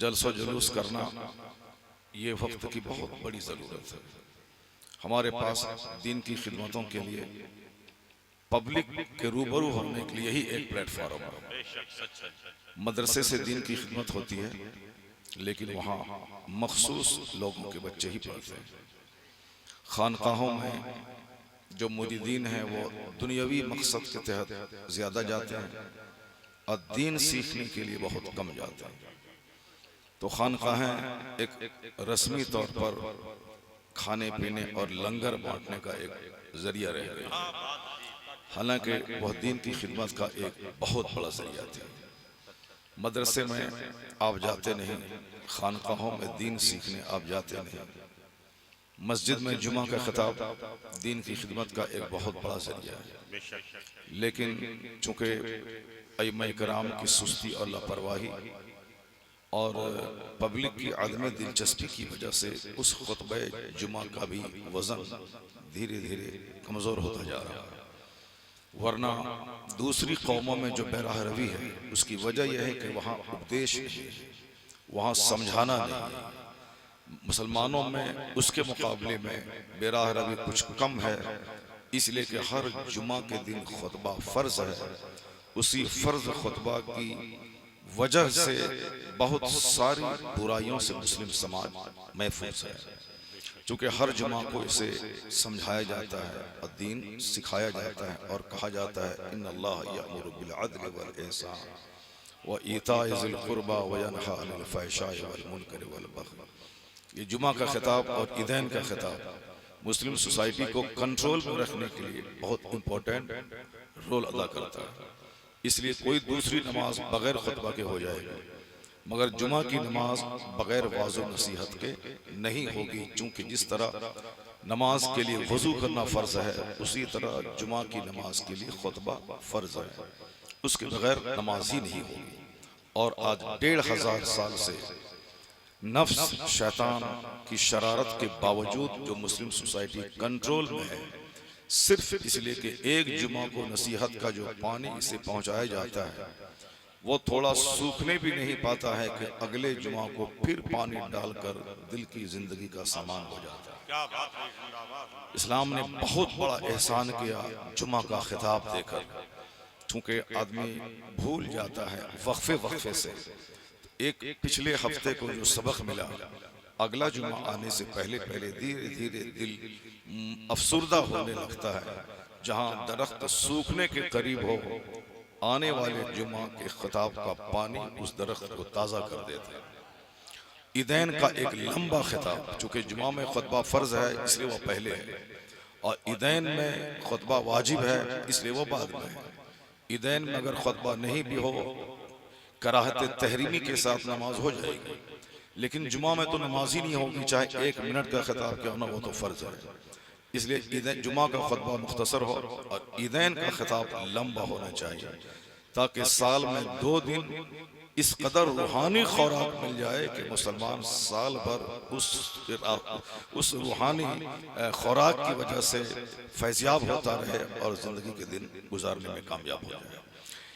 जलसो जुलूस करना ये वक्त की बहुत बड़ी ज़रूरत है। हमारे पास दीन की खिदमतों के लिए पब्लिक के रूबरू होने के लिए ही एक प्लेटफॉर्म है। मदरसे से दीन की खिदमत होती है, लेकिन वहाँ मखसूस लोगों के बच्चे ही पढ़ते हैं। खानकाहों में जो मुरीदीन हैं वो दुनियावी मकसद के तहत ज़्यादा जाते हैं और दीन सीखने के लिए बहुत कम जाते हैं। तो खानकाहें एक रस्मी तौर पर खाने पीने और लंगर बांटने का एक जरिया रह गई, हालांकि वह दीन की खिदमत का एक बहुत बड़ा जरिया थी। मदरसे में आप जाते नहीं, खानकाहों में दीन सीखने आप जाते नहीं, मस्जिद में जुमा का खिताब दीन की खिदमत का एक बहुत बड़ा जरिया है। लेकिन चूंकि अइम्मा कराम की सुस्ती और लापरवाही और पब्लिक की आदमी दिलचस्पी की वजह से उस खुतबे जुमा का भी वजन धीरे धीरे कमज़ोर होता जा रहा है। वरना दूसरी कौमों में जो बेराह रवी है उसकी वजह यह है कि वहाँ उपदेश नहीं, वहाँ समझाना नहीं। मुसलमानों में उसके मुकाबले में बेराह रवी कुछ कम है, इसलिए कि हर जुमा के दिन खुतबा फ़र्ज है। उसी फ़र्ज खुतबा की वजह से बहुत सारी बुराइयों से मुस्लिम समाज महफूज है। चूँकि हर जुमा को इसे समझाया जाता है और दीन सिखाया जाता है और कहा जाता है इन्नल्लाह यअमुरु बिल अदल वल इहसान व ईताइ ज़िल कुर्बा व यनहा अनिल फ़हशाइ वल मुनकर वल बग़य। ये जुमा का खिताब और ईदैन का खिताब मुस्लिम सोसाइटी को कंट्रोल में रखने के लिए बहुत इम्पोर्टेंट रोल अदा करता है। इसलिए कोई दूसरी नमाज बगैर खुतबा के हो जाएगी, मगर जुमा की नमाज बगैर वाज़ो नसीहत के नहीं होगी। चूँकि जिस तरह नमाज के लिए वज़ू करना फ़र्ज है, उसी तरह जुमा की नमाज के लिए खुतबा फ़र्ज है, उसके बगैर नमाज ही नहीं होगी। और आज 1500 साल से नफ्स शैतान की शरारत के बावजूद जो मुस्लिम सोसाइटी कंट्रोल में है, सिर्फ इसलिए कि एक जुमा को नसीहत का जो पानी इसे पहुंचाया जाता है वो थोड़ा सूखने भी नहीं पाता है कि अगले जुमा को फिर पानी डालकर दिल की जिंदगी का सामान हो जाता है। इस्लाम ने बहुत बड़ा एहसान किया जुमा का खिताब देकर। चूंकि आदमी भूल जाता है वक्फे वक्फे से, एक पिछले हफ्ते को जो सबक मिला, अगला जुमा आने से पहले पहले धीरे धीरे दिल अफसुर्दा होने लगता है। जहाँ दरख्त सूखने के करीब हो, आने वाले जुमा के खिताब का पानी उस दरख्त को ताज़ा कर देता है। ईदैन का एक लंबा खिताब, चूँकि जुमा में खुतबा फ़र्ज है इसलिए वो पहले है, और ईदैन में खुतबा वाजिब है इसलिए वो बाद में है। ईदैन में अगर खुतबा नहीं भी हो, कराहत तहरीमी के साथ नमाज हो जाएगी, लेकिन जुमा में तो नमाज ही नहीं होगी, चाहे 1 मिनट का खिताब क्यों ना, वो तो फ़र्ज है। इसलिए ईदैन जुमा का खुतबा मुख्तसर हो और ईदैन का खिताब लंबा होना चाहिए, ताकि साल में 2 दिन इस कदर रूहानी खुराक मिल जाए कि मुसलमान साल भर उस रूहानी खुराक की वजह से फैज़याब होता रहे और ज़िंदगी के दिन गुजारने में कामयाब हो जाए।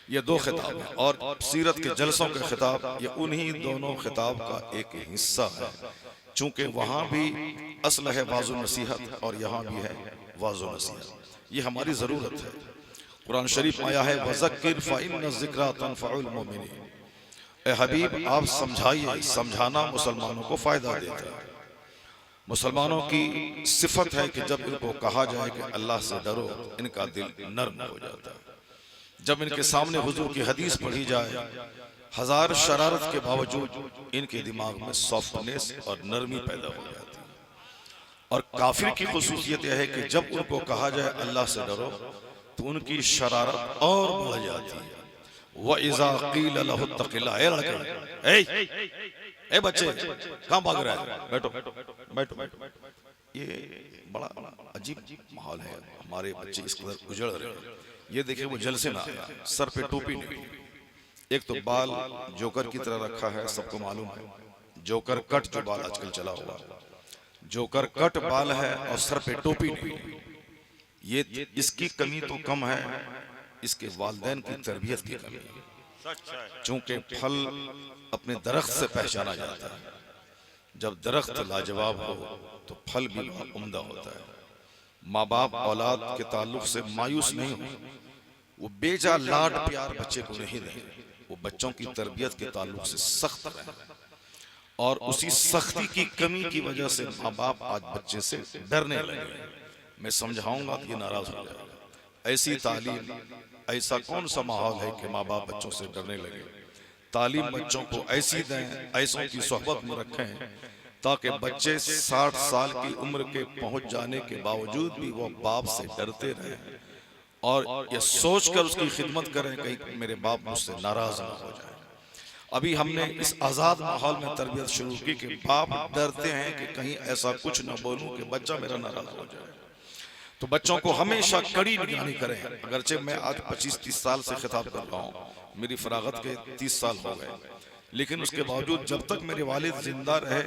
ये 2 खिताब हैं, और सीरत के जलसों का खिताब ये उन्हीं दोनों खिताब का एक हिस्सा है। चूँकि वहाँ भी असल है वाज़ो नसीहत और यहाँ भी है वाज़ो नसीहत, ये हमारी ज़रूरत है। कुरान शरीफ में आया है वज़क्किर फ़इन्न ज़िक्रा तनफ़उल मुमिनीन। ए हबीब आप समझाइए, समझाना मुसलमानों को फ़ायदा देता है। मुसलमानों की सिफत है कि जब इनको कहा जाए कि अल्लाह से डरो, इनका दिल नर्म हो जाता है। जब इनके सामने हुजूर की हदीस पढ़ी जाए, हजार शरारत के बावजूद इनके दिमाग में सॉफ्टनेस और नरमी पैदा हो जाती है। और काफिर की खुसूसियत यह है कि जब उनको कहा जाए अल्लाह से डरो तो उनकी शरारत और बढ़ जाती है। व इज़ा क़ील लहु इत्तक़िल्लाह, ए लड़के, ए बच्चे, कहाँ भाग रहा है, बैठो बैठो बैठो। ये बड़ा अजीब माहौल है, हमारे बच्चे इस कदर उजड़ रहे हैं। ये देखिए वो जलसे में आया, सर पे टोपी नहीं, एक तो बाल जोकर की तरह रखा है, सबको मालूम है जोकर कट जो बाल आजकल चला हुआ, जोकर कट बाल है और सर पे टोपी नहीं। ये इसकी कमी तो कम है, इसके वालिदैन की तरबियत की कमी है। चूंकि फल अपने दरख्त से पहचाना जाता है। जब दरख्त लाजवाब हो तो फल भी उम्दा होता है। माँ बाप औलाद के ताल्लुक से मायूस नहीं हो, वो बेजा लाड प्यार बच्चे को नहीं दें, वो बच्चों की तरबियत के ताल्लुक से सख्त रहें। और उसी सख्ती की कमी की वजह से माँ बाप आज बच्चे से डरने लगे। मैं समझाऊंगा तो ये नाराज हो जाएगा। ऐसी तालीम, ऐसा कौन सा माहौल है कि माँ बाप बच्चों से डरने लगे। तालीम बच्चों को ऐसी दें, ऐसों की सोहबत में रखें ताकि बच्चे 60 साल की उम्र के पहुंच जाने के बावजूद भी वो बाप से डरते रहें और ये सोचकर उसकी खिदमत करें कहीं मेरे बाप मुझसे नाराज ना हो जाए। अभी हमने इस आजाद माहौल में तरबियत शुरू की कि बाप डरते हैं कि कहीं ऐसा कुछ ना बोलूं कि बच्चा मेरा नाराज हो जाए। तो बच्चों को हमेशा कड़ी निगरानी करें। अगरचे मैं आज 25-30 साल से खिताब कर रहा हूँ, मेरी फरागत के 30 साल हो गए, लेकिन उसके बावजूद जब तक मेरे वालिद जिंदा रहे,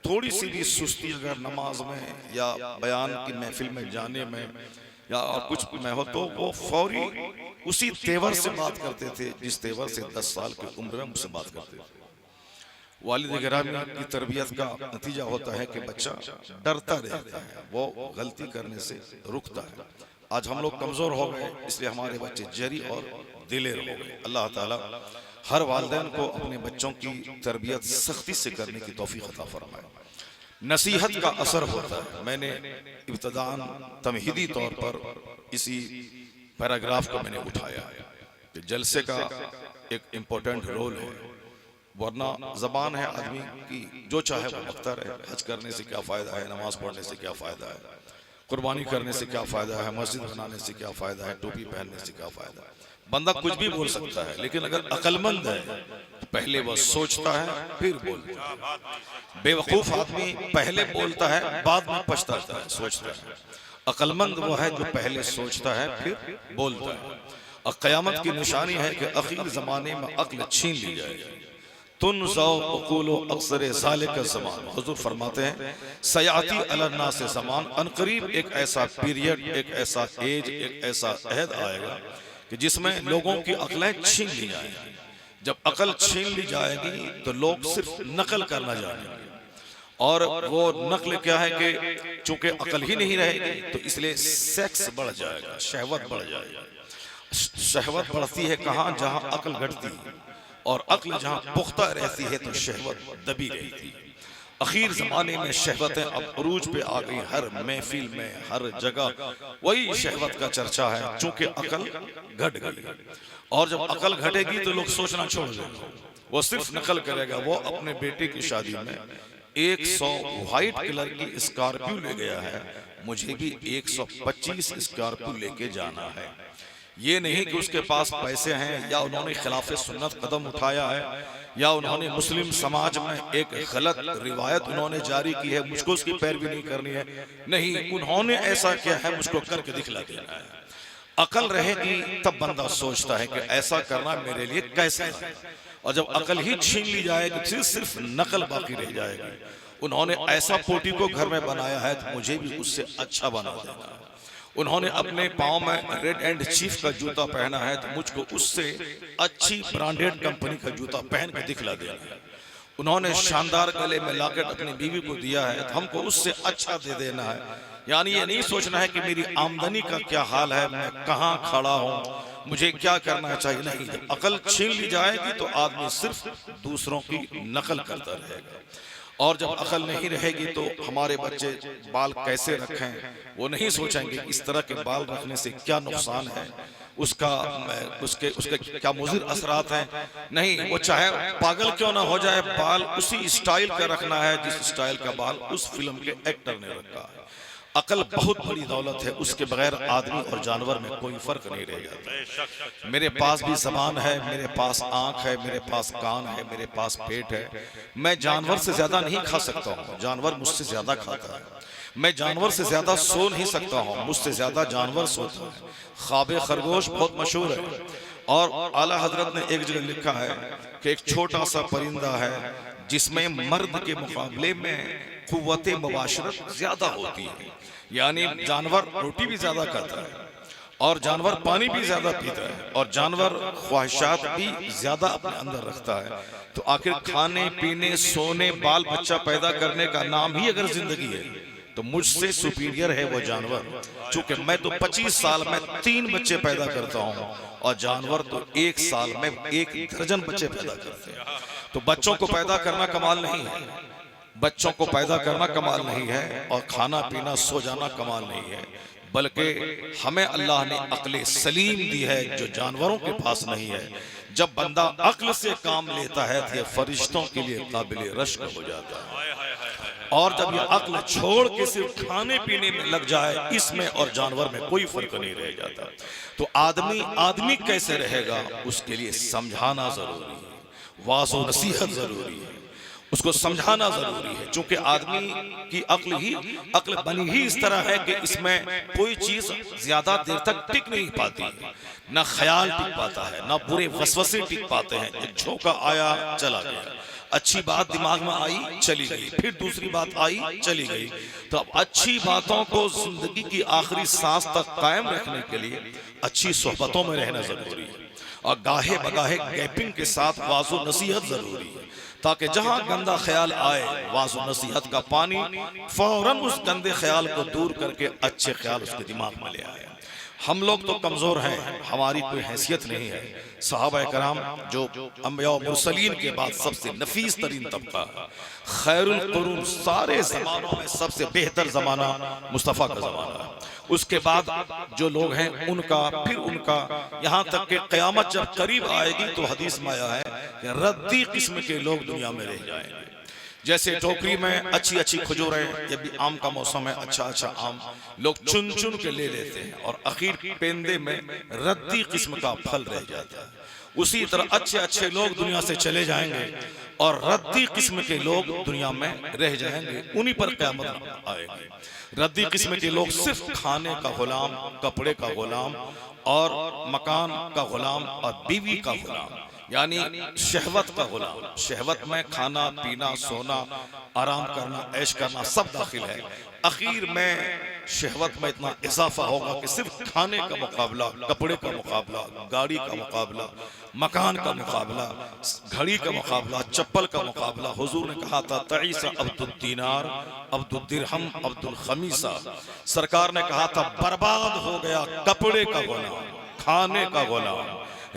थोड़ी सी भी सुस्ती अगर नमाज में या बयान की महफिल में जाने में या और कुछ में हो तो वो फौरी उसी तेवर से बात करते थे जिस तेवर से 10 साल की उम्र में मुझसे बात करते थे। वालिद गिरामी की तरबियत का नतीजा होता है कि बच्चा डरता रहता है, वो गलती करने से रुकता है। आज हम लोग कमजोर हो गए, इसलिए हमारे बच्चे जरी और दिलेर हो गए। अल्लाह ताला हर वालिदैन को अपने बच्चों की तरबियत सख्ती से करने की तौफीक अता फरमाए। नसीहत का असर होता है। मैंने इब्तिदान तमहीदी तौर पर इसी पैराग्राफ को मैंने उठाया कि जलसे का एक इम्पोर्टेंट रोल है, वरना जबान है आदमी की जो चाहे वो बकता रहे। हज करने से क्या फायदा है, नमाज पढ़ने से क्या फायदा है, कुर्बानी करने से क्या फायदा है, मस्जिद बनाने से क्या फायदा है, टोपी पहनने से क्या फायदा है। बंदा कुछ भी बोल सकता है, लेकिन अगर अक्लमंद है तो पहले वह सोचता है फिर बोलता है। बेवकूफ आदमी पहले बोलता है बाद में पछताता है, सोचता है। अक्लमंद वो है जो पहले सोचता है फिर बोलता है। और क़यामत की निशानी है कि आखिर जमाने में अक्ल छीन ली जाएगी। अक्सर ज़ालिक ज़मान, हुज़ूर फरमाते हैं सयाती अलन्ना से ज़मान, अनकरीब एक ऐसा पीरियड, एक ऐसा एज, एक ऐसा अहद आएगा कि जिसमें लोगों की अक्लें छीन ली जाएंगी। जब अकल छीन ली जाएगी तो लोग सिर्फ नकल करना जानेंगे, और वो नकल क्या है कि चूंकि अकल ही नहीं रहेगी तो इसलिए सेक्स बढ़ जाएगा, शहवत बढ़ जाएगा। शहवत बढ़ती है कहाँ? जहाँ अकल घटती है, और अक्ल जहाँ पुख्ता रहती है तो शहवत दबी रहती है। आखिर जमाने में शहवतें अब अरूज पे आ गई, हर महफिल में हर जगह वही शहवत का चर्चा है, चूंकि अकल घट गई। और जब अकल घटेगी तो लोग सोचना छोड़ देंगे, वो सिर्फ नकल करेगा। वो अपने बेटे की शादी में 100 व्हाइट कलर की स्कॉर्पियो ले गया है, मुझे भी 125 स्कॉर्पियो लेके जाना है। ये नहीं कि उसके पास पैसे हैं या उन्होंने खिलाफे सुन्नत कदम उठाया है या उन्होंने मुस्लिम समाज में एक गलत रिवायत उन्होंने जारी की है, मुझको उसकी पैरवी नहीं करनी है। नहीं, उन्होंने ऐसा किया है, मुझको करके दिखला देना है। अकल रहेगी तब बंदा सोचता है कि ऐसा करना मेरे लिए कैसा है। और जब अकल ही छीन ली जाएगी तो सिर्फ नकल बाकी रह जाएगी। उन्होंने ऐसा पोटी को घर में बनाया है तो मुझे भी उससे अच्छा बना देना है। उन्होंने अपने पाँव में रेड एंड चीफ का जूता पहना है तो मुझको उससे अच्छी ब्रांडेड कंपनी का जूता पहन के दिखला देना है। उन्होंने शानदार गले में लॉकेट अपनी बीवी को दिया है तो हमको उससे अच्छा दे देना है। यानी ये नहीं सोचना है कि मेरी आमदनी का क्या हाल है, मैं कहाँ खड़ा हूँ, मुझे क्या करना चाहिए। नहीं, जब अकल छीन ली जाएगी तो आदमी सिर्फ दूसरों की नकल करता रहेगा। और जब अकल नहीं रहेगी तो हमारे बच्चे बाल कैसे रखें वो नहीं सोचेंगे। इस तरह के बाल रखने से क्या नुकसान है, उसके क्या मुज़िर असरात हैं। नहीं, वो चाहे पागल क्यों ना हो जाए, बाल उसी स्टाइल का रखना है जिस स्टाइल का बाल उस फिल्म के एक्टर ने रखा है। अकल बहुत बड़ी दौलत है, उसके बगैर आदमी और जानवर में कोई फर्क नहीं रह जाता। मेरे पास भी ज़बान है, मेरे पास आंख है, मेरे पास कान है, मेरे पास पेट है। मैं जानवर से ज्यादा नहीं खा सकता हूँ, जानवर मुझसे ज्यादा खाता है। मैं जानवर से ज्यादा सो नहीं सकता हूँ, मुझसे ज्यादा जानवर सोता है। ख्वाब खरगोश बहुत मशहूर है, और आला हजरत ने एक जगह लिखा है कि एक छोटा सा परिंदा है जिसमें मर्द के मुकाबले में कुव्वते मुबाशरत ज्यादा होती है। यानी जानवर रोटी भी ज्यादा खाता है और जानवर पानी भी ज्यादा पीता है और जानवर ख्वाहिशात भी ज्यादा अपने अंदर रखता है। तो आखिर खाने पीने सोने बाल बच्चा पैदा करने का नाम ही अगर जिंदगी है तो मुझसे सुपीरियर है वो जानवर। चूंकि मैं तो 25 साल में 3 बच्चे पैदा करता हूँ और जानवर तो 1 साल में 1 दर्जन बच्चे पैदा करते हैं। तो बच्चों को पैदा करना कमाल नहीं है, बच्चों को पैदा करना कमाल नहीं है और खाना पीना सो जाना कमाल नहीं है, बल्कि हमें अल्लाह ने अक्ल सलीम दी है जो जानवरों के पास नहीं है। जब बंदा अक्ल से काम लेता है तो ये फरिश्तों के लिए काबिल रश्क हो जाता है। और जब ये अक्ल छोड़ के सिर्फ खाने पीने में लग जाए, इसमें और जानवर में कोई फर्क नहीं रह जाता। तो आदमी कैसे रहेगा उसके लिए समझाना जरूरी है, वाज़ो नसीहत जरूरी है, उसको समझाना जरूरी है। चूंकि आदमी की अक्ल बनी ही इस तरह है कि इसमें कोई चीज ज्यादा देर तक टिक नहीं पाती, ना ख्याल टिक पाता है, ना बुरे वसवसे टिक पाते हैं। एक झोंका आया चला गया, अच्छी बात दिमाग में आई चली गई, फिर दूसरी बात आई चली गई। तो अब अच्छी बातों को जिंदगी की आखिरी सांस तक कायम रखने के लिए अच्छी सोहबतों में रहना जरूरी है और गाहे बगाहे गैपिंग के साथ वाज़ो नसीहत जरूरी है, ताकि जहां गंदा ख्याल आए वाज़ो नसीहत का पानी फौरन उस गंदे ख्याल को दूर करके अच्छे ख्याल उसके दिमाग में ले आए। हम लोग तो कमजोर हैं, हमारी कोई हैसियत नहीं है। सहाबा कराम जो अंबिया और मुरसलीन के बाद सबसे नफीस तरीन तबका है, खैरुल कुरून, सारे जमानों में सबसे बेहतर जमाना मुस्तफ़ा का जमाना है। उसके बाद जो लोग हैं उनका, फिर उनका, यहाँ तक कि क़यामत जब करीब आएगी तो हदीस में आया है कि रद्दी किस्म के लोग दुनिया में रह जाएंगे। जैसे टोकरी में अच्छी अच्छी खजूरें, जब भी आम का मौसम है अच्छा आम लोग चुन चुन के ले लेते हैं और आखिर पेंदे में रद्दी किस्म का फल रह जाता है। उसी तरह अच्छे लोग दुनिया से चले जाएंगे और रद्दी किस्म के लोग दुनिया में रह जाएंगे, उन्हीं पर क़यामत आएगी। रद्दी किस्म के लोग सिर्फ खाने का गुलाम, कपड़े का गुलाम और मकान का गुलाम और बीवी का गुलाम, यानी शहवत का गुलाम। शहवत में खाना पीना सोना आराम करना ऐश करना सब दाखिल है। आखिर में शहवत में इतना इजाफा होगा कि सिर्फ खाने का मुकाबला, कपड़े का मुकाबला, गाड़ी का मुकाबला, मकान का मुकाबला, घड़ी का मुकाबला, चप्पल का मुकाबला। हुजूर ने कहा था तईसा अब्दुल दीनार अब्दुल दिरहम अब्दुल खमीसा। सरकार ने कहा था बर्बाद हो गया कपड़े का गुलाम, खाने का गुलाम,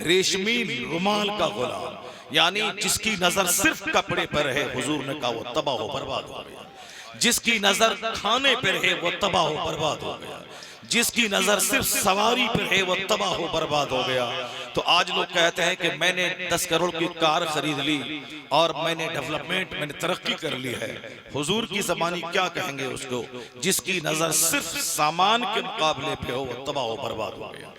रेशमी रुमाल का गुलाम, यानी जिसकी नजर सिर्फ कपड़े पर है, हुजूर ने कहा वो तबाह हो बर्बाद हो गया। जिसकी नजर खाने पर है वो तबाह हो बर्बाद हो गया। जिसकी नजर सिर्फ सवारी पर है वो तबाह हो बर्बाद हो गया। तो आज लोग कहते हैं कि मैंने 10 करोड़ की कार खरीद ली और मैंने तरक्की कर ली है। हुजूर की ज़बानी क्या कहेंगे उसको? जिसकी नजर सिर्फ सामान के मुकाबले पे हो वो तबाह हो बर्बाद हो गया।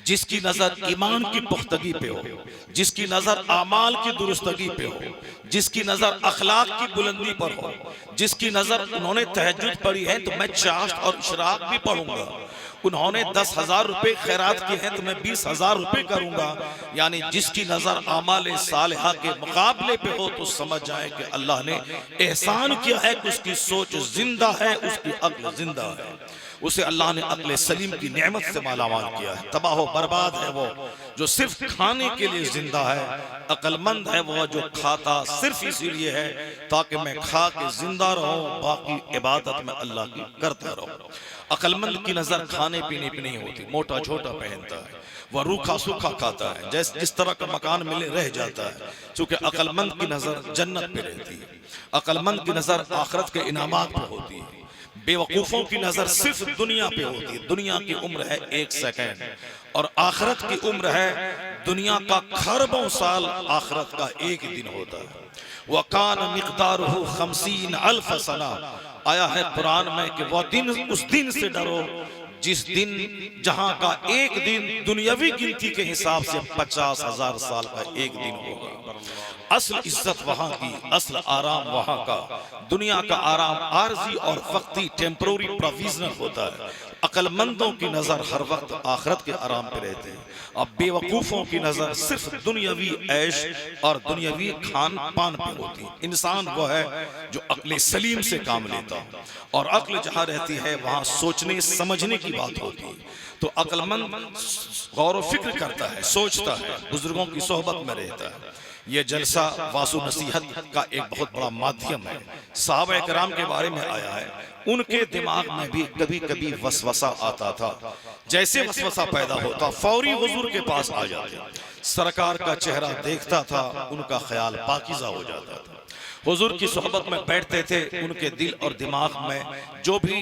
जिसकी नजर ईमान की पुख्तगी पे हो, जिसकी नजर आमाल की दुरुस्तगी पे हो, जिसकी नजर अखलाक की बुलंदी पर हो, जिसकी नजर उन्होंने तहज्जुद पढ़ी है तो मैं चाश्त और इशराक भी पढ़ूंगा, उन्होंने 10,000 रुपए खैरात किए हैं तो मैं 20,000 रुपए करूंगा। यानी जिसकी नजर आमाल सालिहा के मुकाबले पे हो तो समझ जाए कि अल्लाह ने एहसान किया है कि उसकी सोच जिंदा है, उसकी अक्ल जिंदा है, उसे अल्लाह ने अक्ल सलीम की नेमत से मालामाल किया है। तबाह बर्बाद है वो जो सिर्फ खाने के लिए जिंदा है, अक्लमंद है वो जो खाता सिर्फ इसीलिए है ताकि मैं खा के जिंदा रहूं, बाकी इबादत में अल्लाह की करता रहूं। अक्लमंद की नजर खाने पीने पे नहीं होती, मोटा छोटा पहनता है, वह रूखा सूखा खाता है, जिस तरह का मकान मिले रह जाता है, क्योंकि अक्लमंद की नजर जन्नत पे रहती है, अक्लमंद की नजर आखिरत के इनामात पे होती है। बेवकूफों की नजर सिर्फ दुनिया पे होती है। दुनिया की उम्र है 1 सेकंड और आखिरत की उम्र है दुनिया का खरबों साल, आखिरत का 1 दिन होता है। वकान मिक़दारुहु 50 अल्फ सना, आया है कुरान में कि वह दिन, उस दिन से डरो जिस दिन जहां का 1 दिन दुनियावी गिनती के हिसाब से 50,000 साल का 1 दिन होगा। असल इज्जत वहां की, असल आराम वहां का। दुनिया का आराम आर्जी और वक्ती टेम्पररी प्रोविजनल होता है। अक्लमंदों की नजर हर वक्त आखिरत के आराम पे रहते हैं। अब बेवकूफों की नजर सिर्फ दुनियावी ऐश और दुनियावी खान पान पे होती है। इंसान वो है जो अक्ल सलीम से काम लेता है, और अक्ल जहां रहती है वहां सोचने समझने की बात होती है। तो अक्लमंद गौर व फिक्र करता है, सोचता है, बुजुर्गों की सोहबत में रहता है। ये जलसा वासु नसीहत का एक बहुत बड़ा माध्यम है। सहाबा कराम के बारे में आया है, उनके दिमाग में भी कभी कभी वसवसा आता था। जैसे वसवसा पैदा होता फौरी हुजूर के पास आ जाते, सरकार का चेहरा देखता था, उनका ख्याल पाकीज़ा हो जाता था। हुजूर की सोहबत में बैठते थे, उनके दिल और दिमाग में जो भी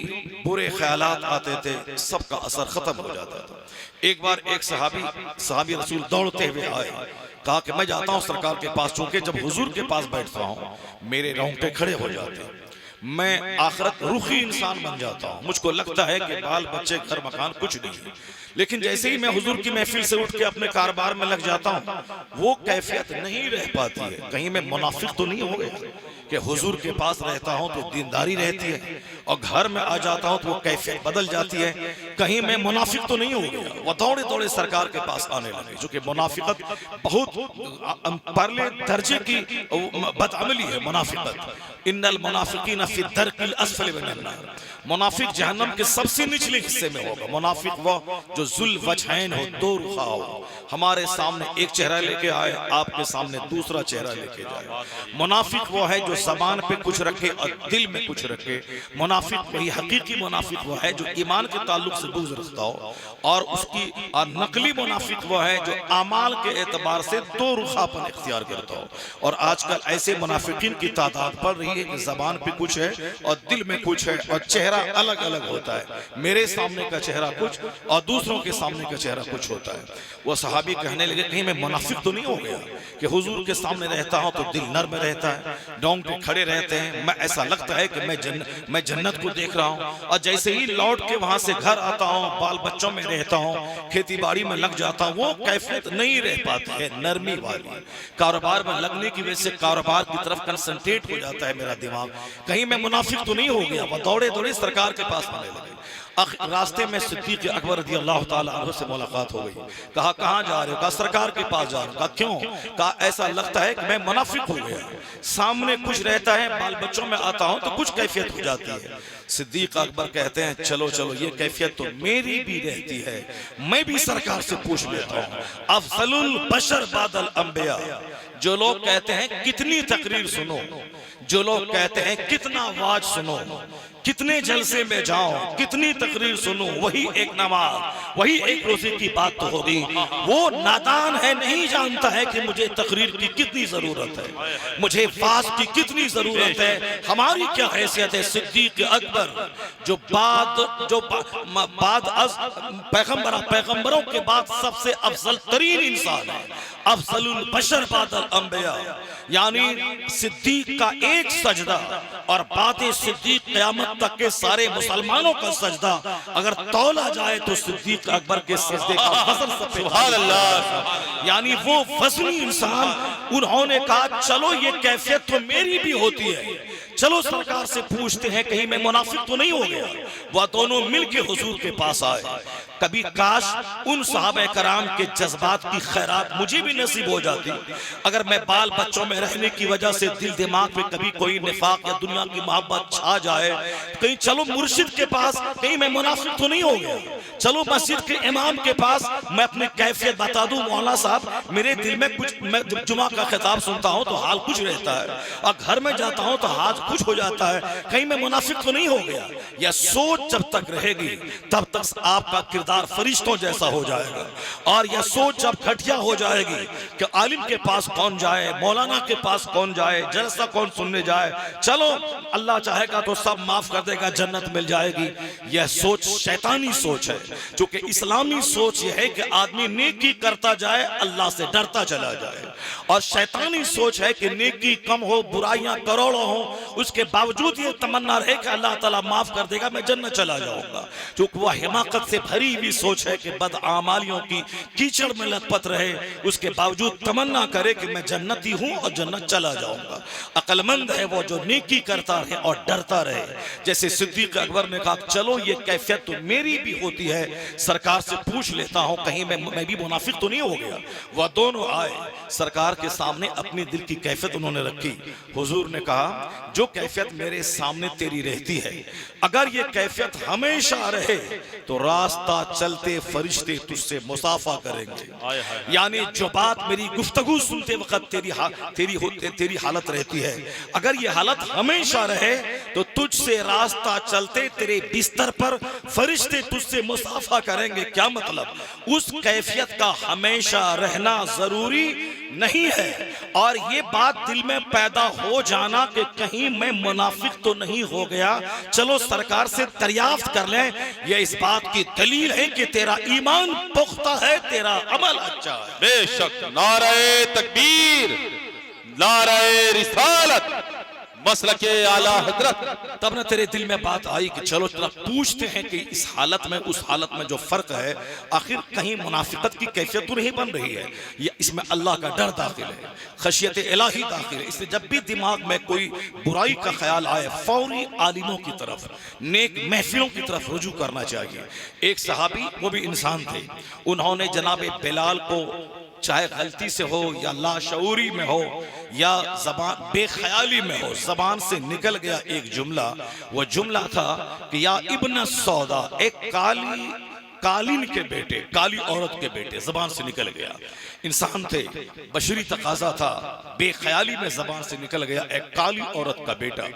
बुरे ख्यालात आते थे सबका असर खत्म हो जाता था। एक बार एक सहाबी रसूल दौड़ते हुए आए, कहा कि मैं जाता हूं सरकार के पास, चूंकि जब हुजूर के पास बैठता हूं मेरे रोंगटे खड़े हो जाते हैं, मैं आखिरत रुखी इंसान बन जाता हूं। मुझको लगता है कि बाल बच्चे घर मकान कुछ नहीं है, लेकिन जैसे ही मैं हुजूर की महफिल से उठ के अपने कारोबार में लग जाता हूं वो कैफियत नहीं रह पाती है। कहीं मैं मुनाफिक तो नहीं हो गया कि हुजूर के पास रहता हूं तो दीनदारी रहती है और घर में आ जाता हूं तो वो कैफियत बदल जाती है। कहीं मैं मुनाफिक तो नहीं हो गया। वो दौड़े दौड़े सरकार के पास आने लगे, जो कि मुनाफिकत बहुत परले दर्जे की बदअमली है। मुनाफिकत इन्नल मुनाफिकीन फी दरकिल अस्फल मिनन नार, मुनाफिक जहन्नम के सबसे निचले हिस्से में होगा। मुनाफिक वो जो जुल वजहैन हो, दो रुखा हो, हमारे सामने एक चेहरा लेके आए, आपके सामने दूसरा चेहरा लेके जाए। मुनाफिक वो है जो ज़बान पे कुछ रखे और दिल में कुछ रखे। मुनाफिक वही हकीकी मुनाफिक वो है जो ईमान के ताल्लुक से दूर रखता हो, और उसकी नकली मुनाफिक वो है जो अमाल के एतबार से दो रुखापन इख्तियार करता हो। और आजकल ऐसे मुनाफिकीन की तादाद बढ़ रही है कि ज़बान पे कुछ है और दिल में कुछ है और चेहरा अलग अलग होता है। मेरे सामने का चेहरा कुछ और दूसरों के सामने का चेहरा कुछ होता है। वो सहाबी कहने लगे कहीं मैं मुनाफिक तो नहीं हो गया कि हुजूर के सामने रहता हूं तो दिल नर्म रहता है, डोंगटे खड़े रहते हैं, मैं ऐसा लगता है कि मैं जन्नत को देख रहा हूं, और जैसे ही लौट के वहां से घर आता हूं, बाल बच्चों में रहता हूं, खेती बाड़ी में लग जाता हूं, वो कैफियत नहीं रह पाती है नरमी वाली। कारोबार में लगने की वजह से कारोबार की तरफ कंसंट्रेट हो जाता है मेरा दिमाग। कहीं मैं मुनाफिक तो नहीं हो गया। वो दौड़े दौड़े सरकार के पास आने लगे। रास्ते में सिद्दीक़ अकबर रज़ी अल्लाह ताला अन्हु से मुलाकात हो गई। कहा कहाँ जा रहे हो? कहा सरकार के पास जा रहा हूं। कहा क्यों? कहा ऐसा लगता है कि मैं मुनाफिक हो गया, सामने कुछ रहता है, बाल बच्चों में आता हूं तो कुछ कैफियत हो जाती है। सिद्दीक़ अकबर कहते हैं चलो चलो ये कैफियत तो मेरी भी रहती है, मैं भी सरकार से पूछ लेता हूँ। अफज़लुल बशर बादल अंबिया, जो लोग कहते हैं कितनी तकरीर सुनो, जो लोग कहते हैं कितना वाज सुनो, कितने जलसे में जाओ, कितनी तकरीर सुनो, वही एक नमाज, वही एक रोजे की बात तो होगी। वो नादान है, नहीं जानता है कि मुझे तकरीर की कितनी जरूरत है, मुझे वाज की कितनी जरूरत है। हमारी क्या हैसियत है? सिद्दीक़ अकबर जो बाद पैगंबरों के बाद सबसे अफजल तरीन इंसान है, अफजलुल बशर बादल अंबिया, यानी सिद्दीक का एक सजदा और बातें सिद्दीक क़यामत तक के सारे मुसलमानों का सजदा अगर तौला जाए तो सिद्दीक अकबर के सजदे का वज़न सबसे सुभान अल्लाह, यानी वो वज़नी इंसान। उन्होंने कहा चलो ये कैफियत तो मेरी भी होती है, चलो सरकार से पूछते हैं कहीं मैं मुनाफिक तो नहीं हो गया। वह दोनों मिलके हुजूर के पास आए। कभी काश उन सहाबा कराम के जज्बात की खैरात मुझे भी नसीब हो जाती। अगर मैं बाल बच्चों में रहने की वजह से दिल दिमाग में कभी कोई निफाक या दुनिया की मोहब्बत छा जाए, कहीं चलो मुर्शिद के पास, कहीं मैं मुनाफिक तो नहीं हो गया, चलो मस्जिद के इमाम के पास मैं अपनी कैफियत बता दूं, मौला साहब मेरे दिल में कुछ, मैं जब जुमा का खिताब सुनता हूं तो हाल कुछ रहता है, और घर में जाता हूं तो हाथ कुछ हो जाता है, कहीं मैं मुनाफिक तो नहीं हो गया। यह सोच जब तक रहेगी तब तक आपका किरदार फरिश्तों जैसा हो जाएगा। और यह सोच जब घटिया हो जाएगी कि आलिम के पास कौन जाए, मौलाना के पास कौन जाए, जलसा कौन सुनने जाए, चलो अल्लाह चाहेगा तो सब माफ कर देगा, जन्नत मिल जाएगी, यह सोच शैतानी सोच है। क्योंकि इस्लामी सोच यह है कि आदमी नेकी करता जाए, अल्लाह से डरता चला जाए। और शैतानी सोच है कि नेकी कम हो, बुराइयां करोड़ों हो, उसके बावजूद ये तमन्ना रहे कि अल्लाह ताला माफ कर देगा, मैं जन्नत चला जाऊंगा। क्योंकि वह हिमाकत से भरी हुई सोच है कि बदआमालियों की कीचड़ में लथपथ रहे, उसके बावजूद तमन्ना करे कि मैं जन्नती हूं और जन्नत चला जाऊंगा। अक्लमंद है वो जो नेकी करता रहे और डरता रहे। जैसे सिद्दीक अकबर ने कहा, चलो ये कैफियत तो मेरी भी होती है, सरकार से पूछ लेता हूं कहीं मैं भी मुनाफिक तो नहीं हो गया। वह दोनों आए, सरकार के सामने अपनी दिल की कैफियत उन्होंने रखी। हुजूर ने कहा, जो कैफियत मेरे सामने तेरी रहती है, अगर ये कैफियत हमेशा रहे तो रास्ता चलते फरिश्ते तुझसे मुसाफा करेंगे। यानी जो बात मेरी गुफ्तगू सुनते वक्त तेरी हालत रहती है, अगर ये हालत हमेशा रहे तो तुझसे रास्ता चलते तेरे बिस्तर पर फरिश्ते तुझसे मुसाफा करेंगे। क्या मतलब? उस कैफियत का हमेशा रहना जरूरी नहीं है। और ये बात दिल में पैदा हो जाना कि कहीं मैं मुनाफिक तो नहीं हो गया, चलो सरकार से दरियाफ्त कर लें, यह इस बात की दलील है कि तेरा ईमान पुख्ता है, तेरा अमल अच्छा है। बेशक। नारे तकबीर, नारे रिसालत, मसलके आला हजरत। तब ना तेरे दिल में बात आई कि चलो तेरा पूछते हैं कि इस हालत में उस हालत में जो फर्क है, आखिर कहीं मुनाफिकत की कैफियत तो नहीं बन रही है, या इसमें अल्लाह का डर दाखिल है, खशियत इलाही दाखिल है। इसलिए जब भी दिमाग में कोई बुराई का ख्याल आए, फौरी आलिमों की तरफ, नेक महफिलों की तरफ रुजू करना चाहिए। एक सहाबी, वो भी इंसान थे, उन्होंने जनाब बिलाल को, चाहे गलती से हो या लाशऊरी में हो या जबान बेख्याली में हो, जबान से निकल गया एक जुमला। वो जुमला था कि या इब्न सौदा, एक कालीन के बेटे, काली औरत के बेटे, जबान से निकल गया। इंसान थे, बशरी तकाजा था, बेख्याली में जबान से निकल गया एक काली औरत का बेटा।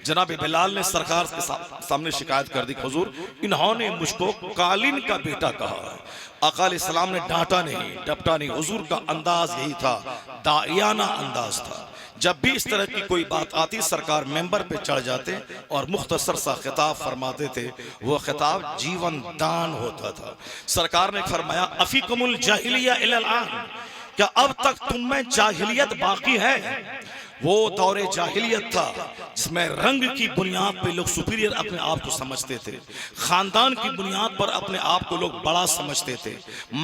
जनाब बिलाल ने सरकार के सामने शिकायत कर दी, हुजूर इन्होंने मुझको कालीन का बेटा कहा। आका अलैहिस्सलाम ने डांटा नहीं, डपटा नहीं। हुजूर का अंदाज यही था, दायाना अंदाज था। जब भी इस तरह की कोई बात आती, सरकार मेंबर पे चढ़ जाते और मुख्तसर सा खिताब फरमाते थे। वो खिताब जीवन दान होता था। सरकार ने फरमाया, अफीकुमुल जाहिलिया इलल आन, क्या अब तक तुम में जाहिलियत बाकी है? वो दौरे जाहिलियत था जिसमें रंग की बुनियाद पे लोग सुपीरियर अपने आप को समझते थे, खानदान की बुनियाद पर अपने आप को लोग बड़ा समझते थे,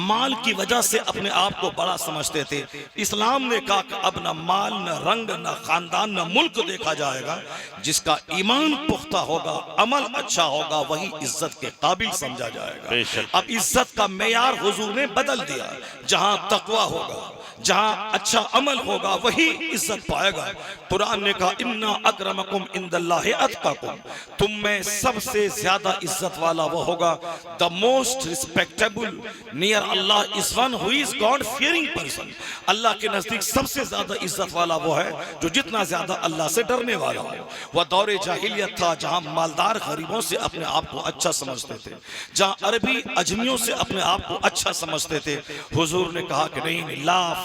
माल की वजह से अपने आप को बड़ा समझते थे। इस्लाम ने कहा कि अब न माल, न रंग, न खानदान, न मुल्क देखा जाएगा, जिसका ईमान पुख्ता होगा, अमल अच्छा होगा, वही इज्जत के काबिल समझा जाएगा। अब इज्जत का मेयार हुजूर ने बदल दिया। जहां तकवा होगा, जहां अच्छा अमल होगा, वही इज्जत पाएगा। कुरान ने कहा, इन्ना अक्रमकुम इंदल्लाहि अत्काकुम, तुम में सबसे ज्यादा इज्जत वाला वो होगा, the most respectable near Allah is one who is God fearing person. Allah के नजदीक सबसे ज्यादा इज्जत वाला वो है जो जितना ज्यादा अल्लाह से डरने वाला हो। वह दौरे जाहिलियत था जहां मालदार गरीबों से अपने आप को अच्छा समझते थे, जहां अरबी अजमियों से अपने आप को अच्छा समझते थे। हुजूर ने कहा कि नहीं, ला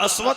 अस्वद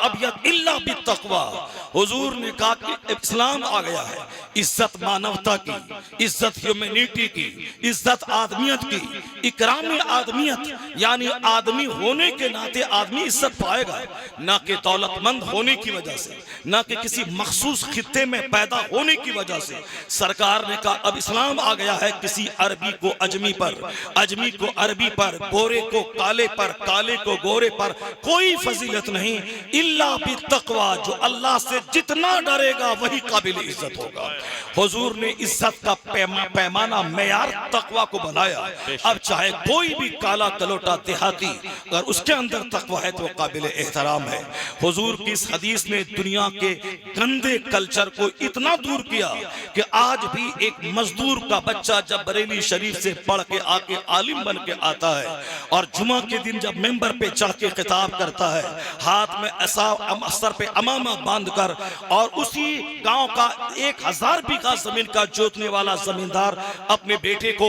अबयद इल्ला बित्तक़वा। हुजूर ने कहा कि इस्लाम आ गया है, इज्जत मानवता की, इज्जत ह्यूमैनिटी की, इज्जत आदमियत की, इकराम आदमियत, यानी आदमी होने के नाते आदमी इज्जत पाएगा, ना कि दौलतमंद होने की वजह से, ना कि किसी मखसूस खित्ते में पैदा होने की वजह से। सरकार ने कहा अब इस्लाम आ गया है, किसी अरबी को अजमी पर, अजमी को अरबी पर, गोरे को काले पर, काले को गोरे पर कोई फजीलत नहीं, इल्ला बित्तक़वा, जो अल्लाह से जितना डरेगा वही काबिल इज्जत होगा। हुजूर ने इज्जत का पैमाना मेयार तकवा को बनाया। अब चाहे कोई भी काला कलोटा देहाती, अगर उसके अंदर तकवा है तो काबिल एहतराम है। हुजूर की इस हदीस ने दुनिया के गंदे कल्चर को इतना दूर किया कि आज भी एक मजदूर का बच्चा जब बरेली शरीफ से पढ़ के आके आलिम बन के आता है और जुमा के दिन जब मेंबर पे चढ़ के खिताब करता है, हाथ में ऐसा सर पे अमामा बांधकर, और उसी गांव का 1000 बीघा जमीन का जोतने वाला जमींदार अपने बेटे को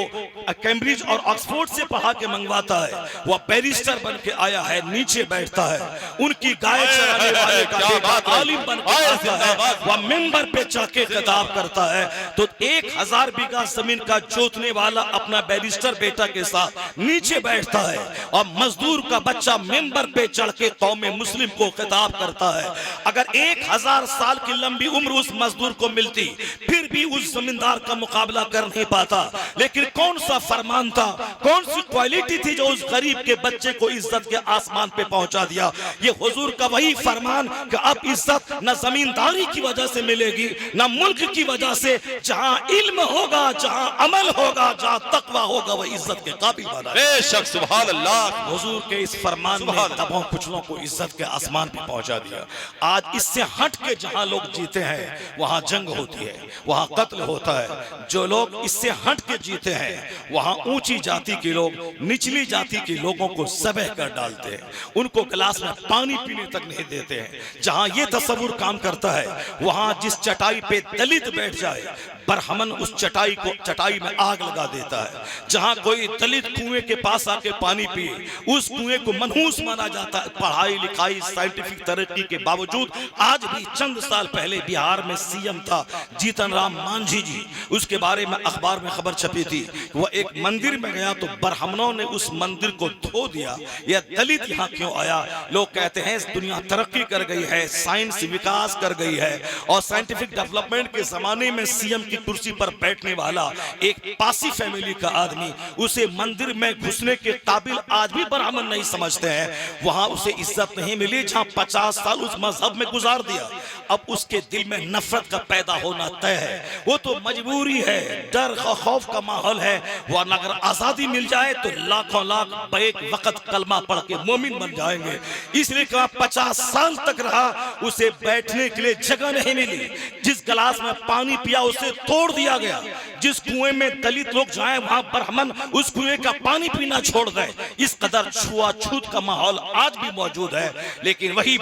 कैम्ब्रिज और ऑक्सफोर्ड से पढ़ा के मंगवाता है। वह बैरिस्टर बन के आया है, नीचे बैठता है, उनकी गाय चराने वाले का बेटा आलिम बन के आता है, वह मेंबर पे चढ़ के खिताब करता है। तो 1000 बीघा जमीन का का जोतने वाला अपना बैरिस्टर बेटा के साथ नीचे बैठता है और मजदूर का बच्चा मेंबर पे चढ़ के कौमे मुस्लिम को खिताब करता है। अगर 1000 साल की लंबी उम्र उस मजदूर को मिलती फिर भी उस जमींदार का मुकाबला कर नहीं पाता। लेकिन कौन सा फरमान था, कौन सी क्वालिटी थी जो उस गरीब के बच्चे को इज्जत के आसमान पे पहुंचा दिया। ये हुजूर का वही फरमान कि अब इज्जत न जमींदारी की वजह से मिलेगी न मुल्क की वजह से। जहां इल्म होगा, जहां अमल होगा, जहां तकवा होगा, वह इज्जत के काबिल बना। बेशक सुभान अल्लाह। हुजूर के इस फरमान ने दबों कुचलों को इज्जत के आसमान पे पहुंचा दिया। आज इससे हट के जहां लोग जीते हैं वहां जंग होती है, वहां कत्ल होता है। जो लोग इससे हट के जीते हैं वहां ऊंची जाति के लोग निचली जाति के लोगों को सबह कर डालते हैं, उनको गिलास में पानी पीने तक नहीं देते हैं। जहां ये तस्वुर काम करता है वहां जिस चटाई पे दलित बैठ जाए बरहमन उस चटाई में आग लगा देता है। जहां कोई दलित कुएं के पास आके पानी पिए उस कुएं को मनहूस माना जाता है। पढ़ाई लिखाई साइंटिफिक तरक्की के बावजूद आज भी चंद साल पहले बिहार में सीएम था जीतन राम मांझी जी, उसके बारे में अखबार में खबर छपी थी। वह एक मंदिर में गया तो बरहमनों ने उस मंदिर को धो दिया। यह दलित यहाँ क्यों आया? लोग कहते हैं दुनिया तरक्की कर गई है, साइंस विकास कर गई है और साइंटिफिक डेवलपमेंट के जमाने में सीएम की कुर्सी पर बैठने वाला एक पासी फैमिली का आदमी उसे मंदिर में घुसने के काबिल आज भी ब्राह्मण नहीं समझते हैं। वहां उसे इज्जत नहीं मिली जहां 50 साल उस मजहब में गुजार दिया। अब उसके दिल में नफरत का पैदा होना तय है। वो तो मजबूरी है, डर खौफ का माहौल है। वरना अगर आजादी मिल जाए तो लाखों लाख एक वक्त कलमा पढ़ के मोमिन बन जाएंगे। इसलिए कहा 50 साल तक रहा, उसे बैठने के लिए जगह नहीं मिली। जिस गिलास में पानी पिया उसे तोड़ दिया गया। जिस कुएं में दलित लोग जाए वहां ब्राह्मण उस कुएं का पानी पीना छोड़ दे। इस कदर छुआछूत का माहौल आज भी मौजूद है। लेकिन वही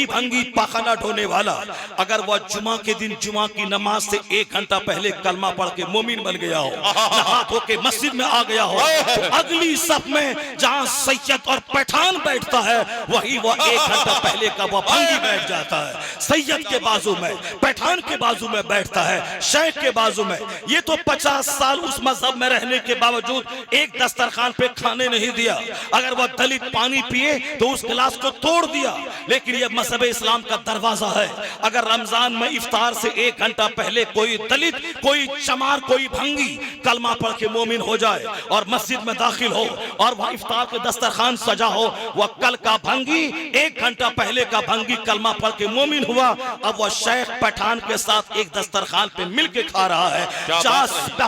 भंगी पाखाना ढोने वाला अगर वह जुमा के दिन जुमा की नमाज से 1 घंटा पहले कलमा पढ़ के मोमिन बन गया हो, नहा धो के मस्जिद में आ गया हो, तो अगली सफ में जहां सैयद और पठान बैठता है वही वह 1 घंटा पहले का वह भंगी बैठ जाता है। सैयद के बाजू में, पठान के बाजू में बैठता है, शेख के बाजू में। ये तो 50 साल उस मजहब में रहने के बावजूद एक दस्तरखान पे खाने नहीं दिया। अगर वह दलित पानी पिए तो उस गिलास को तोड़ दिया। लेकिन यह मजहब इस्लाम का दरवाजा है। अगर रमजान में इफ्तार से 1 घंटा पहले कोई दलित, कोई चमार, कोई भंगी कलमा पढ़ के मोमिन हो जाए और मस्जिद में दाखिल हो और वह इफ्तार के दस्तरखान सजा हो, वह कल का भंगी 1 घंटा पहले का भंगी कलमा पढ़ के मोमिन हुआ। अब वह शेख पठान के साथ एक दस्तरखान पे मिल के खा रहा है।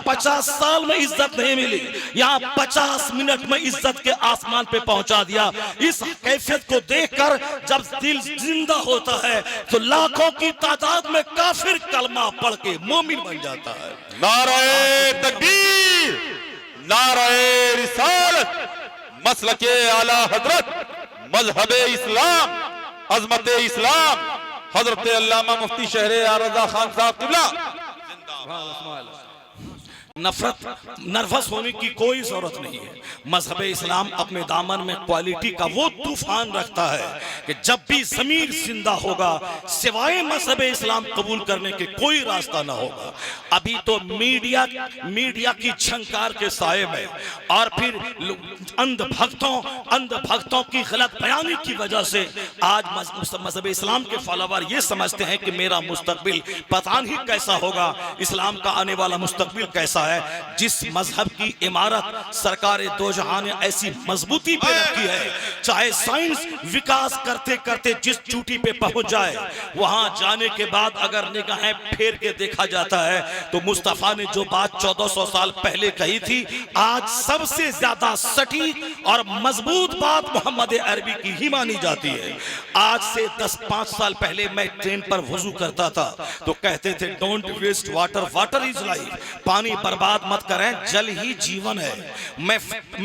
50 साल में इज्जत नहीं मिली, यहाँ 50 मिनट में इज्जत के आसमान पे पहुंचा दिया। इस कैफियत को देखकर जब दिल जिंदा होता है तो लाखों की तादाद में काफिर कलमा पढ़ के मोमिन बन जाता है। नारे तकबीर, नारे रिसालत, मसलके आला हजरत, मजहबे इस्लाम, अजमते इस्लाम, हजरत अल्लामा मुफ्ती शहरे आरज़ा खान साहब किबला। नर्वस होने की कोई जरूरत नहीं है। मजहब इस्लाम अपने दामन में क्वालिटी का वो तूफान रखता है कि जब भी जमीर जिंदा होगा सिवाय मजहब इस्लाम कबूल करने के कोई रास्ता ना होगा। अभी तो मीडिया की झंकार के साये में और फिर अंधभक्तों की गलत बयानी की वजह से आज मजहब इस्लाम के फॉलोवर ये समझते हैं कि मेरा मुस्तकबिल पता नहीं कैसा होगा, इस्लाम का आने वाला मुस्तकबिल कैसा है। जिस मजहब की इमारत सरकार दो जहां ने ऐसी मजबूती पे रखी है, चाहे साइंस विकास करते करते जिस चोटी पे पहुंच जाए वहां जाने के बाद अगर निगाहें फेर के देखा जाता है तो मुस्तफा ने जो बात 1400 साल पहले कही थी आज सबसे ज्यादा सटीक और मजबूत बात मोहम्मद अरबी की ही मानी जाती है। आज से 10-5 साल पहले मैं ट्रेन पर वजू करता था तो कहते थे don't waste water, water is life, पानी बर्बाद मत करें, जल ही जीवन है। मैं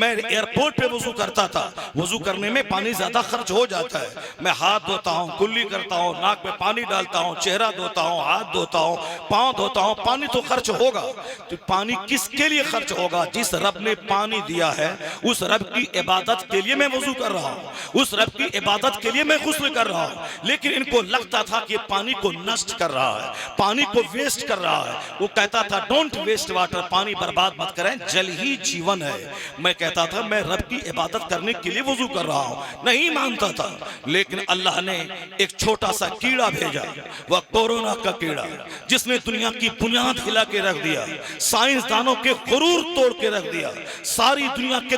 एयरपोर्ट पे वजू करता था, वजू करने में पानी ज्यादा खर्च हो जाता है। मैं हाथ धोता हूँ, कुल्ली करता हूँ, नाक में पानी डालता हूँ, चेहरा धोता हूँ, हाथ धोता हूँ, पाँव धोता हूँ, पानी तो खर्च होगा। तो पानी किसके लिए खर्च होगा? जिस रब ने पानी दिया है उस रब की इबादत के लिए मैं वजू कर रहा हूँ, उस रब की इबादत के लिए मैं गुस्ल कर रहा हूँ। लेकिन इनको लगता था कि पानी को नष्ट कर रहा है, पानी को वेस्ट कर रहा है। वो कहता था डोंट वेस्ट वाटर, पानी बर्बाद मत करें, जल ही जीवन है। मैं कहता था मैं रब की इबादत करने के लिए वजू कर रहा हूँ, नहीं मानता था। लेकिन अल्लाह ने एक छोटा सा कीड़ा भेजा, वह कोरोना का कीड़ा, जिसने दुनिया की बुनियाद हिला के रख दिया, साइंसदानों के गुरूर तोड़ के रख दिया। सारी दुनिया के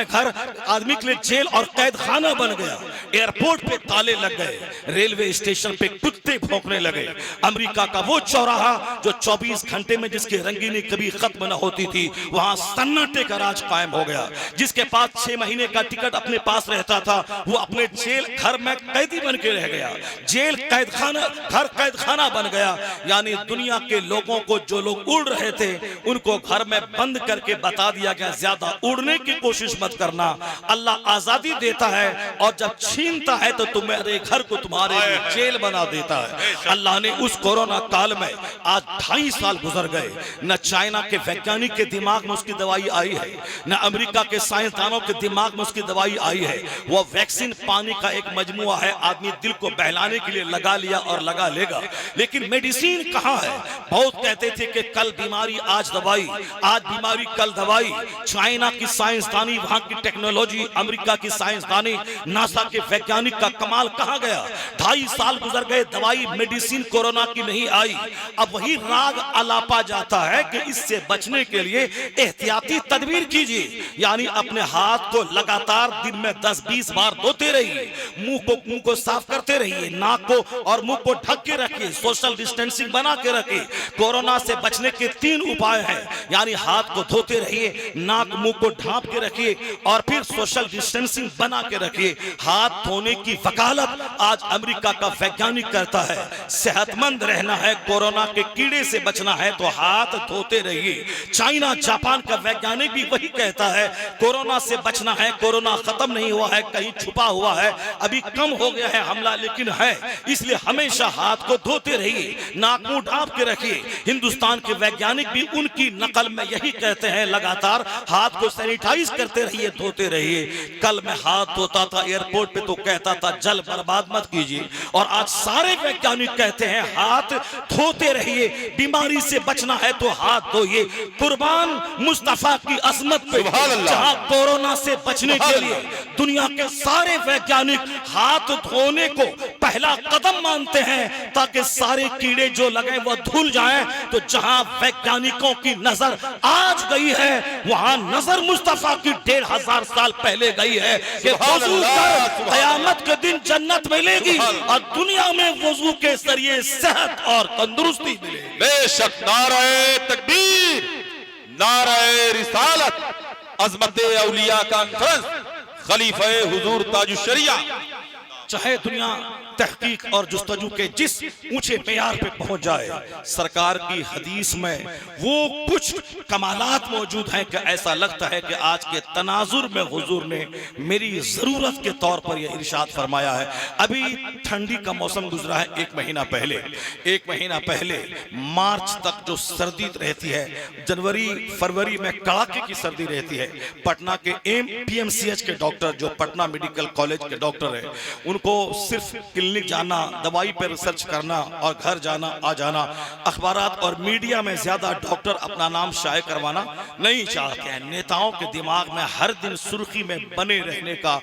घर आदमी के लिए जेल और कैद खाना बन गया। एयरपोर्ट पे ताले लग गए, रेलवे स्टेशन पे कुत्ते भौंकने लगे। अमेरिका का वो चौराहा जो 24 घंटे में जिसकी रंगीनी कभी खत्म न होती थी, वहां सन्नाटे का राज कायम हो गया। जिसके पास 6 महीने का टिकट अपने पास रहता था, वो अपने जेल घर में कैदी बन के रह गया। जेल कैद खाना, घर कैद खाना बन गया। यानी दुनिया के लोगों को, जो लोग उड़ रहे थे, उनको घर में बंद करके बता दिया गया ज्यादा उड़ने की कोशिश मत करना। अल्लाह आजादी देता है और जब छीनता है तो तुम्हारे घर को तुम्हारे जेल बना देता है। अल्लाह ने उस कोरोना काल में आज 2.5 साल गुजर गए, न चाइना के वैज्ञानिक के दिमाग में उसकी दवाई आई है, न अमेरिका के साइंसदानों के दिमाग में उसकी दवाई आई है। वो वैक्सीन पानी का एक मजमुआ है, आदमी दिल को बहलाने के लिए लगा लिया और लगा लेगा। लेकिन मेडिसिन कहाँ है? बहुत कहते थे कि कल बीमारी आज दवाई, आज बीमारी कल दवाई। चाइना की साइंसदानी, वहां की टेक्नोलॉजी, अमेरिका की साइंसदानी, नासा के वैज्ञानिक का कमाल कहाँ गया? 2.5 साल गुजर गए, दवाई मेडिसिन कोरोना की नहीं आई। अब वही राग अलापा जाता है कि इससे बचने के लिए एहतियाती तदबीर कीजिए, यानी अपने हाथ को लगातार दिन में 10-20 बार धोते रहिए, मुंह को साफ करते रहिए, नाक को और मुंह को ढक के रखिए, सोशल डिस्टेंसिंग बना के रखिए। कोरोना से बचने के 3 उपाय हैं, यानी हाथ को धोते रहिए, नाक मुंह को ढांप के रखिए और फिर सोशल डिस्टेंसिंग बना के रखिए। हाथ धोने की वकालत आज अमेरिका का वैज्ञानिक करता है। सेहतमंद रहना है, कोरोना के कीड़े से बचना है तो हाथ धोते रहिए। चाइना, जापान का वैज्ञानिक भी वही कहता है, कोरोना से बचना है, कोरोना खत्म नहीं हुआ है, कहीं छुपा हुआ है, अभी कम हो गया है हमला, लेकिन है, इसलिए हमेशा हाथ को धोते रहिए, नाक मुंह ढांप के रखिए। हिंदुस्तान के वैज्ञानिक भी उनकी नकल में यही कहते हैं, लगातार हाथ को सैनिटाइज करते रहिए, धोते रहिए। कल मैं हाथ धोता था एयरपोर्ट पे तो कहता था जल बर्बाद मत कीजिए, और आज सारे वैज्ञानिक कहते हैं हाथ धोते रहिए, बीमारी से बचना है तो हाथ धोइए। कुर्बान मुस्तफा की अजमत पे, जहां कोरोना से बचने के लिए दुनिया के सारे वैज्ञानिक हाथ धोने को पहला कदम मानते हैं ताकि सारे कीड़े जो लगे वो धुल जाएं। तो जहां वैज्ञानिकों की नजर आज गई है, वहां नजर मुस्तफा की 1500 साल पहले गई है कि वजू कर कयामत के दिन जन्नत मिलेगी और दुनिया में वजू के जरिए सेहत और तंदुरुस्ती मिलेगी। बेशक नारे तकबीर, नारे रिसालत, अजमते औलिया कॉन्फ्रेंस, खलीफे हुजूर ताजुश शरिया। चाहे दुनिया तहकीक और जुस्तजू के जिस ऊंचे मेयार पे पहुंच जाए, सरकार की हदीस में वो कुछ कमालात मौजूद हैं कि ऐसा लगता है कि आज के तनाजुर में हुजूर ने मेरी जरूरत के तौर पर यह इरशाद फरमाया है। अभी ठंडी का मौसम गुजरा है, एक महीना पहले मार्च तक जो सर्दी रहती है, जनवरी फरवरी में कड़ाके की सर्दी रहती है। पटना के PMCH के डॉक्टर, जो पटना मेडिकल कॉलेज के डॉक्टर है, उनको सिर्फ क्लिनिक जाना, दवाई पर रिसर्च करना और घर जाना आ जाना, अखबारात और मीडिया में ज्यादा डॉक्टर अपना नाम शाये करवाना नहीं चाहते हैं। नेताओं के दिमाग में हर दिन सुर्खी में बने रहने का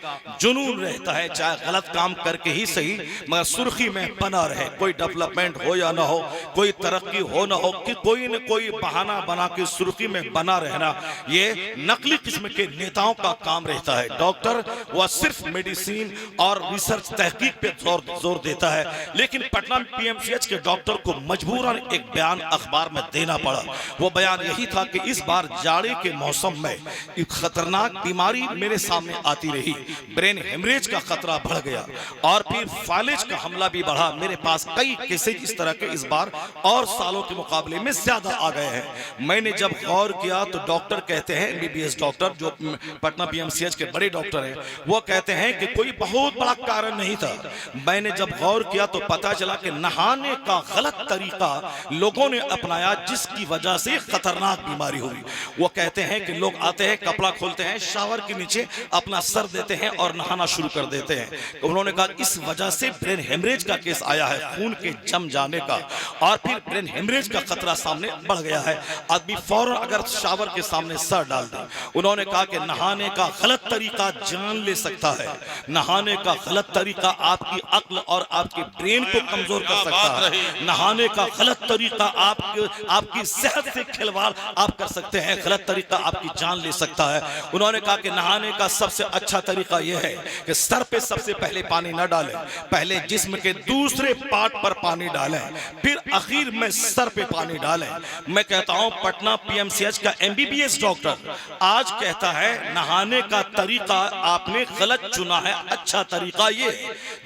जुनून रहता है, चाहे गलत काम करके ही सही मगर सुर्खी में बना रहे। कोई डेवलपमेंट हो या ना हो, कोई तरक्की हो ना हो, कि कोई न कोई बहाना बना के सुर्खी में बना रहना, ये नकली किस्म के नेताओं का काम रहता है। डॉक्टर वह सिर्फ मेडिसिन और रिसर्च तहकीक पे जोर जोर देता है, लेकिन पटना पीएमसीएच के डॉक्टर को मजबूरन एक बयान अखबार में देना पड़ा। वो बयान यही था कि इस बार जाड़े के मौसम में एक खतरनाक बीमारी मेरे सामने आती रही, ब्रेन हेमरेज का खतरा बढ़ गया और फिर फालिज का हमला भी बढ़ा। मेरे पास कई केसेज इस तरह के इस बार और सालों के मुकाबले में ज्यादा आ गए हैं। मैंने जब गौर किया तो डॉक्टर कहते हैं, एमबीबीएस डॉक्टर जो पटना पीएमसीएच के बड़े डॉक्टर हैं, वो कहते हैं कि कोई बहुत बड़ा कारण नहीं था। मैंने जब गौर किया तो पता चला कि नहाने का गलत तरीका लोगों ने अपनाया, जिसकी वजह से खतरनाक बीमारी हुई। वो कहते हैं कि लोग आते हैं, कपड़ा खोलते हैं, शावर के नीचे अपना सर देते हैं और नहाना शुरू कर देते हैं। तो उन्होंने कहा इस वजह से ब्रेन हेमरेज का केस आया है, खून के जम जाने का, और फिर ब्रेन हेमरेज का खतरा सामने बढ़ गया है। आदमी फौरन अगर शावर के सामने सर डाल दे, उन्होंने कहा कि नहाने का गलत तरीका जान ले सकता है, नहाने का गलत तरीका आपकी अक्ल और आपके ब्रेन को कमजोर कर सकता है, नहाने का गलत तरीका आपकी सेहत से खिलवाड़ आप कर सकते हैं, गलत तरीका आपकी जान ले सकता है। उन्होंने कहा कि नहाने का सबसे अच्छा तरीका यह है कि सर पे सबसे पहले पानी न डालें, पहले जिस्म के दूसरे पार्ट पर पानी डालें, फिर आखिर में सर पे पानी डालें। मैं कहता हूं पटना पीएमसीएच का एमबीबीएस डॉक्टर आज कहता है नहाने का तरीका आपने गलत चुना है, अच्छा तरीका ये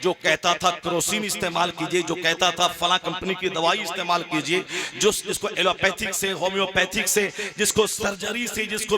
जो कहता था क्रोसिन इस्तेमाल कीजिए, जो कहता था फला कंपनी की दवाई इस्तेमाल कीजिए, जो जिसको एलोपैथिक से, होम्योपैथिक से, जिसको सर्जरी से, जिसको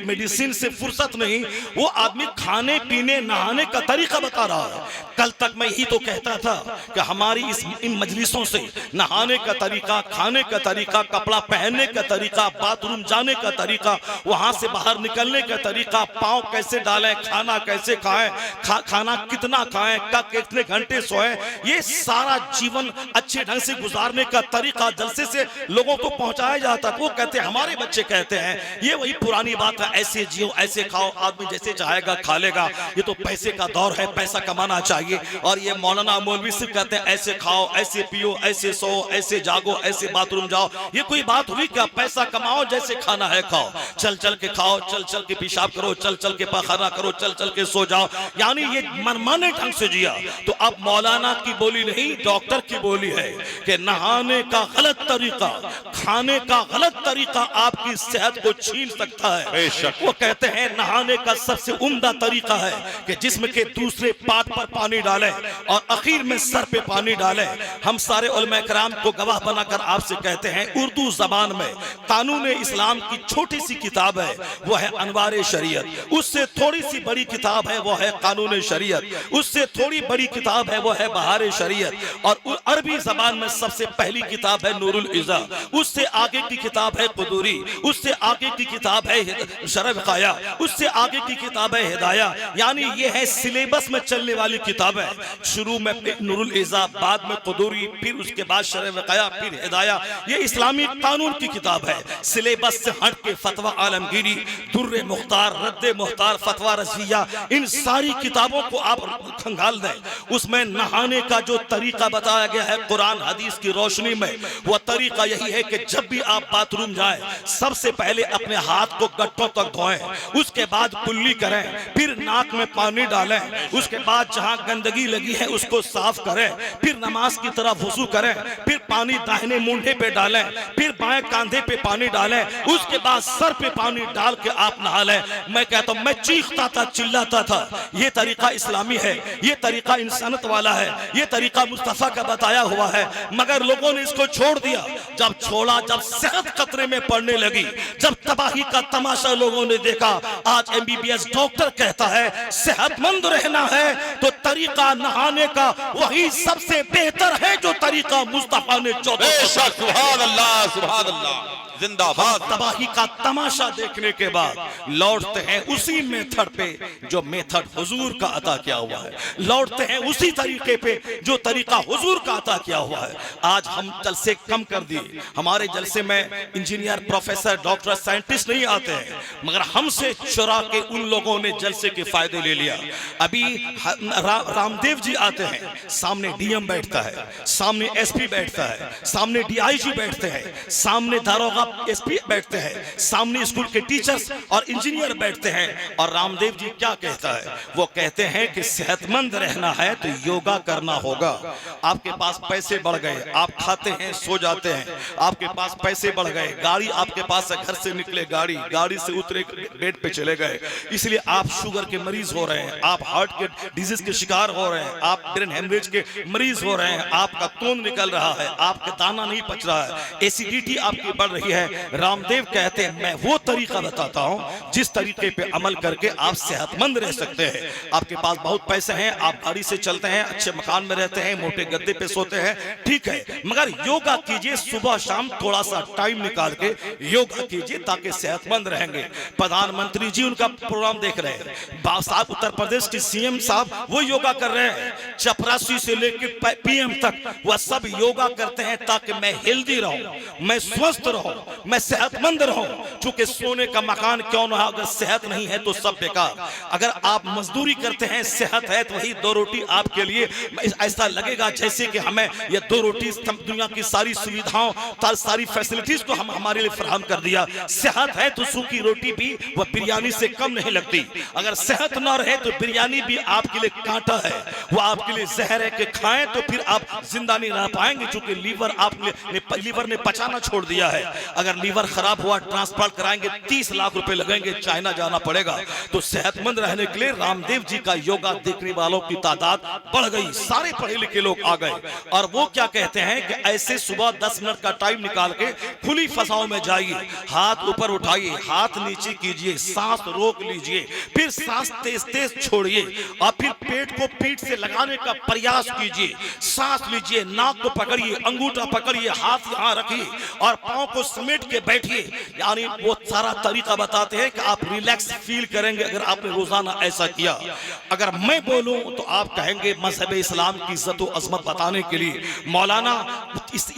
मेडिसिन से फुर्सत नहीं, वो आदमी खाने पीने नहाने का तरीका बता रहा है। कल तक मैं यही तो कहता था कि हमारी इन मजलिसों से नहाने का तरीका, खाने का तरीका, कपड़ा पहनने का तरीका, बाथरूम जाने का तरीका, वहां से बाहर निकलने का तरीका, पांव कैसे डालें, खाना कैसे खाएं, खाना कितना खाएं, कब कितने घंटे सोएं, ये सारा जीवन अच्छे ढंग से गुजारने का तरीका जलसे से लोगों को पहुंचाया जाता। वो कहते हैं, हमारे बच्चे कहते हैं ये वही पुरानी बात है, ऐसे जियो ऐसे खाओ, आदमी जैसे चाहेगा खा लेगा, ये तो पैसे का दौर है, पैसा कमाना चाहिए। और ये मौलाना मौलवी सिर्फ कहते हैं ऐसे खाओ, ऐसे पियो, ऐसे सो, ऐसे जागो, ऐसे बाथरूम जाओ। ये कोई बात हुई क्या? पैसा कमाओ, जैसे खाना है खाओ, चल चल के खाओ, चल चल के पेशाब करो, चल चल के पाखाना करो, चल चल के सो जाओ, यानी ये मनमाने ढंग से जिया। तो अब मौलाना की बोली नहीं, डॉक्टर की बोली है कि नहाने का गलत तरीका, खाने का गलत तरीका आपकी सेहत को छीन सकता है। वो कहते हैं नहाने का सबसे उम्दा तरीका है कि जिस्म के दूसरे पार्ट पर पानी डालें और आखिर में सर पे पानी डालें। हम सारे उलमा किराम को गवाह बनाकर आपसे कहते हैं, उर्दू जबान में कानून इस्लाम की छोटी सी किताब है, वो है अनवार शरीयत। उससे थोड़ी सी बड़ी किताब है, वो है कानून शरीयत। उससे थोड़ी बड़ी किताब है, वो है बहार शरीयत। और अरबी जबान में सबसे पहली किताब है नूरुल इज़ा। उससे आगे की किताब है कुदूरी। उससे आगे की किताब है शरफ काया। उससे आगे की किताब है हिदाया। यानी ये है सिलेबस में चलने वाली किताब है। शुरू में नूरुल इज़ा, बाद में कुदूरी, फिर उसके बाद शरफ काया, फिर हिदाया। ये इस्लामी कानून की किताब है। सिलेबस से हट के फतवा आलमगीरी, दुर्रे मुख्तार, रद्दे मुख्तार, फतवा रज़विया, इन सारी किताबों को आप खंगाल दें। उसमें नहाने का जो तरीका बताया गया है कुरान हदीस की रोशनी में, वह तरीका यही है कि जब भी आप बाथरूम जाएं, सबसे पहले अपने हाथ को गट्टों तक धोएं, उसके बाद कुल्ली करें, फिर नाक में पानी डालें, उसके बाद जहां गंदगी लगी है उसको साफ करें, फिर नमाज की तरफ वुज़ू करें, फिर पानी दाहिने मूंढे पे डालें, फिर बाएं कांधे पे पानी डालें, उसके बाद सर पे पानी डाल के आप नहा लें। मैं कहता हूं, मैं चीखता था, चिल्लाता था, ये तरीका इस्लामी है, ये तरीका इंसानियत वाला है, ये तरीका मुस्तफा का बताया हुआ है, मगर लोगों ने इसको छोड़ दिया। जब छोड़ा, जब सेहत खतरे में पड़ने लगी, जब तबाही का तमाशा लोगों ने देखा, आज एमबीबीएस डॉक्टर कहता है सेहतमंद रहना है तो तरीका नहाने का वही सबसे बेहतर है जो तरीका मुस्तफा ने सुभान अल्लाह, सुभान अल्लाह, जिंदाबाद। तबाही का तमाशा देखने के बाद लौटते हैं उसी मेथड पे जो मेथड हुजूर का अता किया हुआ है, लौटते हैं उसी तरीके पे जो तरीका हुजूर का अता किया हुआ है। आज हम जलसे कम कर दिए, हमारे जलसे में इंजीनियर, प्रोफेसर, डॉक्टर, साइंटिस्ट नहीं आते हैं, मगर हमसे चुरा के उन लोगों ने जलसे के फायदे ले लिया। अभी रामदेव जी आते हैं, सामने डीएम बैठता है, सामने एसपी बैठता है, सामने डीआईजी बैठते हैं, सामने दारोगा एसपी बैठते हैं, सामने स्कूल के टीचर्स और इंजीनियर बैठते हैं। और रामदेव जी क्या कहता है? वो कहते हैं कि सेहतमंद रहना है तो योगा करना होगा। आपके पास पैसे बढ़ गए, आप खाते हैं सो जाते हैं, आपके पास पैसे बढ़ गए, गाड़ी आपके पास है, घर से निकले गाड़ी से उतरे बेड पे चले गए, इसलिए आप शुगर के मरीज हो रहे हैं, आप हार्ट के डिजीज के शिकार हो रहे हैं, आप ब्रेन हेमरेज के मरीज हो रहे हैं, आपका खून निकल रहा है, आपका दाना नहीं पच रहा है, एसिडिटी आपकी बढ़ रही है। रामदेव कहते हैं मैं वो तरीका बताता हूं जिस तरीके पे अमल करके आप सेहतमंद रह सकते हैं। आपके पास बहुत पैसे हैं, आप गाड़ी से चलते हैं, अच्छे मकान में रहते हैं, मोटे गद्दे पे सोते हैं, ठीक है, मगर योगा कीजिए, सुबह शाम थोड़ा सा टाइम निकाल के योगा कीजिए ताकि सेहतमंद रहेंगे। प्रधानमंत्री जी उनका प्रोग्राम देख रहे हैं, साहब उत्तर प्रदेश के सीएम साहब वो योगा कर रहे हैं, चपरासी से लेकर पीएम तक वह सब योगा करते हैं ताकि मैं हेल्दी रहूं, मैं स्वस्थ रहूं, मैं सेहतमंद रहूं। क्योंकि सोने का मकान क्यों ना, अगर सेहत नहीं है तो सब बेकार। अगर आप मजदूरी करते हैं, सेहत है तो वही 2 रोटी आपके लिए ऐसा लगेगा जैसे कि हमें ये 2 रोटी दुनिया की सारी सुविधाओं, सारी फैसिलिटीज को हम हमारे लिए फराहम कर दिया। सेहत है तो सूखी रोटी भी वह बिरयानी से कम नहीं लगती। अगर सेहत ना रहे तो बिरयानी भी आपके लिए कांटा है, वो आपके लिए जहर है कि खाएं तो फिर आप जिंदा नहीं रह पाएंगे, क्योंकि लीवर ने पचाना छोड़ दिया है। अगर लीवर खराब हुआ, ट्रांसप्लांट कराएंगे 30 लाख रुपए लगेंगे, चाइना जाना पड़ेगा। तो सेहतमंद रहने के लिए रामदेव जी का योगा देखने वालों की तादाद बढ़ गई, सारे पढ़े लिखे लोग आ गए। और वो क्या कहते हैं कि ऐसे सुबह 10 मिनट का टाइम निकाल के खुली फसाओं में जाइए, हाथ ऊपर उठाइए, हाथ नीचे कीजिए, सांस रोक लीजिए, फिर सांस तेज तेज छोड़िए और फिर पेट को पीठ से लगाने का प्रयास कीजिए। सांस लीजिए, नाक को पकड़िए, अंगूठा पकड़िए, हाथ यहाँ रखिए और पांव को समेट के बैठिए। यानी वो सारा तरीका बताते हैं कि आप रिलैक्स फील करेंगे अगर आपने रोजाना ऐसा किया। अगर मैं बोलूं तो आप कहेंगे मजहब इस्लाम की इज्जत और अजमत बताने के लिए मौलाना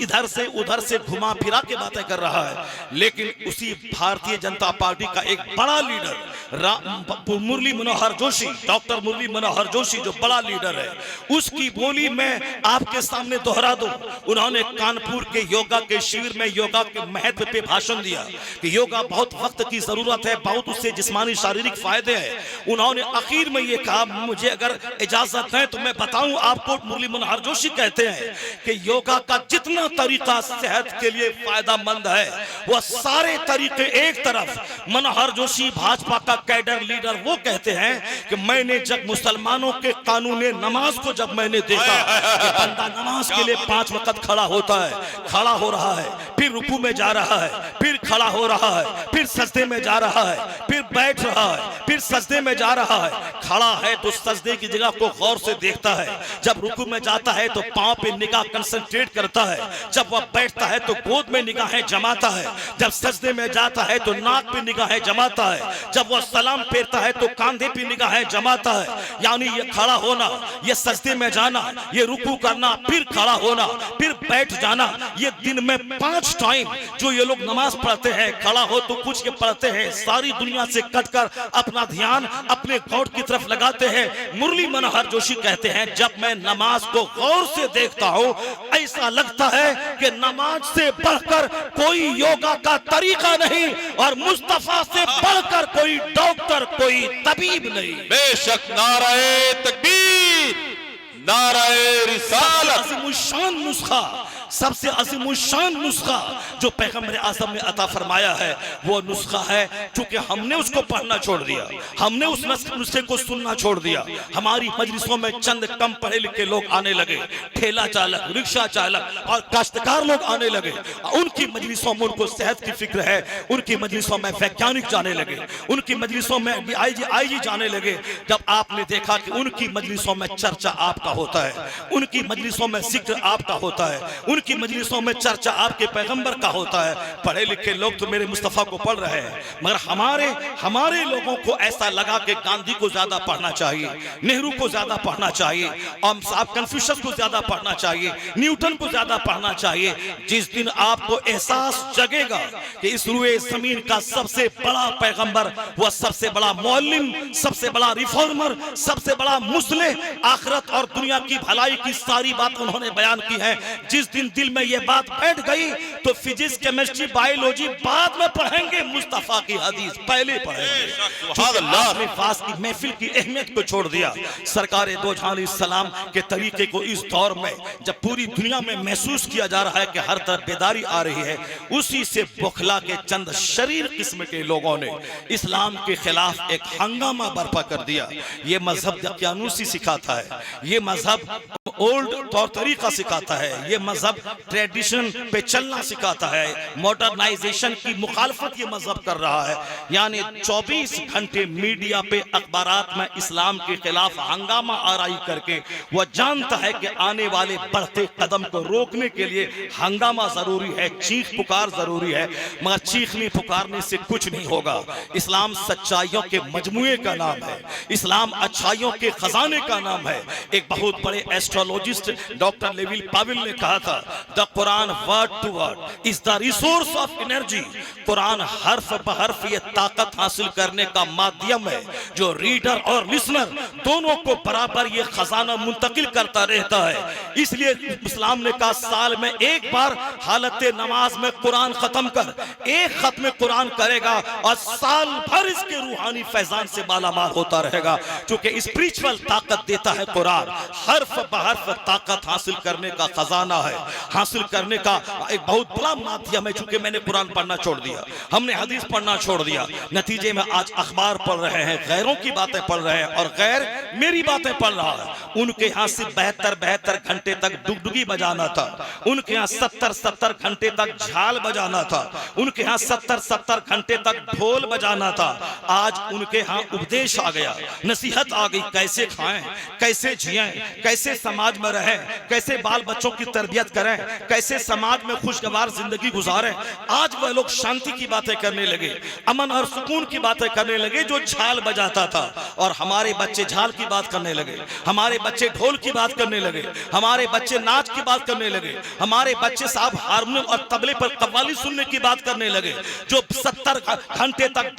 इधर से उधर से घुमा फिरा के बातें कर रहा है। लेकिन उसी भारतीय जनता पार्टी का एक बड़ा लीडर मुरली मनोहर जोशी, डॉक्टर मुरली मनोहर जोशी जो बड़ा लीडर है, उसकी बोली मैं आपके सामने दोहरा दूं। उन्होंने कानपुर के योगा के शिविर में योगा के महत्व पे भाषण दिया कि योगा बहुत वक्त की जरूरत है, बहुत उससे जिस्मानी शारीरिक फायदे हैं। उन्होंने आखिर में ये कहा, मुझे अगर इजाजत है तो मैं बताऊं आपको, मुरली मनोहर जोशी कहते हैं कि योगा का जितना तरीका सेहत के लिए फायदेमंद है वह सारे तरीके एक तरफ। मनोहर जोशी भाजपा का कैडर लीडर वो कहते हैं कि मैंने जब मुसलमानों के कानून नमाज को जब मैंने देखा कि बंदा नमाज के लिए 5 वक्त खड़ा होता है, खड़ा हो रहा है, फिर रुकू में जा रहा है, फिर खड़ा हो रहा है, फिर सजदे में जा रहा है, फिर बैठ रहा है, फिर सजदे में जा रहा है, खड़ा है तो सजदे की जगह को गौर से देखता है, जब रुकू में जाता है तो पांव पे निगाह कंसंट्रेट करता है, जब वह बैठता है तो गोद में निगाहें जमाता है, जब सजदे में जाता है तो नाक पे निगाहें जमाता है, जब वह सलाम फेरता है तो कंधे पे निगाहें जमाता है। यानी ये खड़ा होना, ये सजदे में जाना, ये रुकू करना, फिर खड़ा होना, फिर बैठ जाना, ये दिन में 5 टाइम जो ये लोग नमाज पढ़ते हैं, खड़ा हो तो कुछ ये पढ़ते हैं, सारी दुनिया से कटकर अपना ध्यान अपने गॉड की तरफ लगाते हैं। मुरली मनोहर जोशी कहते हैं जब मैं नमाज को गौर से देखता हूं ऐसा लगता है कि नमाज से बढ़कर कोई योगा का तरीका नहीं और मुस्तफा से बढ़कर कोई डॉक्टर, कोई तबीब नहीं। बेशक नाराए तकबीर, नाराए रिसालत। अज़ीमुश्शान नुस्खा, सबसे अज़ीमुश्शान नुस्खा जो पैगंबर आज़म ने अता फरमाया है वो नुस्खा है, क्योंकि हमने उसको पढ़ना छोड़ दिया, हमने उस नुस्खे को सुनना छोड़ दिया। हमारी मजलिसों में चंद कम पढ़े लिखे लोग आने लगे, ठेला चालक, रिक्शा चालक और काश्तकार लोग आने लगे। उनकी मजलिसों में उनको सेहत की फिक्र है, उनकी मजलिसों में वैज्ञानिक जाने लगे, उनकी मजलिसों में आईजी जाने लगे। जब आपने देखा कि उनकी मजलिसों में चर्चा आपका होता है, उनकी मजलिसों में जिक्र आपका होता है, उनकी मजलिसों में चर्चा आपके पैगंबर का होता है, पढ़े लिखे लोग तो मेरे मुस्तफा को पढ़ रहे हैं, मगर हमारे लोगों को ऐसा लगा कि गांधी को ज्यादा पढ़ना चाहिए, नेहरू को ज्यादा पढ़ना चाहिए, और साहब कन्फ्यूशियस को ज्यादा पढ़ना चाहिए, न्यूटन को ज्यादा पढ़ना चाहिए। जिस दिन आपको एहसास जगेगा कि इस रुए जमीन का सबसे बड़ा पैगंबर, वह सबसे बड़ा मौलिम, सबसे बड़ा रिफॉर्मर, सबसे बड़ा मुस्लिह, आखिरत और दुनिया की भलाई की सारी बात उन्होंने बयान की है, जिस दिन दिन दिल में ये बात बैठ गई तो फिजिक्स, केमिस्ट्री, बायोलॉजी बाद में पढ़ेंगे, मुस्तफा की हदीस पहले पढ़ेंगे। आपने फास की महफिल की अहमियत को छोड़ दिया। सरकार दो जहां इस्लाम के तरीके को इस दौर में जब पूरी दुनिया में महसूस किया जा रहा है कि हर तरफ बेदारी आ रही है, उसी से बौखला के चंद शरीर किस्म के लोगों ने इस्लाम के खिलाफ एक हंगामा बर्पा कर दिया। ये मजहब दकियानूसी सिखाता है, ये मजहब ओल्ड तौर तरीका सिखाता है, ये मजहब ट्रेडिशन पे चलना सिखाता है, मॉडर्नाइजेशन की मुखालफत ये मजहब कर रहा है। यानी 24 घंटे मीडिया पे अखबारात में इस्लाम के खिलाफ हंगामा आराई करके वह जानता है कि आने वाले बढ़ते कदम को रोकने के लिए हंगामा जरूरी है, चीख पुकार जरूरी है, मगर चीखने पुकारने से कुछ नहीं होगा। इस्लाम सच्चाइयों के मजमुए का नाम है, इस्लाम अच्छाइयों के खजाने का नाम है। एक बहुत बड़े एस्ट्रोलॉजिस्ट डॉक्टर लेविल पाविल ने कहा था, the Quran word to word is the resource of energy. Quran हर्फ बहर्फ ये ताकत हासिल करने का माध्यम है जो रीडर और लिसनर दोनों को बराबर ये खजाना मुंतकिल करता रहता है। इसलिए इस्लाम ने कहा साल में एक बार हालत नमाज में कुरान खत्म कर, एक खत्म कुरान करेगा और साल भर इसके रूहानी फैजान से मालामाल होता रहेगा, क्योंकि स्पिरिचुअल ताकत देता है कुरान। हर्फ बहर्फ ताकत हासिल करने का खजाना है, हासिल करने का एक बहुत बड़ा माध्यम है। चूंकि मैंने कुरान पढ़ना छोड़ दिया, हमने हदीस पढ़ना छोड़ दिया, नतीजे में आज अखबार पढ़ रहे हैं, गैरों की बातें पढ़ रहे हैं और गैर मेरी बातें पढ़ रहा है। उनके यहाँ से 72 घंटे तक डुगडुगी बजाना था, उनके यहाँ 70 घंटे तक झाल बजाना था, उनके यहाँ 70 घंटे तक ढोल बजाना था। आज उनके यहाँ उपदेश आ गया, नसीहत आ गई, कैसे खाएं, कैसे जिएं, कैसे समाज में रहें, कैसे बाल बच्चों की तरबियत करें, कैसे समाज में खुशगवार जिंदगी गुजारें। आज वह लोग शांति की बातें करने लगे, अमन और सुकून की बातें करने लगे जो झाल बजाता था। और हमारे बच्चे झाल की बात करने लगे, हमारे बच्चे ढोल की बात करने लगे, हमारे बच्चे नाच की बात करने लगे, हमारे बच्चे साहब हारमोनियम और तबले पर कव्वाली सुनने की बात करने लगे। जो 70 घंटे तक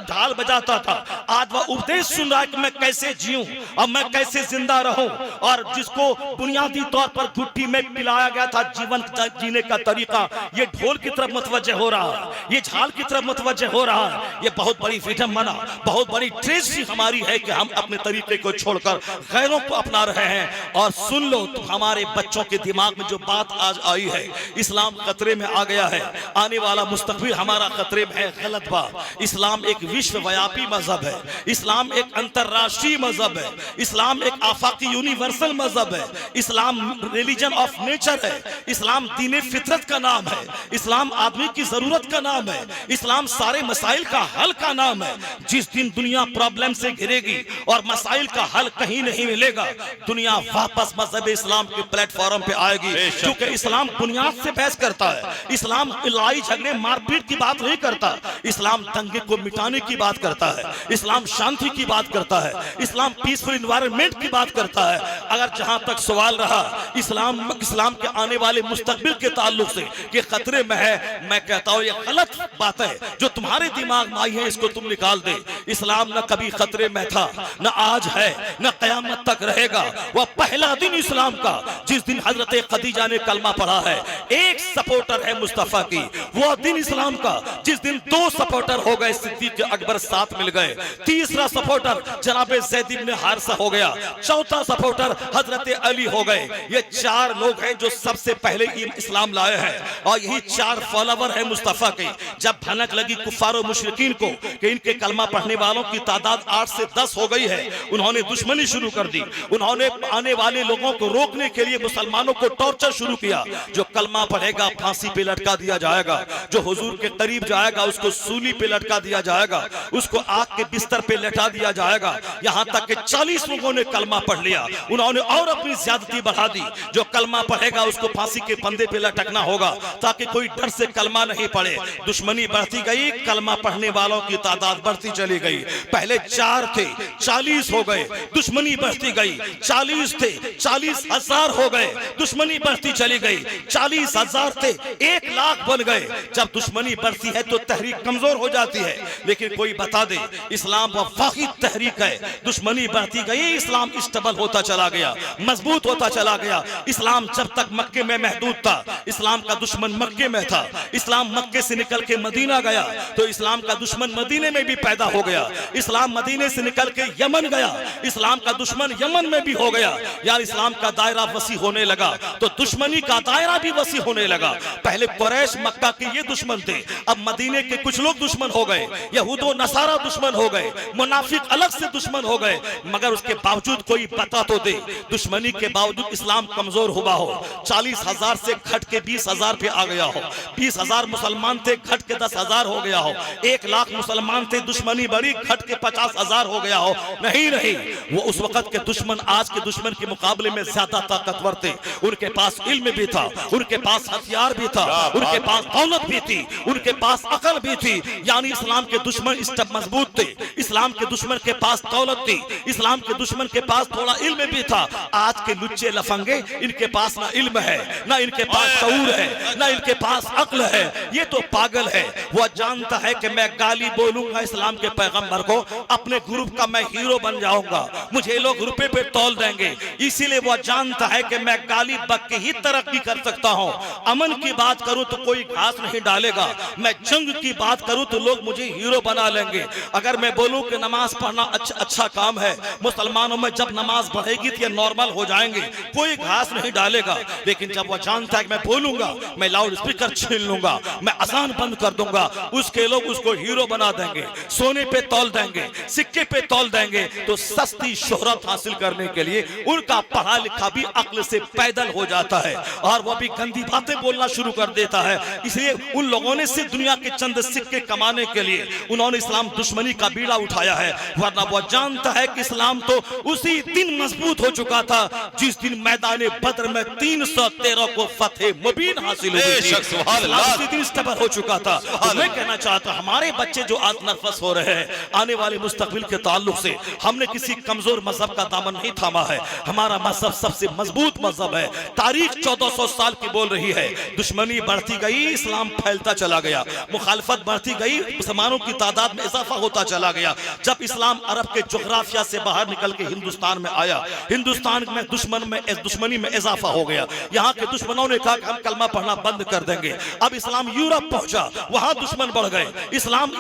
ढाल बजाता था, आज वह उपदेश सुन रहा है कि मैं कैसे जीऊं और मैं कैसे जिंदा रहूं। और जिसको बुनियादी तौर पर घुट्टी में पिलाया गया था जीवन जीने का तरीका, ये ढोल की तरफ मुतवज्जह हो रहा है, ये झाल की तरफ मुतवज्जह हो रहा है। ये बहुत बड़ी विडंबना, बहुत बड़ी ट्रेजेडी हमारी है कि हम अपने तरीके को छोड़कर गैरों को अपना रहे हैं। और सुन लो, तो हमारे बच्चों के दिमाग में जो बात आज आई है, इस्लाम खतरे में आ गया है, आने वाला मुस्तकबिल हमारा खतरे में है, गलत बात। इस्लाम एक विश्वव्यापी मजहब है, इस्लाम एक अंतरराष्ट्रीय मजहब है, इस्लाम एक आफाकी यूनिवर्सल मजहब है, इस्लाम रिलीजन ऑफ नेचर है, इस्लाम दीन फितरत का नाम है, इस्लाम आदमी की जरूरत का नाम है, इस्लाम सारे मसाइल का हल का नाम है। जिस दिन दुनिया प्रॉब्लम से घिरेगी और मसाइल का हल कहीं नहीं मिलेगा, दुनिया वापस मजहब इस्लाम के प्लेटफॉर्म पे आएगी, क्योंकि इस्लाम बुनियाद से बहस करता है। इस्लाम लड़ाई झगड़े मारपीट की बात नहीं करता, इस्लाम दंगे को मिटाने की बात करता है, इस्लाम शांति की बात करता है, इस्लाम पीसफुल एनवायरनमेंट की बात करता है। अगर जहां तक सवाल रहा इस्लाम के आने वाले मुस्तकबिल के ताल्लुक से कि खतरे में है, मैं कहता हूं ये गलत बात है। जो तुम्हारे दिमाग में आई है इसको तुम निकाल दे। इस्लाम न कभी खतरे में था, न आज है, न कयामत तक रहेगा। वह पहला दिन इस्लाम का जिस दिन हजरत खदीजा ने कलमा पढ़ा है, एक सपोर्टर है मुस्तफा की, वह दिन इस्लाम का जिस दिन 2 सपोर्टर हो गए, सिद्दीक अकबर साथ मिल गए, तीसरा सपोर्टर जनाब ज़ैद इब्न हारिसा हो गया, चौथा सपोर्टर हजरत अली हो गए। ये 4 लोग हैं जो सबसे पहले इस्लाम लाए हैं और यही 4 फॉलोवर है मुस्तफा के। जब भनक लगी कुफार और मुशरिकीन को कि इनके कलमा पढ़ने वालों की तादाद 8 से 10 हो गई है, उन्होंने दुश्मनी शुरू कर दी। उन्होंने आने वाले लोगों को रोकने के लिए मुसलमानों को टॉर्चर शुरू किया। जो कलमा पढ़ेगा फांसी पे लटका दिया जाएगा, जो हुजूर के करीब जाएगा उसको सूली पे लटका दिया जाएगा, उसको आग के बिस्तर पे लेटा दिया जाएगा। यहाँ तक कि 40 लोगों ने कलमा पढ़ लिया, उन्होंने और अपनी ज्यादती बढ़ा दी। जो कलमा पढ़ेगा उसको फांसी के फंदे पे लटकना होगा ताकि कोई डर से कलमा नहीं पढ़े। दुश्मनी बढ़ती गई, कलमा पढ़ने वालों की तादाद बढ़ती चली गई। पहले 4 थे, 40 हो गए, दुश्मनी बढ़ती गई। 40 थे 40,000 हो गए, दुश्मनी बढ़ती चली गई, 40,000 थे 1 लाख बन गए। जब दुश्मनी बढ़ती है तो तहरीक कमजोर हो जाती है। लेकिन कोई बता दे इस्लाम वफाकी तहरीक है, दुश्मनी बढ़ती गई, इस्लाम स्टेबल होता चला गया, मजबूत होता चला गया। इस्लाम जब तक मक्के में महदूद था, इस्लाम का दुश्मन मक्के में था। इस्लाम मक्के से निकल के मदीना गया तो इस्लाम का दुश्मन मदीने में भी पैदा हो गया। इस्लाम मदीने से निकल के यमन गया, इस्लाम का दुश्मन यमन में भी हो गया। यार इस्लाम का दायरा वसी होने लगा तो दुश्मनी का दायरा भी वसी होने लगा। पहले कुरैश मक्का के ये दुश्मन थे, अब मदीने के कुछ लोग दुश्मन हो गए, यहूदो नसारा दुश्मन हो गए, मुनाफिक अलग से दुश्मन हो गए। मगर उसके बावजूद कोई बता तो दे, दुश्मनी के बावजूद इस्लाम कमजोर हुआ हो, 40,000 से घट के 20,000 पे आ गया हो, 20,000 मुसलमान थे घट के 10,000 हो गया हो, 1 लाख मुसलमान थे दुश्मनी बड़ी घट के 50,000 हो गया हो। नहीं नहीं, वो उस वक्त के दुश्मन आज के दुश्मन के मुकाबले में ज्यादा ताकतवर थे। उनके पास इल्म भी था, उनके पास हथियार भी था, उनके पास दौलत भी थी, उनके पास अकल भी थी। यानी इस्लाम के दुश्मन इस तब मजबूत थे, इस्लाम के दुश्मन के पास दौलत थी, इस्लाम के दुश्मन के पास थोड़ा इल्म भी था। आज के लुच्चे लफंगे, इनके पास ना इल्म है, ना इनके पास शऊर है, ना इनके पास अक्ल है, ये तो पागल है। वह जानता है कि मैं गाली बोलूंगा इस्लाम के पैगंबर को, अपने ग्रुप का मैं हीरो बन जाऊंगा, मुझे लोग रुपए पे तौल देंगे। इसीलिए वह जानता है कि मैं गाली बक के ही तरक्की कर सकता हूं। अमन की बात करूं तो कोई घास नहीं डालेगा, मैं जंग की बात करूं तो लोग मुझे हीरो बना लेंगे। अगर मैं बोलूं कि नमाज पढ़ना अच्छा काम है, मुसलमानों में जब नमाज बढ़ेगी तो ये नॉर्मल हो जाएंगे, कोई घास नहीं डालेगा। लेकिन जब वह जानता है कि मैं बोलूंगा, मैं लाउड स्पीकर छीन लूंगा, मैं अजान बंद कर दूंगा, उसके लोग उसको हीरो बना देंगे, सोने पे तौल देंगे, सिक्के पे तौल देंगे। तो सस्ती शोहरत हासिल करने के लिए उनका पढ़ा लिखा भी अक्ल से पैदल हो जाता है और वह भी गंदी बातें बोलना शुरू कर देता है। इसलिए उन लोगों ने सिर्फ दुनिया के चंद सिक्के कमाने के लिए उन्होंने इस्लाम दुश्मनी का बीड़ा उठाया है। वरना वह जानता है कि इस्लाम तो उसी दिन मजबूत हो चुका था जिस दिन मैदान बद्र में 313 को फतेह मुबीन हासिल हुई थी। उसी दिन स्टेबल हो चुका था। तो मैं कहना चाहता हूं, हमारे बच्चे जो आज नर्वस हो रहे हैं आने वाले मुस्तकबिल के ताल्लुक से, हमने किसी कमजोर मजहब का दामन नहीं थामा है। हमारा मजहब सबसे मजबूत मजहब है। तारीख 1400 साल की बोल रही है। दुश्मनी बढ़ती गई, इस्लाम फैलता चला गया, मुखालफत बढ़ती गई, मुसलमानों की तादाद में इजाफा होता चला गया। जब इस्लाम अरब के जोग्राफिया से बाहर निकल के हिंदुस्तान में आया, हिंदुस्तान में दुश्मनी में इजाफा हो गया। यहाँ के दुश्मनों ने कहा कि हम कलमा पढ़ना बंद कर देंगे। अब इस्लाम यूरोप पहुंचा, वहां दुश्मन बढ़ गए। इस्लाम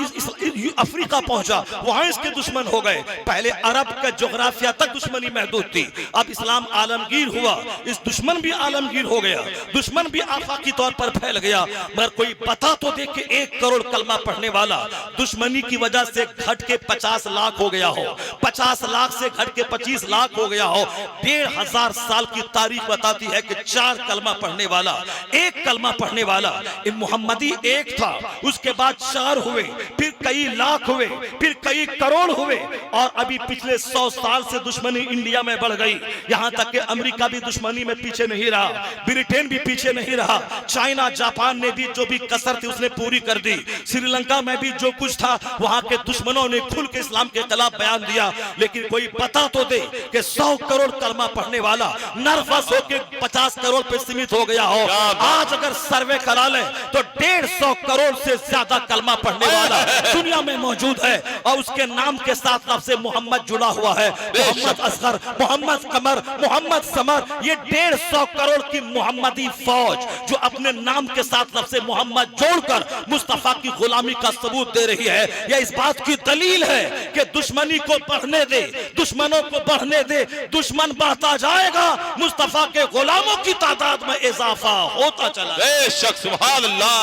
अफ्रीका पहुंचा, वहां इसके दुश्मन हो गए। पहले अरब का जोग्राफिया तक दुश्मनी महदूद थी, अब इस्लाम आलमगीर हुआ, इस दुश्मन भी आलमगीर हो गया, दुश्मन भी आफाकी तौर पर फैल गया। मगर कोई बता तो दे कि 1 करोड़ कलमा पढ़ने वाला दुश्मनी की वजह से घट के 50 लाख हो गया हो, 50 लाख से घट के 25 लाख हो गया हो। 1500 साल की तारीख बताती है कि 4 कलमा पढ़ने वाला, 1 कलमा पढ़ने वाला, मोहम्मदी 1 था, उसके बाद 4 हुए, फिर कई लाख हुए, फिर कई करोड़ हुए। और अभी पिछले 100 साल से दुश्मनी इंडिया में बढ़ गई। यहां तक कि अमेरिका भी दुश्मनी में पीछे नहीं रहा, ब्रिटेन भी पीछे नहीं रहा, चाइना जापान ने भी जो भी कसर थी उसने पूरी कर दी। श्रीलंका में भी जो कुछ था वहां के दुश्मनों ने खुल के इस्लाम के खिलाफ बयान दिया। लेकिन कोई बता तो दे कि 100 करोड़ कलमा पढ़ने वाला नर्वस होकर 50 करोड़ पे सीमित हो गया हो। आज अगर सर्वे करा ले तो 150 करोड़ से ज्यादा कलमा पढ़ने वाला दुनिया में मौजूद है और उसके नाम के साथ लफ्ज़ मोहम्मद जुड़ा हुआ है। मोहम्मद असगर, मोहम्मद कमर, मोहम्मद समर, ये 150 करोड़ की मोहम्मदी फौज जो अपने नाम के साथ लफ्ज़ मोहम्मद जोड़कर मुस्तफा की गुलामी का सबूत दे रही है। यह इस बात की दलील है कि दुश्मनी को बढ़ने दे, दुश्मनों को बढ़ने दे, दुश्मन बढ़ता जाएगा, मुस्तफा के गुलामों की तादाद में इजाफा होता चला। बेशक, सुभान अल्लाह,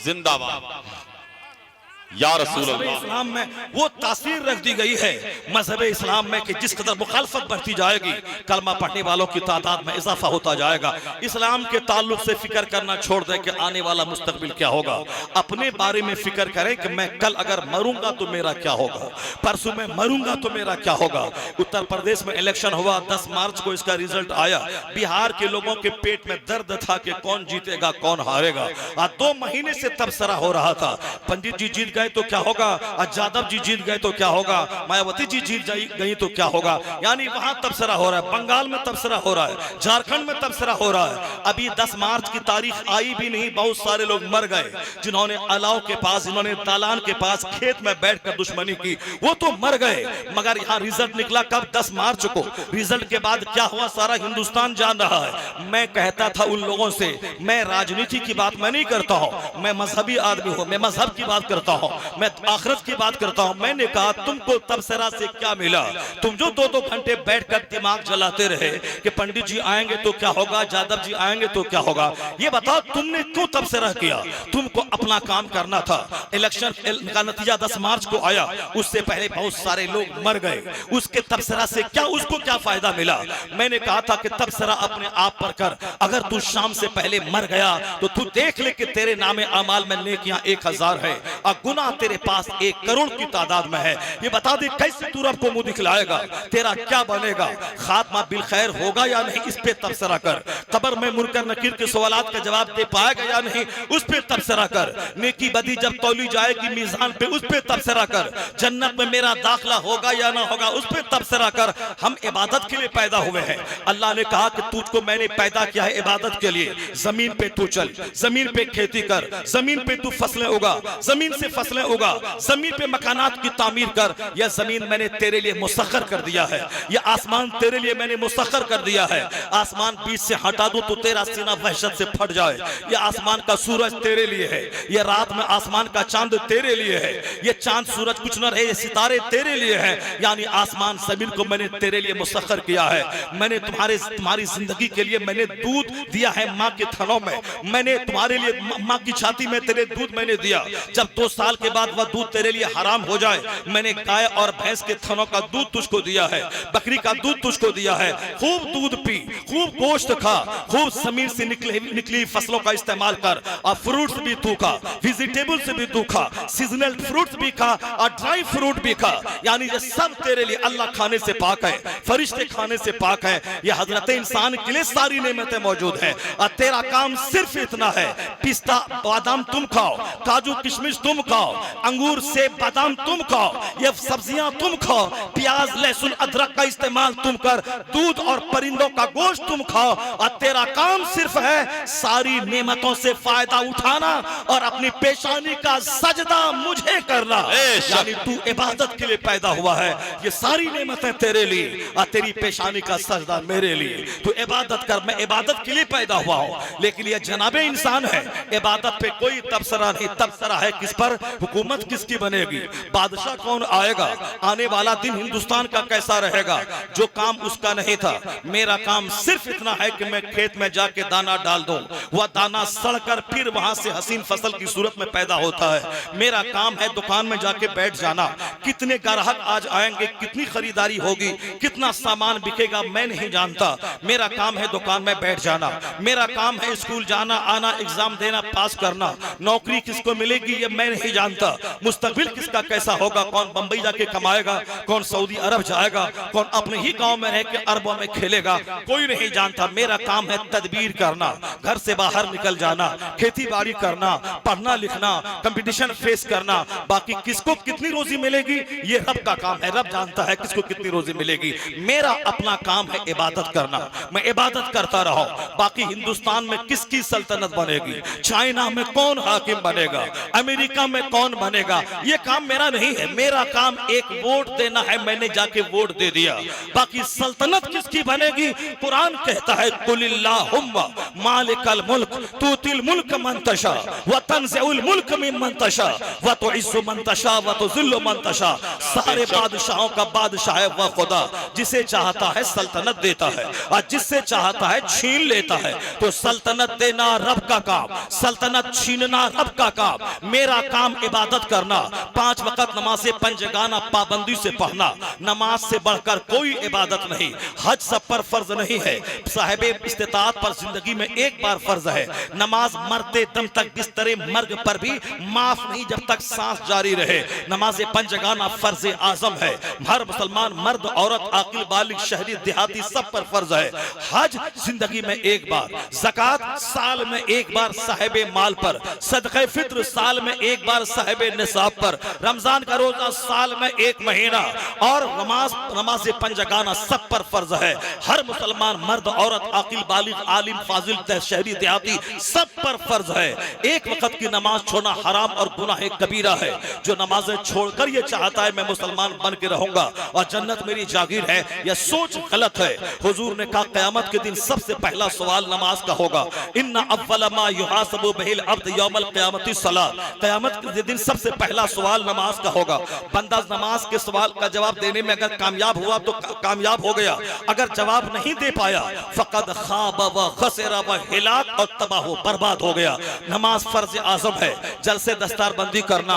जिंदाबाद या रसूल अल्लाह। इस्लाम में वो तासीर रख दी गई है मजहब इस्लाम में कि जिस कदर मुखालफत बढ़ती जाएगी कलमा पढ़ने वालों की तादाद में इजाफा होता जाएगा। इस्लाम के ताल्लुक से फिक्र करना छोड़ दें कि आने वाला मुस्तकबिल क्या होगा। अपने बारे में फिक्र करें कि मैं कल अगर मरूंगा तो मेरा क्या होगा, परसों में मरूंगा तो मेरा क्या होगा। उत्तर प्रदेश में इलेक्शन हुआ, 10 मार्च को इसका रिजल्ट आया। बिहार के लोगों के पेट में दर्द था कि कौन जीतेगा कौन हारेगा। 2 महीने से तबसरा हो रहा था। पंडित जी जीत गए तो क्या होगा, और यादव जी जीत गए तो क्या होगा, मायावती जी जीत गई तो क्या होगा। यानी वहां तबसरा हो रहा है, बंगाल में तबसरा हो रहा है, झारखंड में तबसरा हो रहा है। अभी 10 मार्च की तारीख आई भी नहीं, बहुत सारे लोग मर गए, जिन्होंने अलाव के पास, जिन्होंने दालान के पास खेत में बैठकर दुश्मनी की, वो तो मर गए। मगर यहाँ रिजल्ट निकला कब, 10 मार्च को। रिजल्ट के बाद क्या हुआ सारा हिंदुस्तान जान रहा है। मैं कहता था उन लोगों से, मैं राजनीति की बात मैं नहीं करता हूं, मैं मजहबी आदमी हूं, मैं मजहब की बात करता हूं, मैं आखिरत की बात करता हूं। मैंने कहा तुमको तबसरा से क्या मिला, तुम जो 2-2 घंटे बैठकर दिमाग जलाते रहे कि पंडित जी आएंगे तो क्या होगा, यादव जी आएंगे तो क्या होगा, ये बताओ तुमने क्यों तबसरा किया। तुमको अपना काम करना था। इलेक्शन का नतीजा 10 मार्च को आया, उससे पहले बहुत सारे लोग मर गए, उसके तबसरा से क्या, उसको क्या फायदा मिला। मैंने कहा था कि तबसरा अपने आप पर कर, अगर तू शाम से पहले मर गया तो तू देख ले कि तेरे नामे अमाल में नेकियां 1000 है और गुनाह तेरे पास 1 करोड़ की तादाद में है। ये बता दे कैसे तू रब को मुंह दिखलाएगा, तेरा क्या बनेगा, खात्मा बिल खैर होगा या नहीं, इस पे तबसरा कर। कब्र में मुनकर नकीर के सवालात का जवाब दे पाएगा या नहीं, उस पे तबसरा कर। नेकी बदी जब तौली जाएगी मीजान पे, उस पे तबसरा कर। जन्नत में मेरा दाखला होगा या ना होगा, उस पे तबसरा कर। हम इबादत के लिए पैदा हुए हैं। अल्लाह ने कहा कि तुझको मैंने पैदा किया है इबादत के लिए। जमीन पे तू चल, जमीन पे खेती कर, जमीन पे तू फसलें उगा, जमीन से फसलें उगा, जमीन पे मकानात की तामीर कर। यह जमीन मैंने तेरे लिए मुसख्खर कर दिया है, यह आसमान तेरे लिए मैंने मुसख्खर कर दिया है। आसमान बीच से हटा दूं तो तेरा सीना वहशत से फट जाए। यह आसमान का सूरज तेरे लिए है, यह रात में आसमान का चांद तेरे लिए है, यह चांद सूरज कुछ न रहे, ये सितारे तेरे लिए हैं। यानी आसमान जमीन को मैंने तेरे लिए मुसख्खर किया है। मैंने तुम्हारी जिंदगी के लिए मैंने दूध दिया है माँ के थनों में, मैंने तुम्हारे लिए माँ की छाती में तेरे दूध मैंने दिया। जब 2 साल के बाद वह दूध तेरे लिए हराम हो जाए, मैंने गाय और भैंस के थनों का दूध तुझको दिया है, बकरी का दूध तुझको दिया है। खूब दूध पी, खूब गोश्त खा, खूब जमीन से निकली फसलों का इस्तेमाल कर, और फ्रूट्स भी तू खा, वेजिटेबल्स भी तू खा, सीजनल फ्रूट्स भी खा और ड्राई फ्रूट भी खा। यानी ये सब तेरे लिए अल्लाह खाने से पाक है, फरिश्ते खाने से पाक है। ये हजरत इंसान के लिए सारी नेमतें मौजूद हैं और तेरा काम सिर्फ इतना है, पिस्ता बादाम तुम खाओ, काजू किशमिश तुम खाओ, अंगूर सेब बादाम तुम खाओ, ये सब्जियां तुम खाओ, प्याज लहसुन अदरक का इस्तेमाल तुम कर, दूध और परिंदों का गोश्त तुम खाओ, और तेरा काम सिर्फ है सारी नेमतों से फायदा उठाना और अपनी पेशानी का सजदा मुझे करना। यानी तू इबादत के लिए पैदा हुआ है, ये सारी नेमतें तेरे लिए और तेरी पेशानी का सजदा मेरे लिए। तू इबादत कर, मैं इबादत के लिए पैदा हुआ हूं, लेकिन ये जनाबे इंसान है, इबादत पे कोई तबसरा नहीं। तबसरा है किस पर, हुकूमत किसकी बनेगी, बादशाह कौन आएगा, आने वाला दिन हिंदुस्तान का कैसा रहेगा। जो काम उसका नहीं था, मेरा काम सिर्फ इतना है कि मैं खेत में जाके दाना डाल दूं, वह दाना सड़कर फिर वहां से हसीन फसल की सूरत में पैदा होता है। मेरा काम है दुकान में जाके बैठ जाना, कितने ग्राहक आज आएंगे, कितनी खरीदारी होगी, कितना सामान बिकेगा मैं नहीं जानता। मेरा काम है दुकान में बैठ जाना, मेरा काम है स्कूल जाना आना, एग्जाम देना, पास करना। नौकरी किसको मिलेगी ये मैं नहीं जानता, मुस्तकबिल किसका कैसा होगा, कौन बंबई जाके कमाएगा, कौन सऊदी अरब जाएगा, कौन अपने ही गांव में रह के अरबों में खेलेगा, कोई नहीं जानता। मेरा काम है तदबीर करना, घर से बाहर निकल जाना, खेती बाड़ी करना, पढ़ना लिखना, कंपटीशन फेस करना। बाकी किसको कितनी रोजी मिलेगी ये रब का काम है, रब जानता है किसको कितनी रोजी मिलेगी। मेरा अपना काम है इबादत करना, मैं इबादत करता रहा। बाकी हिंदुस्तान में किसकी सल्तनत बनेगी, चाइना में कौन हाकिम बनेगा, अमेरिका में कौन बनेगा, ये काम मेरा नहीं है। मेरा काम एक वोट देना है, मैंने जाके वोट दे दिया। बाकी सल्तनत किसकी बनेगी, कुरान कहता है कुलिल्लाहुम्मा मालिकल मुल्क तुतिल मुल्क मन तशा व तंज़िउल मुल्क मिम्मन तशा व तुइज़्ज़ु मन तशा व तुज़िल्लु मन तशा। सारे बादशाहों का बादशाह है वह खुदा, जिसे चाहता है सल्तनत देता है और जिससे चाहता है छीन लेता है। तो सल्तनत देना रब का काम, सल्तनत छीनना रब का काम। मेरा काम इबादत करना, 5 वक्त नमाज़ें पंजगाना पाबंदी से पढ़ना, नमाज से बढ़कर कोई इबादत नहीं। हज सब पर फर्ज नहीं है, साहिबे इस्तिताअत पर जिंदगी में एक बार फर्ज है। नमाज मरते दम तक बिस्तरे मर्ग पर भी माफ नहीं जब तक सांस जारी रहे। नमाज पंजगाना फर्ज आजम है, हर मुसलमान मर्द औरत आकिल बालिग शहरी देहाती सब पर फर्ज है। हज जिंदगी में एक बार, ज़कात साल में एक बार साहिबे माल पर, सदक़े फित्र साल में एक बार साहिब निसाब पर। रमजान का रोजा साल में 1 महीना और नमाज पंजगाना सब पर फर्ज है। हर मुसलमान मर्द औरत आकिल बालिग आलिम फाजिल शहरी देहाती सब पर फर्ज है। एक वक्त की नमाज छोड़ना हराम और गुनाह कबीरा है। जो नमाजें छोड़कर ये चाहता है मैं मुसलमान बन के रहूंगा और जन्नत मेरी जागीर है, यह सोच गलत है। हुजूर ने कहा क़यामत के दिन सबसे पहला सवाल नमाज का होगा। इन्ना अव्वल मा युहासबु बिहिल अब्द यौमल क़यामति सलात। क़यामत के दिन सबसे पहला सवाल नमाज का होगा। बंदा नमाज के सवाल का जवाब देने में अगर कामयाब हुआ तो कामयाब हो गया, अगर जवाब नहीं दे पाया फ़क़द ख़ाब व ख़सिर व हिलाक और तबाह बर्बाद हो गया। नमाज फर्ज आज़म है। जलसे दस्तारबंदी करना,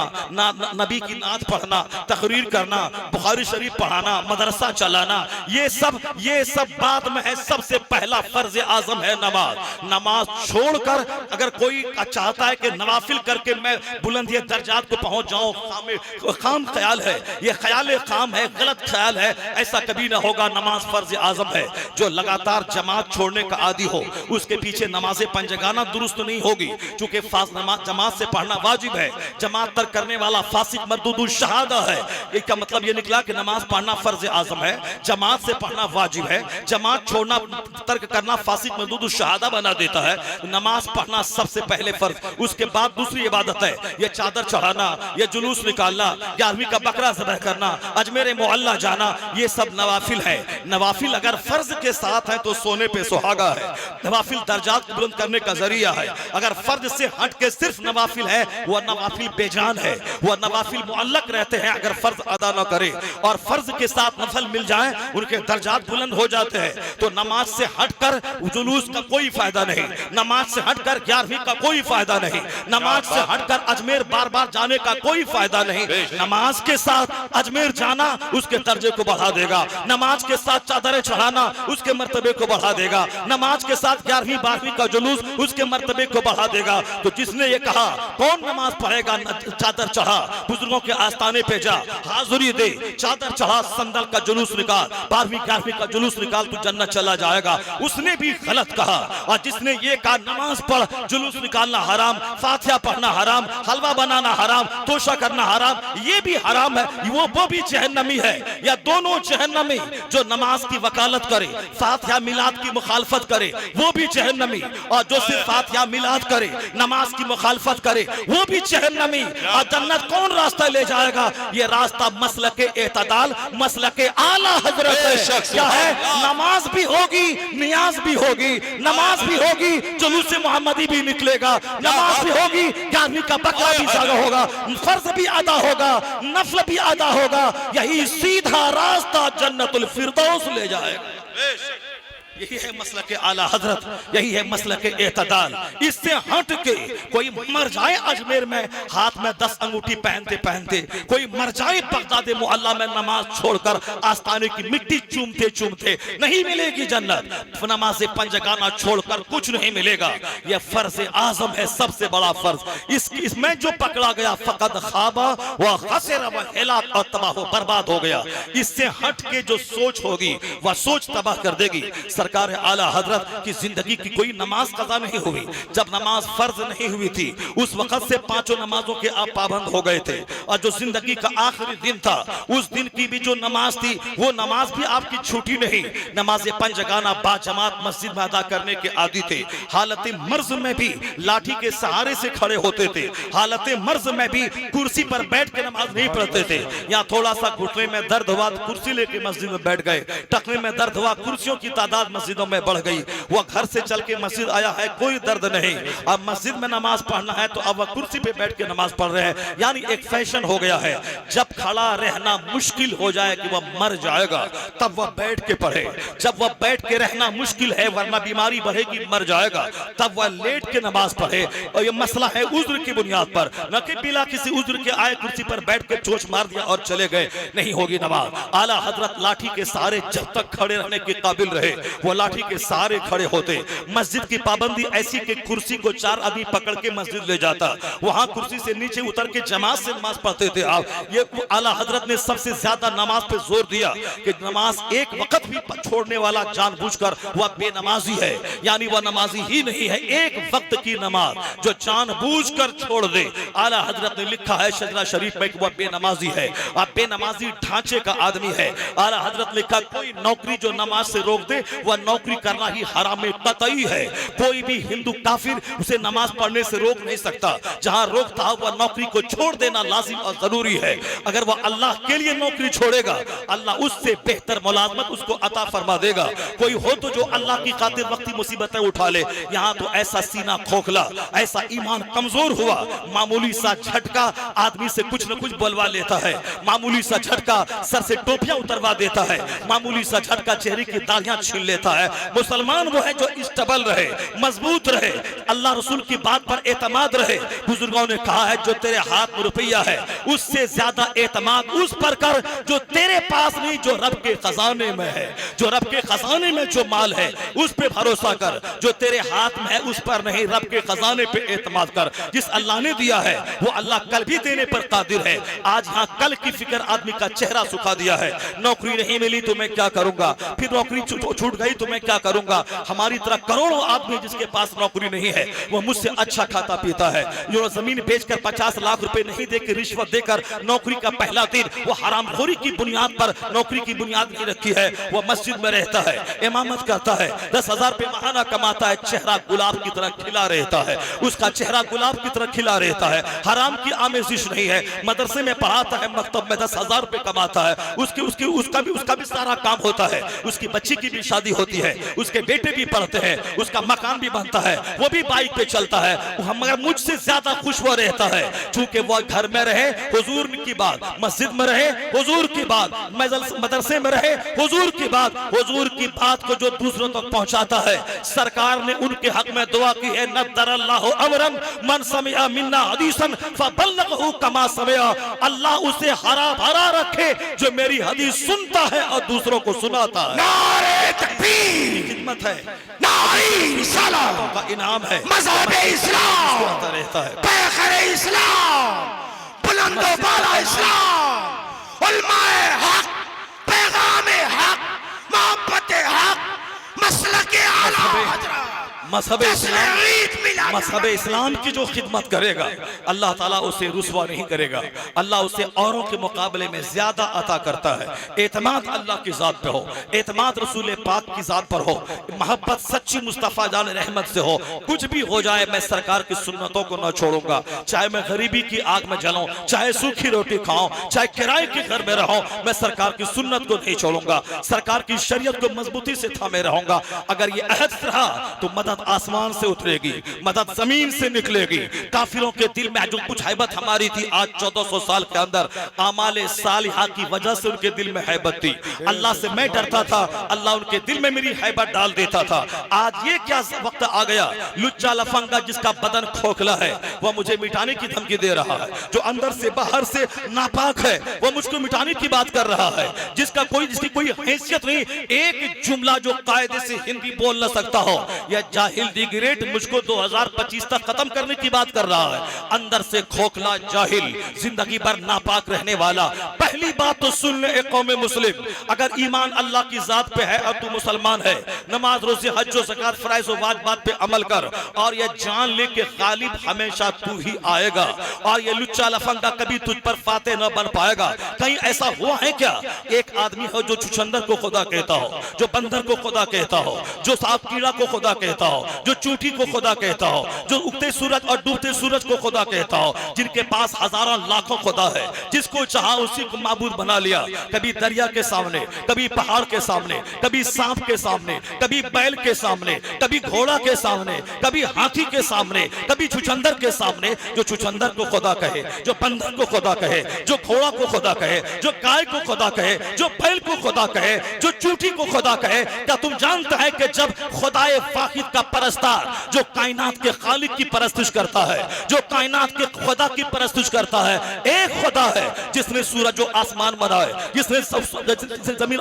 नबी की नात पढ़ना, तकरीर करना, बुखारी शरीफ पढ़ाना, मदरसा चलाना, ये सब बाद में है। सबसे पहला फर्ज आज़म है नमाज। नमाज छोड़कर अगर कोई चाहता है कि नवाफिल करके मैं बुलंदी दर्जात को पहुंच जाऊं, खाम ख्याल है, ये ख्याल खाम है, गलत ख्याल है, ऐसा कभी ना होगा। नमाज फर्ज आज़म है। जो लगातार जमात छोड़ने का आदी हो उसके पीछे नमाज पंजगाना दुरुस्त नहीं होगी, क्योंकि जमात से पढ़ना वाजिब है। जमात तर्क करने वाला फासिक मरदूदुल शहादा है। इसका मतलब ये निकला कि नमाज पढ़ना फर्ज आज़म है, जमात से पढ़ना वाजिब है। जमात छोड़ना तर्क करना फासिक मरदूदुल शहादा बना देता है। नमाज पढ़ना सबसे पहले फर्ज, उसके बाद दूसरी इबादत है। ये चादर चढ़ाना, ये जुलूस निकालना, 11वीं का बकरा ज़बह करना, अजमेर मोहल्ला जाना, ये सब नवाफिल है। नवाफिल अगर फर्ज के साथ है तो सोने पे सुहागा है। नवाफिल दर्जात बुलंद करने का जरिया है। अगर फर्ज से हट के सिर्फ नवाफिल है, वह नवाफिल बेजान है, वह नवाफिल मुअल्लक रहते हैं। अगर फर्ज अदा न करे और फर्ज के साथ नफल मिल जाए, उनके दर्जात बुलंद हो जाते हैं। तो नमाज से हटकर जुलूस का कोई फायदा नहीं, नमाज से हटकर 11वीं का कोई फायदा नहीं, नमाज से हटकर अजमेर बार बार जाने का कोई फायदा नहीं। नमाज के साथ अजमेर जाना उसके दर्जे को बढ़ा देगा, नमाज के साथ चादरें चढ़ाना उसके मर्तबे को बढ़ा देगा, नमाज के साथ 11वीं 12वीं का जुलूस उसके मर्तबे को बढ़ा देगा। तो जिसने ये कहा कौन नमाज पढ़ेगा, चादर चढ़ा, बुजुर्गों के आस्थाने पे जा, हाजुरी दे, चादर चढ़ा, संदल का जुलूस निकाल, 12वीं 11वीं का जुलूस निकाल, तू जन्नत चला जाएगा, उसने भी गलत कहा। और जिसने ये कहा नमाज पढ़, जुलूस निकालना हराम, फातिहा पढ़ना हराम, हलवा बनाना हराम, तोशा करना हराम, ये भी हराम है, वो भी जहन्नमी है। या दोनों जहन्नमी। जो नमाज की वकालत करे, फातिहा मिलाद की मुखालफत करे, वो भी जहन्नमी। और जो सिर्फ फातिहा मिलाद करे, नमाज की मुखालफत करे, वो भी जहन्नमी। और जन्नत कौन रास्ता ले जाएगा? ये रास्ता मसलके एतदाल, मसलके आला हजरत है। क्या है? नमाज भी होगी, नियाज भी होगी, नमाज भी होगी, जुलूस मोहम्मदी भी निकलेगा, नमाज भी होगी, 11वीं का बकरा भी ज़ागा होगा, फर्ज भी अदा होगा, नफल भी अदा होगा। यही सीधा रास्ता जन्नतुल फिरदौस ले जाएगा। यही है मसलक आला हजरत, यही है मसलक एतदाल। इससे हट के कोई मर जाए अजमेर में हाथ में 10 अंगूठी पहनते पहनते, कोई मर जाए बगदाद मोहल्ला में नमाज छोड़कर आस्थाने की मिट्टी चूमते चूमते, नहीं मिलेगी जन्नत। नमाज पंजगाना छोड़कर कुछ नहीं मिलेगा। यह फर्ज आजम है, सबसे बड़ा फर्ज। इसमें जो पकड़ा गया फ़क़द ख़ाबा व ख़सिर व हिलाक और तबाह बर्बाद हो गया। इससे हट के जो सोच होगी वह सोच तबाह कर देगी। सरकार आला हजरत की जिंदगी की कोई नमाज कज़ा नहीं हुई। जब नमाज फर्ज नहीं हुई थी उस वक्त से 5 नमाजों के आप पाबंद हो गए थे। और जो जिंदगी का आखिरी दिन था उस दिन की भी जो नमाज थी वो नमाज भी आपकी छूटी नहीं। नमाज पंजगाना बाजमात मस्जिद में अदा करने के आदी थे। हालत मर्ज में भी लाठी के सहारे से खड़े होते थे। हालत मर्ज में भी कुर्सी पर बैठ के नमाज नहीं पढ़ते थे। या थोड़ा सा घुटने में दर्द हुआ तो कुर्सी लेके मस्जिद में बैठ गए, टखने में दर्द हुआ, कुर्सियों की तादाद मस्जिदों में बढ़ गई। वह घर से चल के मस्जिद आया है, कोई दर्द नहीं। अब मस्जिद में नमाज पढ़ना है तो अब वह कुर्सी पे बैठ के नमाज पढ़ रहे हैं। यानी एक फैशन हो गया है। जब खड़ा रहना मुश्किल हो जाए कि वह मर जाएगा तब वह बैठ के पढ़े। जब वह बैठ के रहना मुश्किल है वरना बीमारी बढ़ेगी मर जाएगा तब वह लेट के नमाज पढ़े। और यह मसला है उज्र की बुनियाद पर, न कि बिला किसी उज्र के आए कुर्सी पर बैठ के चोच मार दिया और चले गए, नहीं होगी नमाज। आला हजरत लाठी के सहारे जब तक खड़े रहने के काबिल रहे वो लाठी के सहारे खड़े होते। मस्जिद की पाबंदी ऐसी कि कुर्सी को 4 आदमी पकड़ के मस्जिद ले जाता, वहां कुर्सी से नीचे उतर के जमात से नमाज पढ़ते थे आप। ये आला हजरत ने सबसे ज्यादा नमाज पे जोर दिया कि नमाज एक वक्त भी छोड़ने वाला जानबूझकर वह बेनमाजी है, यानी वह नमाजी ही नहीं है। एक वक्त की नमाज जो जानबूझकर छोड़ दे, आला हजरत ने लिखा है शजरा शरीफ में कि वह बेनमाजी है, आप बेनमाजी ढांचे का आदमी है। आला हजरत लिखा कोई नौकरी जो नमाज से रोक दे वह नौकरी करना ही हराम कतई है। कोई भी हिंदू काफिर उसे नमाज पढ़ने से रोक नहीं सकता, जहां रोकता है वह नौकरी को छोड़ देना लाजिम और जरूरी है। अगर वह अल्लाह के लिए नौकरी छोड़ेगा, अल्लाह उससे बेहतर मुलाजमत उसको अता फरमा देगा। कोई हो तो जो अल्लाह की खातिर वक्ती मुसीबतें उठा ले, यहाँ तो ऐसा सीना खोखला, ऐसा ईमान कमजोर हुआ, मामूली सा झटका आदमी से कुछ न कुछ बोलवा लेता है, मामूली सा झटका सर से टोपियां उतरवा देता है, मामूली सा झटका चेहरे की दाढ़ियां छीन लेता है। मुसलमान वो है जो स्टेबल रहे, मजबूत रहे, अल्लाह रसूल की बात पर एतमाद रहे। बुजुर्गों ने कहा है जो तेरे हाथ में रुपया है उससे ज्यादा एतमाद उस पर कर जो तेरे पास नहीं, जो रब के खजाने में है। जो रब के खजाने में जो माल है उस पे भरोसा कर, जो तेरे हाथ में है उस पर नहीं, रब के खजाने पे एतमाद कर। जिस अल्लाह ने दिया है वो अल्लाह कल भी देने पर कादिर है। आज यहाँ कल की फिक्र आदमी का चेहरा सुखा दिया है। नौकरी नहीं मिली तो मैं क्या करूंगा, फिर नौकरी छूट गई तो मैं क्या करूंगा। हमारी तरह करोड़ों आदमी जिसके पास नौकरी नहीं है वो मुझसे अच्छा खाता पीता है, जो जमीन बेचकर 50 लाख रुपए नहीं देकर रिश्वत देकर नौकरी का पहला दिन वो हरामखोरी की बुनियाद पर नौकरी की बुनियाद नहीं रखी है, वो मस्जिद में रहता है, इमामत करता है, 10,000 रुपए महाना कमाता है, चेहरा गुलाब की तरह खिला रहता है, उसका चेहरा गुलाब की तरह खिला रहता है, हराम की आमेजिश नहीं है, मदरसे में पढ़ाता है, मकतब में 10,000 रुपए कमाता है, उसका भी सारा काम होता है, उसकी बच्ची की भी शादी होती है, उसके बेटे भी पढ़ते हैं, उसका मकान भी बनता है, वो भी बाइक पे चलता है, मगर मुझसे ज्यादा खुश वो रहता है क्योंकि वो घर में रहे हुजूर की बात, मस्जिद में रहे हुजूर की बात, मदरसे में रहे हुजूर की बात, हुजूर की बात को जो दूसरों तक पहुंचाता है। सरकार ने उनके हक में दुआ की है, नद्दरल्लाहु अमरन मन समिअ मिन्ना हदीसन फबल्लगहु कमा समिअ। अल्लाह उसे हरा भरा रखे जो मेरी हदीस सुनता है और दूसरों को सुनाता है। नारे तकबीर, खिदमत है, नारे रिसालत का इनाम है, मज़हब इस्लाम रहता है, पैग़म्बर इस्लाम, बुलंदो बाला इस्लाम, उलमाए हक, पैगामे हक, मोहब्बत हक, मसलके आला हजरत, मज़हब इस्लाम की जो खिदमत करेगा अल्लाह ताला उसे रुसवा नहीं करेगा, अल्लाह उसे औरों के मुकाबले में ज्यादा अता करता है। एतमाद अल्लाह की जात पे हो, एतमाद रसूल पाक की जात पर हो, मोहब्बत सच्ची मुस्तफ़ा जान रहमत से हो। कुछ भी हो जाए मैं सरकार की सुन्नतों को न छोड़ूंगा, चाहे मैं गरीबी की आग में जलूं, चाहे सूखी रोटी खाऊं, चाहे किराए के घर में रहूं, मैं सरकार की सुन्नत को नहीं छोड़ूंगा, सरकार की शरीयत को मजबूती से थामे रहूंगा। अगर ये अहद रहा तो मदद आसमान से उतरेगी, मदद जमीन से निकलेगी। काफिरों के दिल में जो कुछ हैबत हमारी थी आज 1400 साल के अंदर आमाले सालिहा की वजह से उनके दिल में हैबत थी। अल्लाह से मैं डरता था, अल्लाह उनके दिल में मेरी हैबत डाल देता था। आज ये क्या वक्त आ गया, लुच्चा लफंगा जिसका बदन खोखला है वह मुझे मिटाने की धमकी दे रहा है, जो अंदर से बाहर से नापाक है वो मुझको मिटाने की बात कर रहा है, जिसकी कोई हैसियत नहीं, एक जुमला जो कायदे से हिंदी बोल न सकता हो, यह जाहिल डिग्रेड मुझको 2025 तक खत्म करने की बात कर रहा है। अंदर से खोखला जाहिल, जिंदगी भर नापाक रहने वाला। पहली बात तो सुन ले कौम मुस्लिम, अगर ईमान अल्लाह की जात पे है और तू मुसलमान है, नमाज रोजे हज व ज़कात फराइज़ व वाजिबात पे अमल कर और यह जान ले के गालिब हमेशा तू ही आएगा और यह लुच्चा लफंगा कभी तुझ पर फाते न बन पाएगा। कहीं ऐसा हुआ है क्या, एक आदमी हो जो छुछंदर को खुदा कहता हो, जो बंदर को खुदा कहता हो, जो सांप कीड़ा को खुदा कहता हो, जो चूंटी को खुदा कहता हो, जो उगते सूरज और डूबते सूरज को खुदा कहता हो, जिनके पास हजारों लाखों खुदा है, जिसको चाहा उसी को माबूद बना लिया। कभी दरिया के सामने, कभी पहाड़ के सामने, कभी सांप के सामने, कभी बैल के सामने, कभी घोड़ा के सामने, कभी हाथी के सामने, कभी छुछंदर के सामने। जो छुछंदर को खुदा कहे, जो बंदर को खुदा कहे, जो घोड़ा को खुदा कहे, जो गाय को खुदा कहे, जो बैल को खुदा कहे, जो चूंटी को खुदा कहे, क्या तुम जानते हैं कि जब खुदाए वाहिद का परस्तार जो कायनात के के खालिक की परस्तिश करता है, जो कायनात के खुदा की परस्तिश करता है। एक खुदा है जिसने सूरज और आसमान बनाए, जिसने जमीन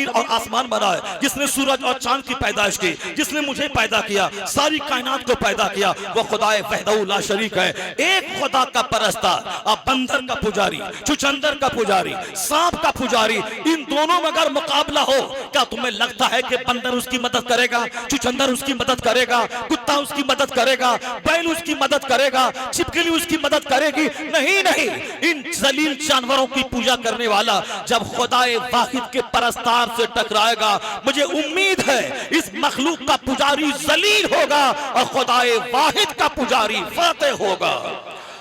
और आसमान बनाए, जिसने सूरज और चांद की पैदाइश की, जिसने मुझे पैदा किया, सारी कायनात को पैदा किया, वो खुदाए वहदहू ला शरीक है। एक खुदा का परस्तार, अब बंदर का पुजारी, चुचंदर का पुजारी, सांप का पुजारी, इन दोनों में अगर मुकाबला हो, क्या तुम्हें लगता है कि बंदर उसकी मदद करेगा, चुचंदर उसकी मदद करेगा, कुत्ता उसकी मदद करेगा, बैल उसकी मदद करेगा, छिपकली उसकी मदद करेगी? नहीं नहीं, इन जलील जानवरों की पूजा करने वाला जब खुदाए वाहिद के परस्तार से टकराएगा, मुझे उम्मीद है इस मखलूक का पुजारी जलील होगा और खुदाए वाहिद का पुजारी फातेह होगा।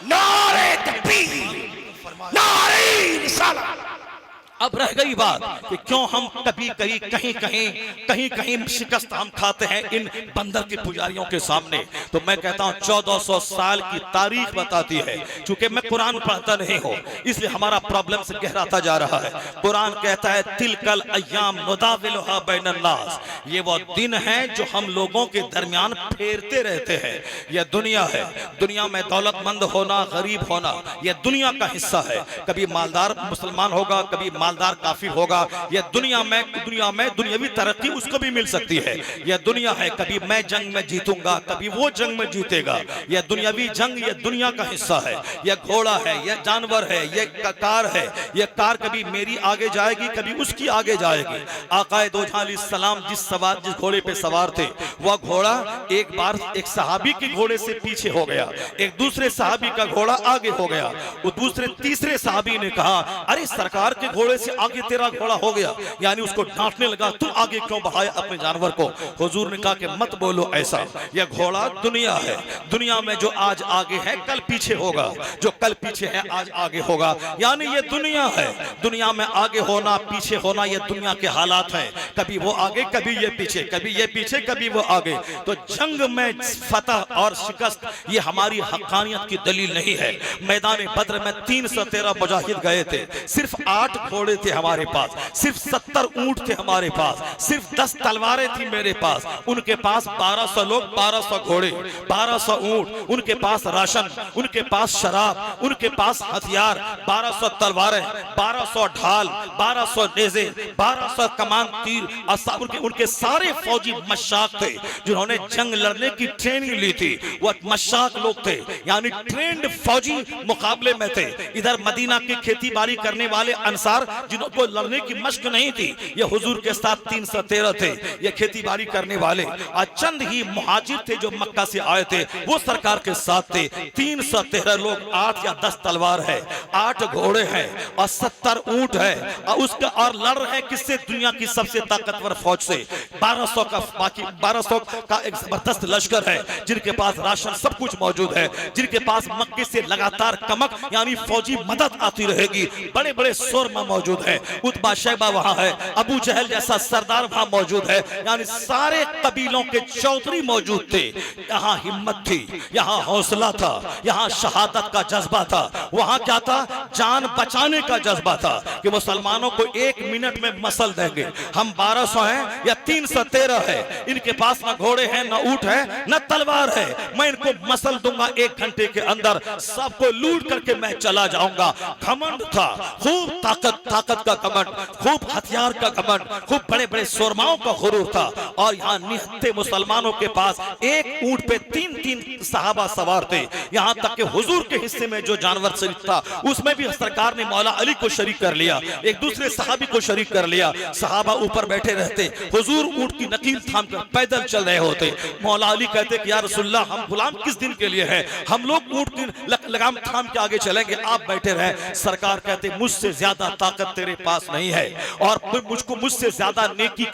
नारे तकबीर, नारे रिसालत। अब रह गई बात कि क्यों हम कभी कहीं कहीं शिकस्त हम खाते हैं इन बंदर के पुजारियों के सामने। तो मैं कहता हूं 1400 साल की तारीख बताती है। चूंकि मैं कुरान पढ़ता नहीं हूं, इसलिए हमारा प्रॉब्लम से गहराता जा रहा है। कुरान कहता है तिलकल अय्याम नुदाविलुहा बैनन नास, ये वो दिन है जो हम लोगों के दरमियान फेरते रहते हैं। यह दुनिया है, दुनिया में दौलतमंद होना, गरीब होना, यह दुनिया का हिस्सा है। कभी मालदार मुसलमान होगा, कभी मालदार काफिर होगा। यह दुनिया में दुनियावी तरक्की उसको भी मिल सकती है। यह दुनिया है, कभी मैं जंग में जीतूंगा, कभी वो जंग में जीतेगा। यह दुनियावी जंग, यह दुनिया का हिस्सा है। यह घोड़ा है, यह जानवर है, यह कार है। यह कार कभी मेरी आगे जाएगी, कभी उसकी आगे जाएगी। आकाए दो जहां अलैहिस्सलाम जिस घोड़े पे सवार थे, वह घोड़ा एक बार एक सहाबी के घोड़े से पीछे हो गया, एक दूसरे सहाबी का घोड़ा आगे हो गया। वो तीसरे सहाबी ने कहा, अरे सरकार के घोड़े से आगे तेरा घोड़ा हो गया, यानी उसको डांटने लगा, तुम आगे क्यों बढ़ाया अपने जानवर को? हुजूर ने कहा कि मत बोलो ऐसा, यह घोड़ा दुनिया है। दुनिया में जो आज आगे है कल पीछे होगा, जो कल पीछे है आज आगे होगा, यानी ये दुनिया है। दुनिया में आगे होना, पीछे होना, ये दुनिया के हालात हैं। कभी वो आगे, कभी ये पीछे, कभी ये पीछे, कभी वो आगे। तो जंग में फतह और शिकस्त ये हमारी हक्कानियत की दलील नहीं है। मैदान बद्र में 313 मुजाहिद गए थे, सिर्फ 8 घोड़े थे हमारे पास, सिर्फ 70 ऊंट थे हमारे पास, सिर्फ 10 तलवारें थी मेरे पास। उनके पास 1200 लोग, 1200 घोड़े, 1200 ऊंट, उनके पास राशन, उनके पास शराब, उनके पास हथियार, 1200 तलवारें, 1200 ढाल, 1200 नेज़े, 1200 कमान तीर। उनके सारे फौजी मशाक थे जिन्होंने जंग लड़ने की ट्रेनिंग ली थी। वह मशाक लोग थे, यानी ट्रेंड फौजी मुकाबले में थे। इधर मदीना की खेती बाड़ी करने वाले अंसार जिनको लड़ने की मश्क नहीं थी, ये हुजूर के साथ 313 थे, ये खेती बाड़ी करने वाले। और चंद ही मुहाजिर थे जो मक्का से आए थे, वो सरकार के साथ थे। 313 लोग, 8 या 10 तलवार है, 8 घोड़े हैं और 70 ऊंट है। और लड़ रहे किससे? दुनिया की सबसे ताकतवर फौज से। 1200 का एक जबरदस्त लश्कर है, जिनके पास राशन सब कुछ मौजूद है, जिनके पास मक्के से लगातार कमक यानी फौजी मदद आती रहेगी। बड़े बड़े शोरमा मौजूद है, उतबा शैबा वहां है, अबू जहल जैसा सरदार वहां मौजूद है, यानी सारे कबीलों के चौधरी मौजूद थे। यहाँ हिम्मत थी, यहाँ हौसला था, यहाँ शहादत का जज्बा था। वहां क्या था? जान बचाने का जज्बा था कि मुसलमानों को 1 मिनट में मसल देंगे। हम 1200 हैं या 313 है, इनके पास ना घोड़े हैं, ना ऊंट है, ना तलवार है, मैं इनको मसल दूंगा 1 घंटे के अंदर, सबको लूट करके मैं चला जाऊंगा। घमंड था, खूब ताकत का घमंड, खूब हथियार का घमंड, खूब बड़े बड़े शोरमाओं का गुरूर था। और यहाँ निहत्ते मुसलमानों के पास एक ऊंट पे 3-3 सहाबा सवार थे। यहाँ तक कि हुजूर के हिस्से में जो जानवर शरीक था, उसमें भी सरकार ने मौला अली को शरीक कर लिया, एक दूसरे सहाबी को शरीक कर लिया। सहाबा ऊपर बैठे रहते, हुजूर ऊंट की नकील थाम कर पैदल चल रहे होते। मौला अली कहते कि या रसूलल्लाह, हम गुलाम किस दिन के लिए हैं, हम लोग ऊंट की लगाम थाम के आगे चलेंगे, आप बैठे रहे। सरकार कहते मुझसे ज्यादा ताकत तेरे पास नहीं है, और मुझसे ज्यादा नेकी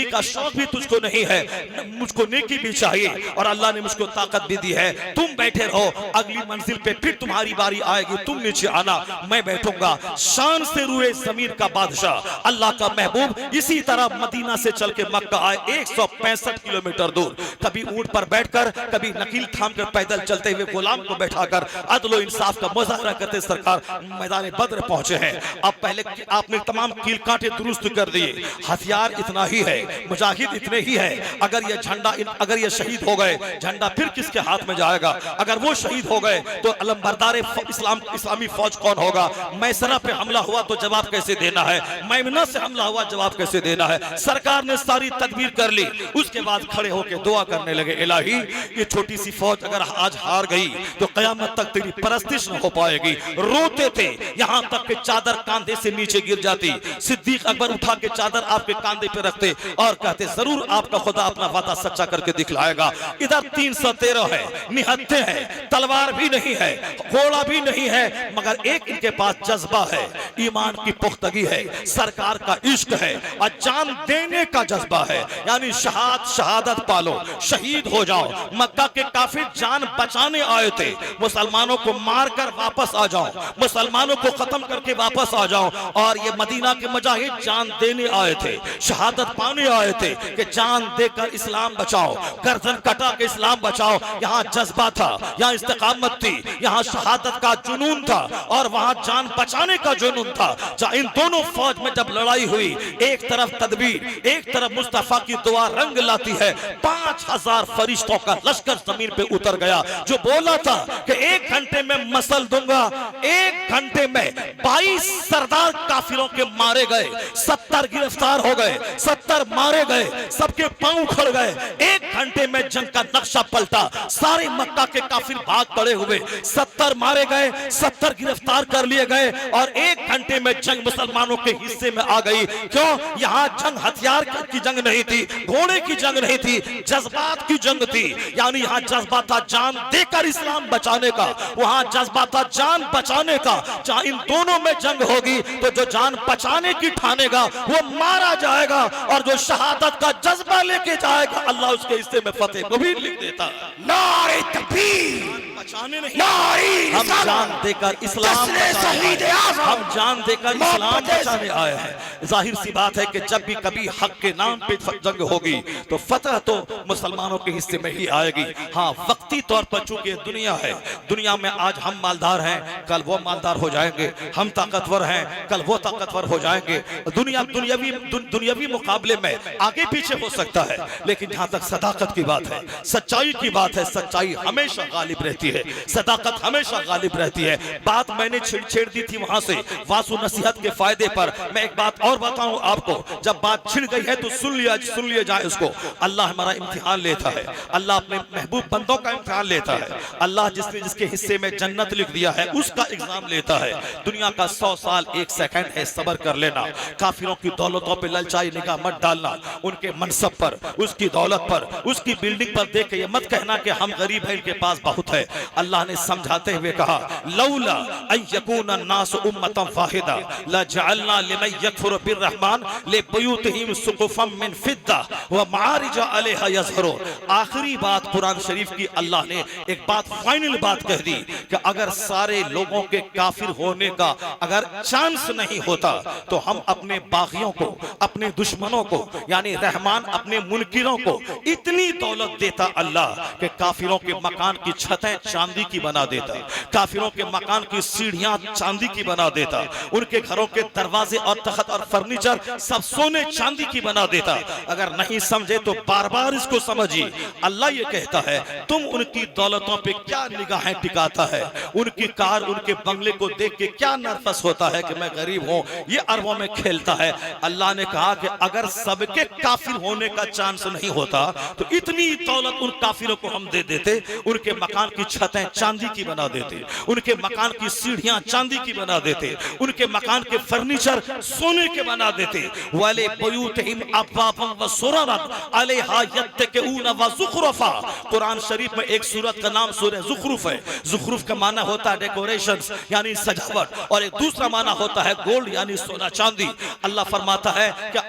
का शौक भी तुझको नहीं है, मुझको नेकी भी चाहिए, और अल्लाह ने मुझको ताकत भी दी है। तुम बैठे रहो, अगली मंजिल पे फिर तुम्हारी बारी आएगी, तुम नीचे आना, मैं बैठूंगा। शान से रूए जमीन का बादशाह, अल्लाह का महबूब, इसी तरह मदीना से चल के मक्का आए 165 किलोमीटर दूर। कभी ऊंट पर बैठकर, कभी नकील थाम कर पैदल चलते हुए गुलाम को बैठाकर अदल व इंसाफ का मुजाहरा करते सरकार मैदान बद्र पहुंचे हैं। अब पहले आपने तमाम कील कांटे दुरुस्त कर दिए, हथियार इतना ही है, मुजाहिद इतने ही है। अगर ये झंडा, अगर ये शहीद हो गए, झंडा फिर किसके हाथ में जाएगा? अगर वो शहीद हो गए तो अलमबरदार इस्लामी फौज कौन होगा? मैसरा पे हमला हुआ तो जवाब कैसे देना है? मैमना से हमला हुआ, जवाब कैसे देना है? सरकार ने सारी तदबीर कर ली, उसके बाद खड़े होकर दुआ करने लगे, इलाही ये छोटी सी फौज अगर आज हार गई तो कयामत तक तेरी परस्तिश न हो पाएगी। रोते थे, यहां तक कि चादर कांधे से नीचे गिर जाती। सिद्दीक अकबर उठा के चादर आपके कांधे पे रखते और कहते जरूर आपका खुदा अपना वादा सच्चा करके दिखलाएगा। इधर 313 है, निहत्थे हैं, तलवार भी नहीं है, घोड़ा भी नहीं है, मगर एक इनके पास जज्बा है, ईमान की पुख्तगी है, सरकार का इश्क है और जान देने का जज्बा है। यानी शहादत पालो, शहीद हो जाओ। मक्का के काफिर जान बचाने आए थे, मुसलमानों को मारकर वापस आ जाओ, मुसलमानों को खत्म करके वापस आ जाओ। और ये मदीना के मुजाहिद जान देने आए थे, शहादत पाने आए थे कि जान देकर इस्लाम बचाओ, गर्दन कटा के इस्लाम बचाओ। यहाँ जज्बा था, यहाँ इस्तिकामत थी, यहाँ शहादत का जुनून था और वहाँ जान बचाने का जुनून था। इन दोनों फौज में जब लड़ाई हुई, एक तरफ तदबीर, एक तरफ मुस्तफा की दुआ रंग लाती है। 5000 फरिश्तों का लश्कर जमीन पे उतर गया। जो बोला था कि 1 घंटे में मसल दूंगा, 1 घंटे में 22 सरदार काफिरों के मारे गए, 70 गिरफ्तार हो गए, 70 मारे गए, सबके पांव उखड़ गए। 1 घंटे में जंग का नक्शा पलटा, सारे मक्का के काफिर भाग पड़े हुए, 70 मारे गए, 70 गिरफ्तार कर लिए गए और 1 घंटे में जंग मुसलमानों के हिस्से में आ गई। क्यों? यहाँ जंग हथियार की जंग नहीं थी, घोड़े की जंग नहीं थी, जज्बात की जंग थी। यानी यहाँ जज्बा था जान देकर इस्लाम बचाने का, वहां जज्बा था जान बचाने का। जहां इन दोनों में जंग होगी तो जो जान बचाने की ठानेगा वो मारा जाएगा और जो शहादत का जज्बा लेके जाएगा अल्लाह उसके हिस्से में फतेह को भी लिख देता। नारे तकबीर, बचाने नहीं, नारे हम जान देकर इस्लाम बचाने, हम जान देकर इस्लाम बचाने आए हैं। जाहिर सी बात है कि जब भी कभी हक के नाम पे जंग होगी तो फतह तो मुसलमानों के हिस्से में ही आएगी। हाँ, वक्ती तौर पर चूंकि दुनिया है, दुनिया में आज हम मालदार हैं, कल वो मालदार हो जाएंगे, हम ताकतवर हैं, कल वो ताकतवर हो जाएंगे। दुनिया दुनियावी मुकाबले में आगे पीछे हो सकता है, लेकिन जहां तक सदाकत की बात है, सच्चाई की बात है, सच्चाई हमेशा गालिब रहती है, सदाकत हमेशा गालिब रहती है। बात मैंने छेड़ दी थी वहां से वासु नसीहत के फायदे पर। मैं एक बात और बताऊं आपको, जब बात छिड़ गई है तो सुन लिया जाए इसको। अल्लाह हमारा इम्तिहान लेता है, अल्लाह अपने महबूब बंदों का इम्तिहान लेता है। अल्लाह जिसने जिसके हिस्से में जन्नत लिख दिया है उसका एग्जाम लेता है। दुनिया का 100 साल 1 सेकंड है, सब्र कर लेना। काफिरों की दौलतों पे ललचाई निगाह मत डालना, उनके मनसब पर, उसकी दौलत पर, उसकी बिल्डिंग पर देख के ये मत कहना कि हम गरीब हैं, इनके पास बहुत है। अल्लाह ने समझाते हुए कहा, लौला अन यकून अन्नास उम्मतन वाहिदा लजअलना लिमन यकफुर बिर्रहमान लिबुयूतिहिम सुकुफम मिन फिद्दा व मारिज अलैहा यज़हरू। आखिरी बात कुरान शरीफ की, अल्लाह ने एक बात, फाइनल बात कह दी कि अगर सारे लोगों के काफिर होने का अगर चांस नहीं होता तो हम अपने बागियों को, अपने दुश्मनों को, यानी रहमान अपने मुनकिरों को इतनी दौलत देता अल्लाह कि काफिरों के मकान की छतें चांदी की बना देता, काफिरों के मकान की सीढ़ियां चांदी की बना देता, उनके घरों के दरवाजे और तख्त और फर्नीचर सब सोने चांदी की बना देता। अगर नहीं समझे तो बार बार इसको समझिए। अल्लाह ये कहता है, तुम उनकी दौलतों पे क्या निगाहें टिकाता है, उनकी कार, उनके बंगले को देख के क्या नर्वस होता है कि मैं गरीब हूं, ये अरबों में खेलता है। अल्लाह ने कहा कि अगर सबके काफिर होने का चांस नहीं होता तो इतनी दौलत उन काफिरों को हम दे देते, उनके मकान की छतें चांदी की बना देते, उनके मकान की सीढ़ियां चांदी की बना देते, उनके मकान के फर्नीचर सोने के बना देते। वाले बुयूतिहिम अब्वाबन व सुररन अलैहा यत्तकून व ज़ुखरुफा। कुरान शरीफ में एक सूरत का नाम सूरह ज़ुखरुफ है। ज़ुखरुफ का माना होता है डेकोरेशंस, यानी सजावट, और एक दूसरा माना होता है गोल्ड, यानी सोना चांदी। अल्लाह फरमाता है कि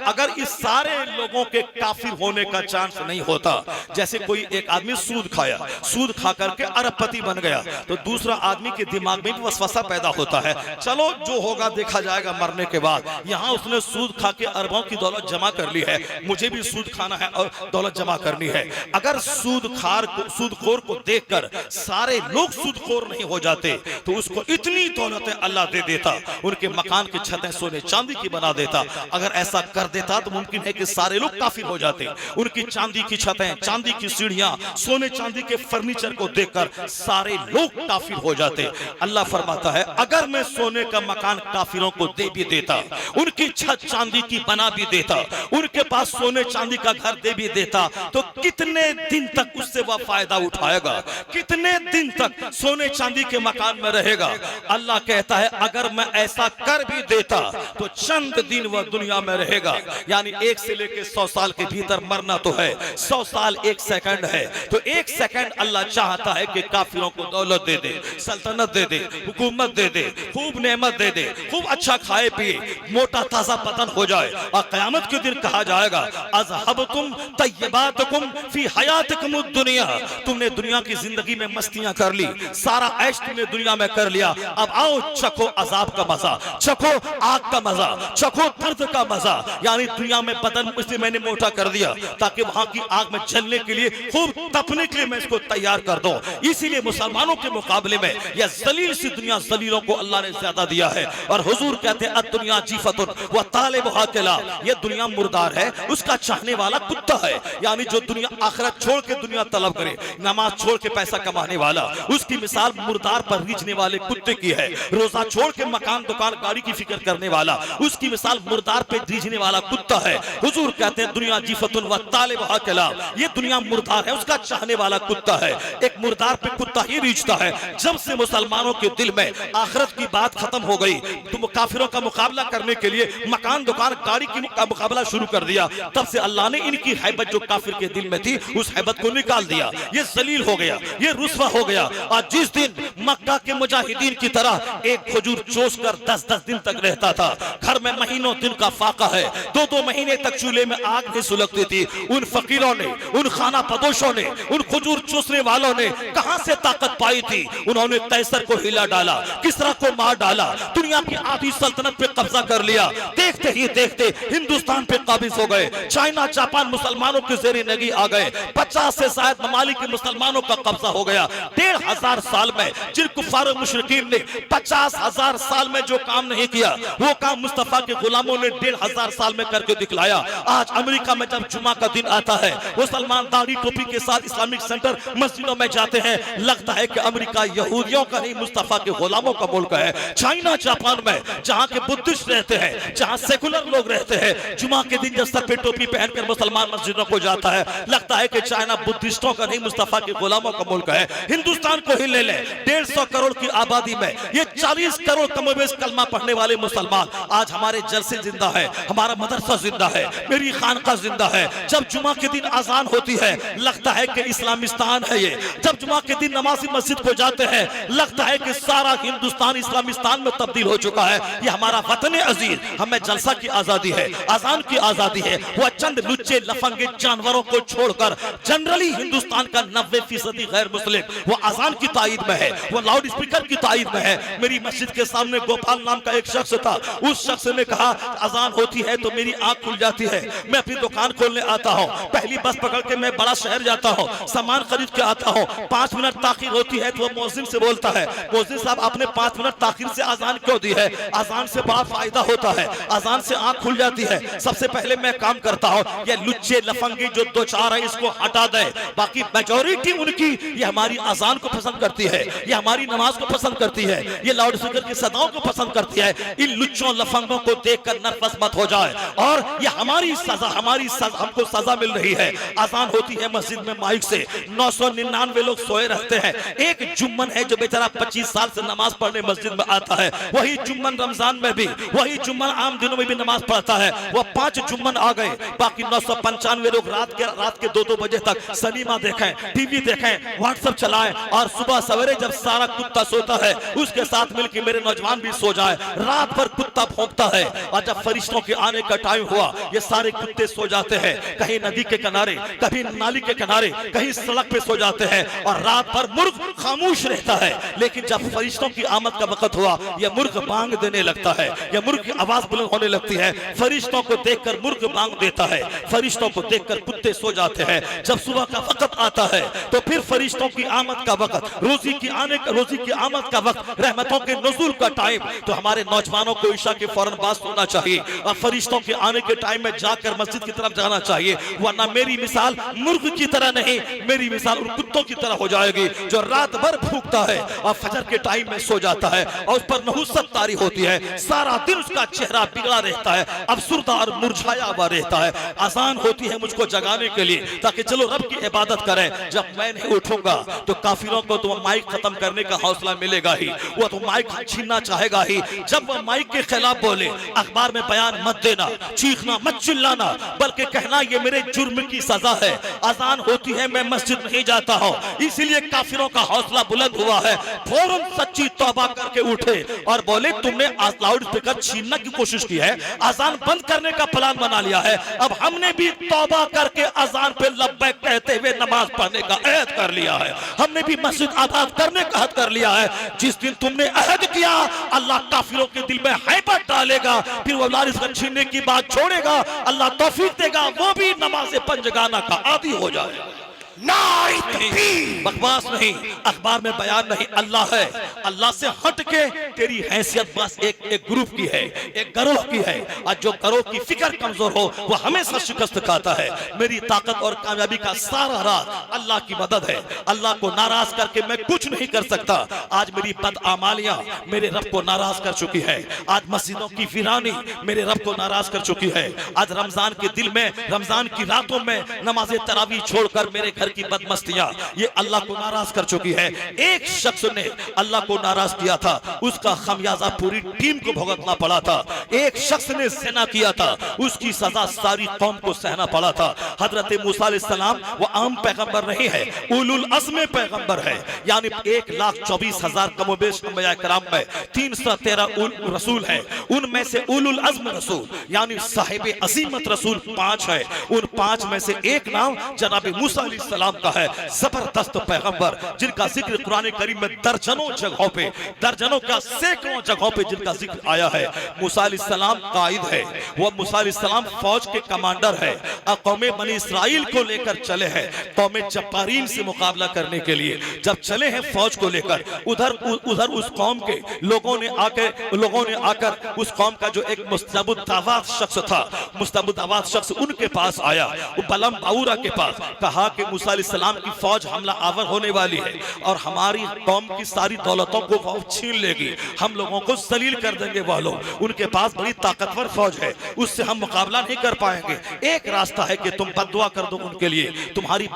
अगर इस सारे लोगों के काफिर होने का चांस नहीं होता, जैसे कोई एक आदमी सूद खाया, सूद खा करके करके अरबपति बन गया, तो दूसरा आदमी के दिमाग में भी वसवसा पैदा होता है, चलो जो होगा देखा जाएगा मरने के बाद। यहाँ उसने सूद खा के अरबों की दौलत जमा कर ली है, मुझे भी सूद खाना है और दौलत जमा करनी है। अगर सूदखोर को देखकर सारे लोग सूदखोर नहीं हो जाते तो उसको इतनी दौलतें अल्लाह दे देता, उनके मकान की छतें सोने चांदी की बना देता। अगर ऐसा कर देता तो मुमकिन है कि सारे लोग काफिर हो जाते, उनकी चांदी की छतें, चांदी की सीढ़ियां, सोने चांदी के फर्नीचर को देखकर सारे लोग काफिर हो जाते। अल्लाह फरमाता है अगर मैं सोने का मकान काफिरों को दे भी देता, उनकी छत चांदी की बना भी देता, उनके पास सोने चांदी का घर दे भी देता, तो कितने दिन तक उससे वह फायदा उठाएगा, कितने दिन तक सोने चांदी के मकान में रहेगा। अल्लाह कहता है अगर मैं ऐसा कर भी देता तो चंद दिन वह दुनिया में रहेगा, यानी 1 से लेकर 100 साल के भीतर मरना तो है, 100 साल 1 सेकंड है, तो 1 सेकंड अल्लाह चाहता है कि काफिरों को दौलत दे दे, सल्तनत दे दे, हुकूमत दे दे, खूब नेमत दे दे, खूब अच्छा खाए पिए, मोटा ताजा पतन हो जाए, और क़यामत के दिन कहा जाएगा अज़हबतुम तय्यबातकुम फी हयातिकुम दुनिया, तुमने दुनिया की जिंदगी में मस्तियां कर ली, सारा ऐश तुमने दुनिया में कर लिया, अब आओ चखो अजाब का मजा, चखो आग का मजा, चखो दर्द का मजा। यानी दुनिया में बदन मुझसे मैंने मोटा कर दिया ताकि वहां की आग में जलने के लिए, खूब तपने के लिए मैं इसको तैयार कर दूं। इसीलिए मुसलमानों के मुकाबले में यह जलील सी दुनिया, जलीलों को अल्लाह ने ज्यादा दिया है। और हुजूर कहते हैं दुनिया जीफतुन व तालिबुहा किला, यह दुनिया मुर्दार है, उसका चाहने वाला कुत्ता है। यानी जो दुनिया आखिरत छोड़ के दुनिया तलब करे, नमाज छोड़ के पैसा कमाने वाला, उसकी मिसाल मुर्दार पर रीझने वाले कुत्ते की है। रोजा छोड़ के मकान दुकान गाड़ी की फिक्र करने वाला, उसकी मिसाल मुर्दार पे रीझने वाला कुत्ता है। हुजूर कहते हैं दुनिया जीफतुन व तालिबुहा किला, ये दुनिया मुर्दार है, उसका चाहने वाला कुत्ता है। एक मुर्दार पे कुत्ता ही रीझता है। जब से मुसलमानों के दिल में आखिरत की बात खत्म हो गई तो काफिरों का मुकाबला करने के लिए मकान दुकान गाड़ी की मुकाबला शुरू कर दिया, तब से अल्लाह ने इनकी हैबत जो काफिर के दिल में थी उस हैबत को निकाल दिया। ये जलील हो गया, ये रुस्वा हो गया। और जिस दिन मक्का के मुजाहिदीन की तरह एक खजूर चोस कर 10-10 दिन तक रहता था, घर में महीनों दिन का फाका है, 2-2 महीने तक चूल्हे में आग नहीं सुलगती थी, उन फकीरों ने, उन खाना पदोशों ने, उन खजूर चूसने वालों ने कहां से ताकत पाई थी? उन्होंने कैसर को हिला डाला, किसरा को मार डाला, दुनिया की आधी सल्तनत पे कब्जा कर लिया। देखते ही देखते हिंदुस्तान पे काबिज हो गए, चाइना जापान मुसलमानों के ज़ेरे नगी आ गए, 50 से ज्यादा ममालिक के मुसलमानों का कब्जा हो गया। 1500 साल में जिन कुफार मुशरिकीन ने 50,000 साल में जो काम नहीं किया, वो काम मुस्तफा के गुलामों ने 1500 साल में करके दिखलाया। आज अमेरिका में जब जुमा का दिन आता है, मुसलमान दाढ़ी टोपी के साथ इस्लामिक सेंटर मस्जिदों में जाते हैं, लगता है कि अमेरिका यहूदियों का नहीं मुस्तफा के गुलामों का मुल्क है। चाइना जापान में जहां के बुद्धिस्ट रहते हैं, जहां सेकुलर लोग रहते हैं, जुमा के दिन जब सर पे टोपी पहनकर मुसलमान मस्जिदों को जाता है, लगता है कि चाइना बुद्धिस्टों का नहीं मुस्तफा के गुलामों का मुल्क है। हिंदुस्तान को ही ले ले, 150 करोड़ की आबादी में ये 40 करोड़ कमोबेश कलमा पढ़ने वाले मुसलमान आज हमारे जलसे जिंदा है, हमारा मदरसा जिंदा है, मेरी खानका जिंदा है। जब जुमा के दिन अजान होती है, लगता है कि इस्लामिस्तान है ये। जब जुमा के दिन नमाजी मस्जिद को जाते हैं, लगता है कि सारा हिंदुस्तान इस्लामिस्तान में तब्दील हो चुका है। ये हमारा वतन अजीज, हमें जलसा की आजादी है, अजान की आजादी है। वह चंद लुच्चे लफंगे जानवरों को छोड़कर जनरली हिंदुस्तान का 90% गैर मुस्लिम वो अजान की ताईद में है, वो लाउड स्पीकर की ताईद में है। मेरी मस्जिद के सामने गोपाल नाम का एक शख्स था, उस शख्स ने कहा अजान होती है तो मेरी आंख खुल जाती है, मैं अपनी दुकान खोलने आता हूँ, पहली बस पकड़ के मैं बड़ा शहर जाता हूँ, सामान खरीद के आता हूँ, 5 मिनट ताखीर होती है तो वो मौजिन से बोलता है, मौजिन साहब आपने 5 मिनट ताखीर से अजान क्यों दी है? अजान से बड़ा फायदा होता है, अजान से आंख खुल जाती है। सबसे पहले मैं काम करता हूँ, ये लुच्चे लफंगे जो 2-4 है इसको हटा दे, बाकी मेजॉरिटी उनकी ये हमारी अजान को पसंद करती है, ये हमारी नमाज को पसंद करती है, ये लाउड स्पीकर की सदाओं को पसंद करती है। इन लुच्चों लफंगों को देखकर नर्वस मत हो जाए, और ये हमारी सजा, हमको सजा मिल रही है। अजान होती है मस्जिद में माइक से, 999 लोग सोए रहते हैं, एक जुम्मन है जो बेचारा 25 साल से नमाज पढ़ने मस्जिद में आता है, वही जुम्मन रमजान में भी, वही जुम्मन आम दिनों में भी नमाज पढ़ता है। वह 5 जुम्मन आ गए, बाकी 995 लोग रात के 2-2 बजे तक सिनेमा देखें, टीवी देखें, व्हाट्सएप चलाएं, और सुबह सवेरे जब सारा कुत्ता सोता है उसके साथ मिलकर मेरे नौजवान भी सो जाए। रात भर कुत्ता भौंकता है, और जब फरिश्तों के आने का टाइम हुआ ये सारे कुत्ते सो जाते हैं, कहीं नदी के किनारे, कभी नाली के किनारे, कहीं सड़क पे सो जाते हैं। और और रात भर मुर्ग खामोश रहता है, लेकिन जब फरिश्तों की आमद का वक्त हुआ यह मुर्ग बांग देने लगता है, यह मुर्ग की आवाज बुलंद होने लगती है। फरिश्तों को देखकर मुर्ग बांग देता है, फरिश्तों को देखकर कुत्ते सो जाते हैं। जब सुबह का वक्त आता है तो फिर फरिश्तों की आमद का वक्त, रोजी की आमद का वक्त, रहमतों के नुज़ूल का टाइम, तो हमारे नौजवानों को ईशा के फौरन बाद सोना चाहिए और फरिश्तों के आने के टाइम में जाकर मस्जिद की तरफ जाना चाहिए, वरना मेरी मिसाल मुर्ग की तरह नहीं, मेरी मिसाल उन कुत्तों की तरह हो जाएगी जो रात भर भूखता है और फजर के टाइम में सो जाता है और उस पर नहुसत तारी होती है, सारा दिन उसका चेहरा बिगड़ा रहता है, अफसुर्दा और मुरझाया हुआ रहता है। आसान होती है मुझको जगाने के लिए ताकि चलो रब की इबादत करें। जब मैं नहीं उठूंगा तो काफिरों को तो माइक खत्म करने का हौसला मिलेगा ही, वो तो माइक छीनना चाहेगा ही। जब वो माइक के खिलाफ बोले, अखबार में बयान मत देना, चीखना मत चिल्लाना, बल्कि कहना ये मेरे जुर्म की सजा है। आसान होती है मैं मस्जिद नहीं जाता हूँ, इसीलिए काफिरों का हौसला बुलंद हुआ है। फौरन सच्ची तौबा करके उठे और बोले तुमने लाउड स्पीकर छीनने की कोशिश की है, अजान बंद करने का प्लान बना लिया है, अब हमने भी तौबा करके अजान पे लब्बैक कहते हुए नमाज पढ़ने का अहद कर लिया है, हमने भी मस्जिद आबाद करने का अहद कर लिया है। जिस दिन तुमने अहद किया अल्लाह काफिरों के दिल में हैबत डालेगा, फिर वो लारिस छीनने की बात छोड़ेगा, अल्लाह तौफीक देगा, वो भी नमाज पंजगाना का आदी हो जाएगा। बकवास नहीं, अखबार में बयान नहीं, अल्लाह है। अल्लाह से हट के तेरी हैसियत बस एक ग्रुप की है, एक गिरोह की है, और जो गिरोह की फिक्र कमजोर हो वो हमेशा शिकस्त खाता है। मेरी ताकत और कामयाबी का सारा राज अल्लाह की मदद है। अल्लाह को नाराज करके मैं कुछ नहीं कर सकता। आज मेरी बदआमालियां मेरे रब को नाराज कर चुकी है, आज मस्जिदों की वीरानी मेरे रब को नाराज कर चुकी है। आज रमजान के दिल में, रमजान की रातों में नमाज तरावी छोड़कर मेरे घर की बदमस्तियां ये अल्लाह को नाराज कर चुकी है। एक शख्स ने अल्लाह को नाराज किया था, उसका खमियाजा पूरी टीम को भुगतना पड़ा था। एक शख्स ने ज़िना किया था, उसकी सजा सारी कौम को सहना पड़ा था। हजरत मूसा अलैहिस्सलाम वो आम पैगंबर नहीं है, उलुल अज़्म पैगंबर है, यानी 1,24,000 कमोबेश अंबिया किराम में 313 रसूल है, उनमें से उलुल अज़्म रसूल यानी साहिब अज़ीमत रसूल 5 है। उन 5 में से एक नाम जनाब मूसा अलैहिस्सलाम का है, जबरदस्त पैगंबर जिनका जिक्र कुरान करीम में दर्जनों जगहों पे, दर्जनों क्या सैकड़ों जगहों पे जिनका जिक्र आया है। मूसा अलैहिस्सलाम कायद है, वो मूसा अलैहिस्सलाम फौज के कमांडर है और कौमे बनी इसराइल को लेकर चले हैं कौमे जब्बारीन से मुकाबला करने के लिए। जब चले हैं फौज को लेकर, उधर उस कौम के लोगों ने आकर उस कौम का जो एक मुस्तबुद्दावात शख्स था, मुस्तबुद्दावात शख्स उनके पास आया, वो बलम बाऊरा के पास, कहा कि मूसा अलैहिस्सलाम की फौज हमला आवर होने वाली है और हमारी कौम की सारी दौलतों को वो छीन लेगी, हम लोगों को जलील कर देंगे। वह लोग, उनके पास बड़ी ताकतवर फौज है, उससे हम मुकाबला नहीं कर पाएंगे। एक रास्ता है कि तुम बद्दुआ कर दो उनके लिए, तुम्हारी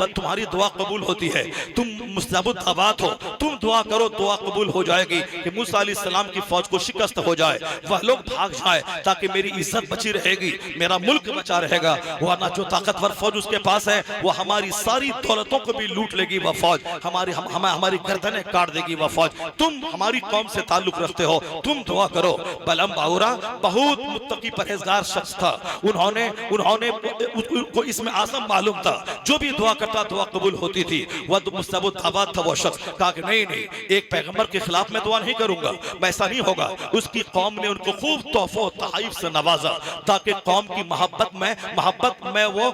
दुआ कबूल होती है, तुम मुस्तबुद्दावात हो, तुम दुआ करो, दुआ कबूल हो जाएगी कि मूसा अलैहिस्सलाम की फौज को शिकस्त हो जाए, वह लोग भाग जाए, ताकि मेरी इज्जत बची रहेगी, मेरा मुल्क बचा रहेगा। वरना जो ताकतवर फौज उसके पास है वो हमारी सारी दौलतों को भी लूट लेगी, वह फौज हमारी गर्दनें काट देगी वह फौज। तुम हमारी कौम से ताल्लुक रखते हो, तुम दुआ करो। बलम बाऊरा बहुत मुत्तकी परहेजगार शख्स था, उन्होंने को इसमें आज़म मालूम था, जो भी दुआ करता दुआ कबूल होती थी। वह तो मुस्तबुद्दावात था वो शख्स, कहा कि नहीं, एक पैगंबर के खिलाफ मैं दुआ नहीं करूंगा, वैसा नहीं होगा। उसकी कौम ने उनको खूब तोहफो तहाइफ से नवाजा ताकि कौम की मोहब्बत में वो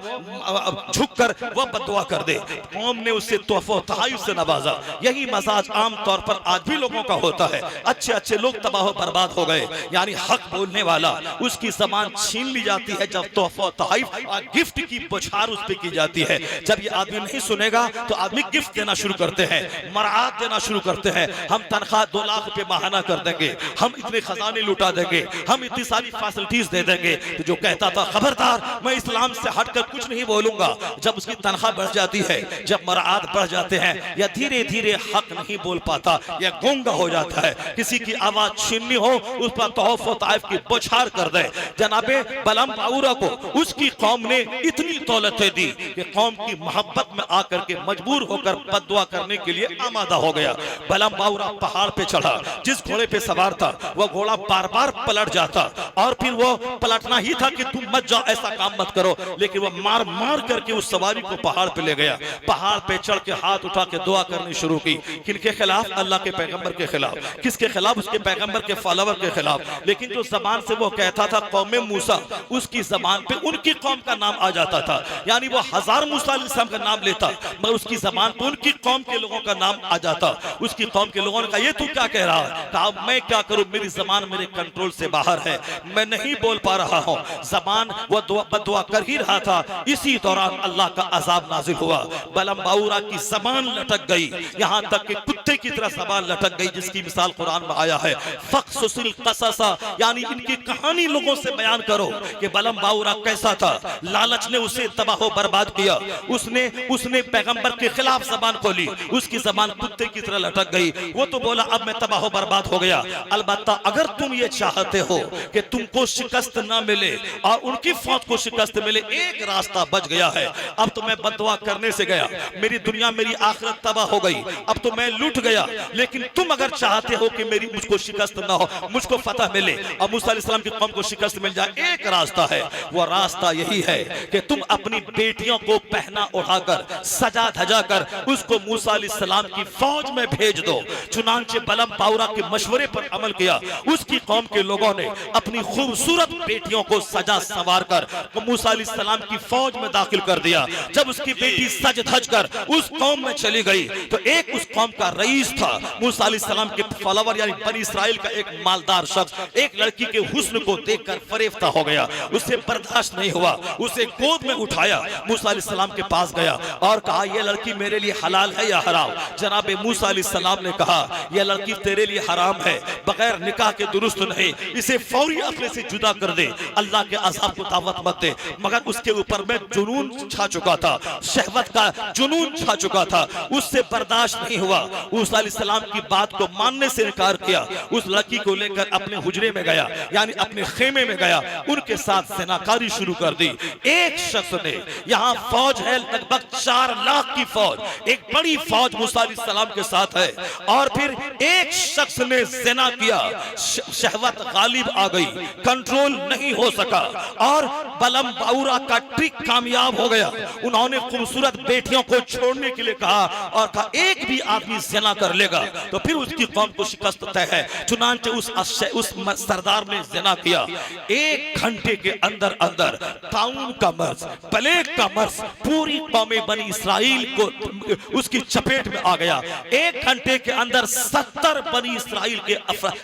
झुककर वो बद्दुआ कर दे। कौम ने उससे तोहफो तहाइफ से नवाजा। यही मजाज आम तौर पर आज भी लोगों का होता है। अच्छे लोग तबाह बर्बाद हो गए, यानी हक बोलने वाला, उसकी ज़बान छीन ली जाती है जब तोहफो तहाइफ और गिफ्ट की बौछार उस पर की जाती है। जब ये आदमी नहीं सुनेगा तो आदमी गिफ्ट देना शुरू करते हैं, मराद देना शुरू करते हैं। हम तनख्वाह 2 लाख रुपए माहाना कर देंगे, हम इतने खजाने लुटा देंगे, हम इतनी सारी फैसिलिटीज दे देंगे। तो जो कहता था खबरदार मैं इस्लाम से हटकर कुछ नहीं बोलूंगा, जब उसकी तनख्वाह बढ़ जाती है, जब मराद बढ़ जाते हैं, या धीरे धीरे हक नहीं बोल पाता, या गूंगा हो जाता है, किसी की आवाज छीननी हो उस पर तौफ व ताइफ की बौछार कर दे। जनाबे बलम बाऊरा को उसकी कौम ने इतनी दौलतें दी कि कौम की मोहब्बत में आकर के मजबूर होकर बद्दुआ करने के लिए आमादा हो गया। बलम बाउरा पहाड़ पे चढ़ा, जिस घोड़े पे सवार था वह घोड़ा बार बार पलट जाता और फिर वो पलटना ही था कि तुम मत जाओ, ऐसा काम मत करो, लेकिन वह मार मार करके उस सवारी को पहाड़ पे ले गया। पहाड़ पे चढ़ के हाथ उठा के दुआ करनी शुरू की। किनके खिलाफ? अल्लाह के पैगंबर के खिलाफ। किसके खिलाफ? उसके पैगंबर के फॉलोवर के खिलाफ। लेकिन जो जबान से वो कहता था कौम मूसा, उसकी जबान पे उनकी कौम का नाम आ जाता था। यानी वो हजार मूसा अलैहिस्सलाम का नाम लेता मगर उसकी जबान पे उनकी कौम के लोगों का नाम आ जाता। उसकी कौम के लोगों ने कहा ये तू क्या कह रहा है? कहा मैं क्या करूं, मेरी जबान मेरे कंट्रोल से बाहर है, मैं नहीं बोल पा रहा हूं। जबान वो बदुआ कर ही रहा था, इसी दौरान अल्लाह का अजाब नाजिल हुआ। बलम बाउरा की जबान लटक गई, यहां तक कि कुत्ते की तरह जबान लटक गई, जिसकी मिसाल कुरान में आया है फक्सुसिल क़ससा, यानी इनकी कहानी लोगों से बयान करो कि बलम बाउरा कैसा था। लालच ने उसे तबाह बर्बाद किया, उसने पैगंबर के खिलाफ जबान खोली, उसकी जबान कुत्ते की तरह लटक गई। वो तो बोला अब मैं तबाह बर्बाद हो गया। अलबत्ता अगर तुम ये चाहते हो कि तुमको शिकस्त ना मिले और उनकी फौज को शिकस्त मिले, एक रास्ता बच गया है। अब तो मैं बददुआ करने से गया, मेरी दुनिया मेरी आखिरत तबाह हो गई, अब तो मैं लूट गया। लेकिन तुम अगर चाहते हो कि मेरी मुझको शिकस्त ना हो, मुझको फतह मिले और मूसा अलैहिस्सलाम की कौम को शिकस्त मिल जाए, एक रास्ता है। वो रास्ता यही है कि तुम अपनी बेटियों को पहना उठाकर सजा धजा कर उसको मूसा अलैहिस्सलाम की फौज में भेज दो। चुनांचे बलम बाउरा के मशवरे पर अमल किया। उसकी कौम के लोगों ने अपनी खूबसूरत बेटियों को सजा संवार कर मूसा अलैहिस्सलाम की फौज में दाखिल कर दिया। जब उसकी बेटी सज धज कर उस कौम में चली गई तो एक उस कौम का रईस था, मूसा अलैहिस्सलाम के फॉलोवर यानी बनी इस्राइल का एक मालदार शख्स, एक लड़की के हुस्न को देखकर फरेफ्ता हो गया। उसे बर्दाश्त नहीं हुआ, उसे गोद में उठाया, मूसा अलैहिस्सलाम के पास गया और कहा यह लड़की मेरे लिए हलाल है या हराम? जनाब मूसा अलैहिस्सलाम ने कहा यह लड़की तेरे लिए हराम है, बगैर निकाह के दुरुस्त नहीं, इसे फौरी अपने से जुदा कर दे, अल्लाह के अज़ाब को दावत मत दे। मगर उसके ऊपर में जुनून छा चुका था, शहवत का जुनून छा चुका था, उससे बर्दाश्त नहीं हुआ। मूसा अलैहिस्सलाम की बात को मानने से इनकार किया। उस लड़की को लेकर अपने हुजरे में गया, यानी अपने खेमे में गया, उनके साथ ज़िनाकारी शुरू कर दी। एक शख्स ने, यहाँ फौज है लगभग 4 लाख की फौज, एक बड़ी फौज मूसा अलैहिस्सलाम के साथ है, और फिर एक शख्स ने ज़िना किया, शहवत गालिब आ गई, कंट्रोल नहीं हो सका और बलम बाउरा का ट्रिक कामयाब हो गया। उन्होंने खूबसूरत बेटियों को छोड़ने के लिए कहा और कहा एक भी आदमी ज़िना कर लेगा तो फिर उसकी कौम को शिकस्त तय है। चुनांचे उस सरदार ने ज़िना किया। 1 घंटे के अंदर अंदर ताउन का मर्ज, प्लेग का मर्ज पूरी कौम बनी इस्राइल को उसकी चपेट में आ गया। 1 घंटे के अंदर 70 बनी इस्राइल के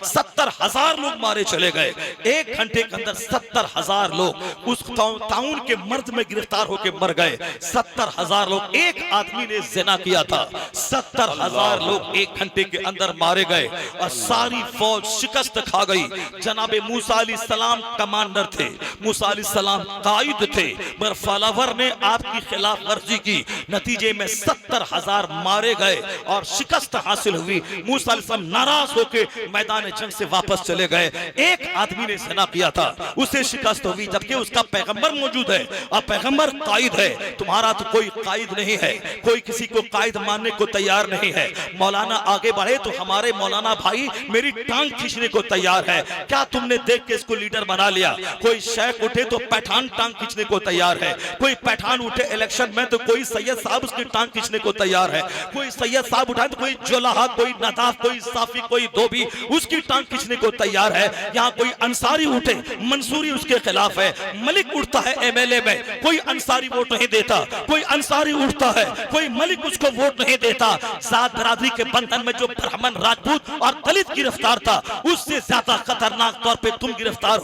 70,000 लोग मारे चले गए। 1 घंटे के अंदर 70,000 लोग उस ताउन के मर्ज में गिरफ्तार होकर मर गए। 70,000 लोग, एक आदमी ने ज़िना किया था, 70,000 लोग 1 घंटे के अंदर मारे गए और सारी फौज शिकस्त खा गई। जनाबे मूसा अलैहिस्सलाम कमांडर थे, मूसा अलैहिस्सलाम कायद थे, मगर फॉलोवर ने आपकी खिलाफ वर्जी की, नतीजे में 70,000 मारे गए और शिकस्त हासिल हुई। मूसा अलैहिस्सलाम नाराज होकर मैदान जंग से वापस चले गए। एक आदमी ने ज़िना किया था, उसे शिकस्त हुई, जबकि उसका पैगंबर मौजूद है और पैगंबर कायद है। तुम्हारा तो कोई कायद नहीं है, कोई किसी को कायद मानने को तैयार नहीं है। मौलाना आगे बढ़े तो हमारे मौलाना भाई मेरी टांग खींचने को तैयार है। क्या तुमने देख के इसको लीडर बना लिया? कोई शेख उठे तो पठान टांग खींचने को तैयार है, कोई पठान उठे इलेक्शन में तो कोई सैयद साहब उसकी टांग खींचने को तैयार है, कोई सैयद साहब उठाए तो कोई जुलाहा, कोई नदाफ, कोई साफी, कोई धोबी उसकी टांग खींचने को तैयार है। यहाँ कोई अंसारी उठे, मंसूरी उसके खिलाफ है, मलिक उठता है एमएलए में, कोई अंसारी वोट नहीं देता, कोई अंसारी उठता है, कोई मलिक उसको वोट नहीं देता। जात बरादरी के बंधन में जो ब्राह्मण, राजपूत और दलित गिरफ्तार था, उससे ज्यादा खतरनाक तौर पे तुम गिरफ्तार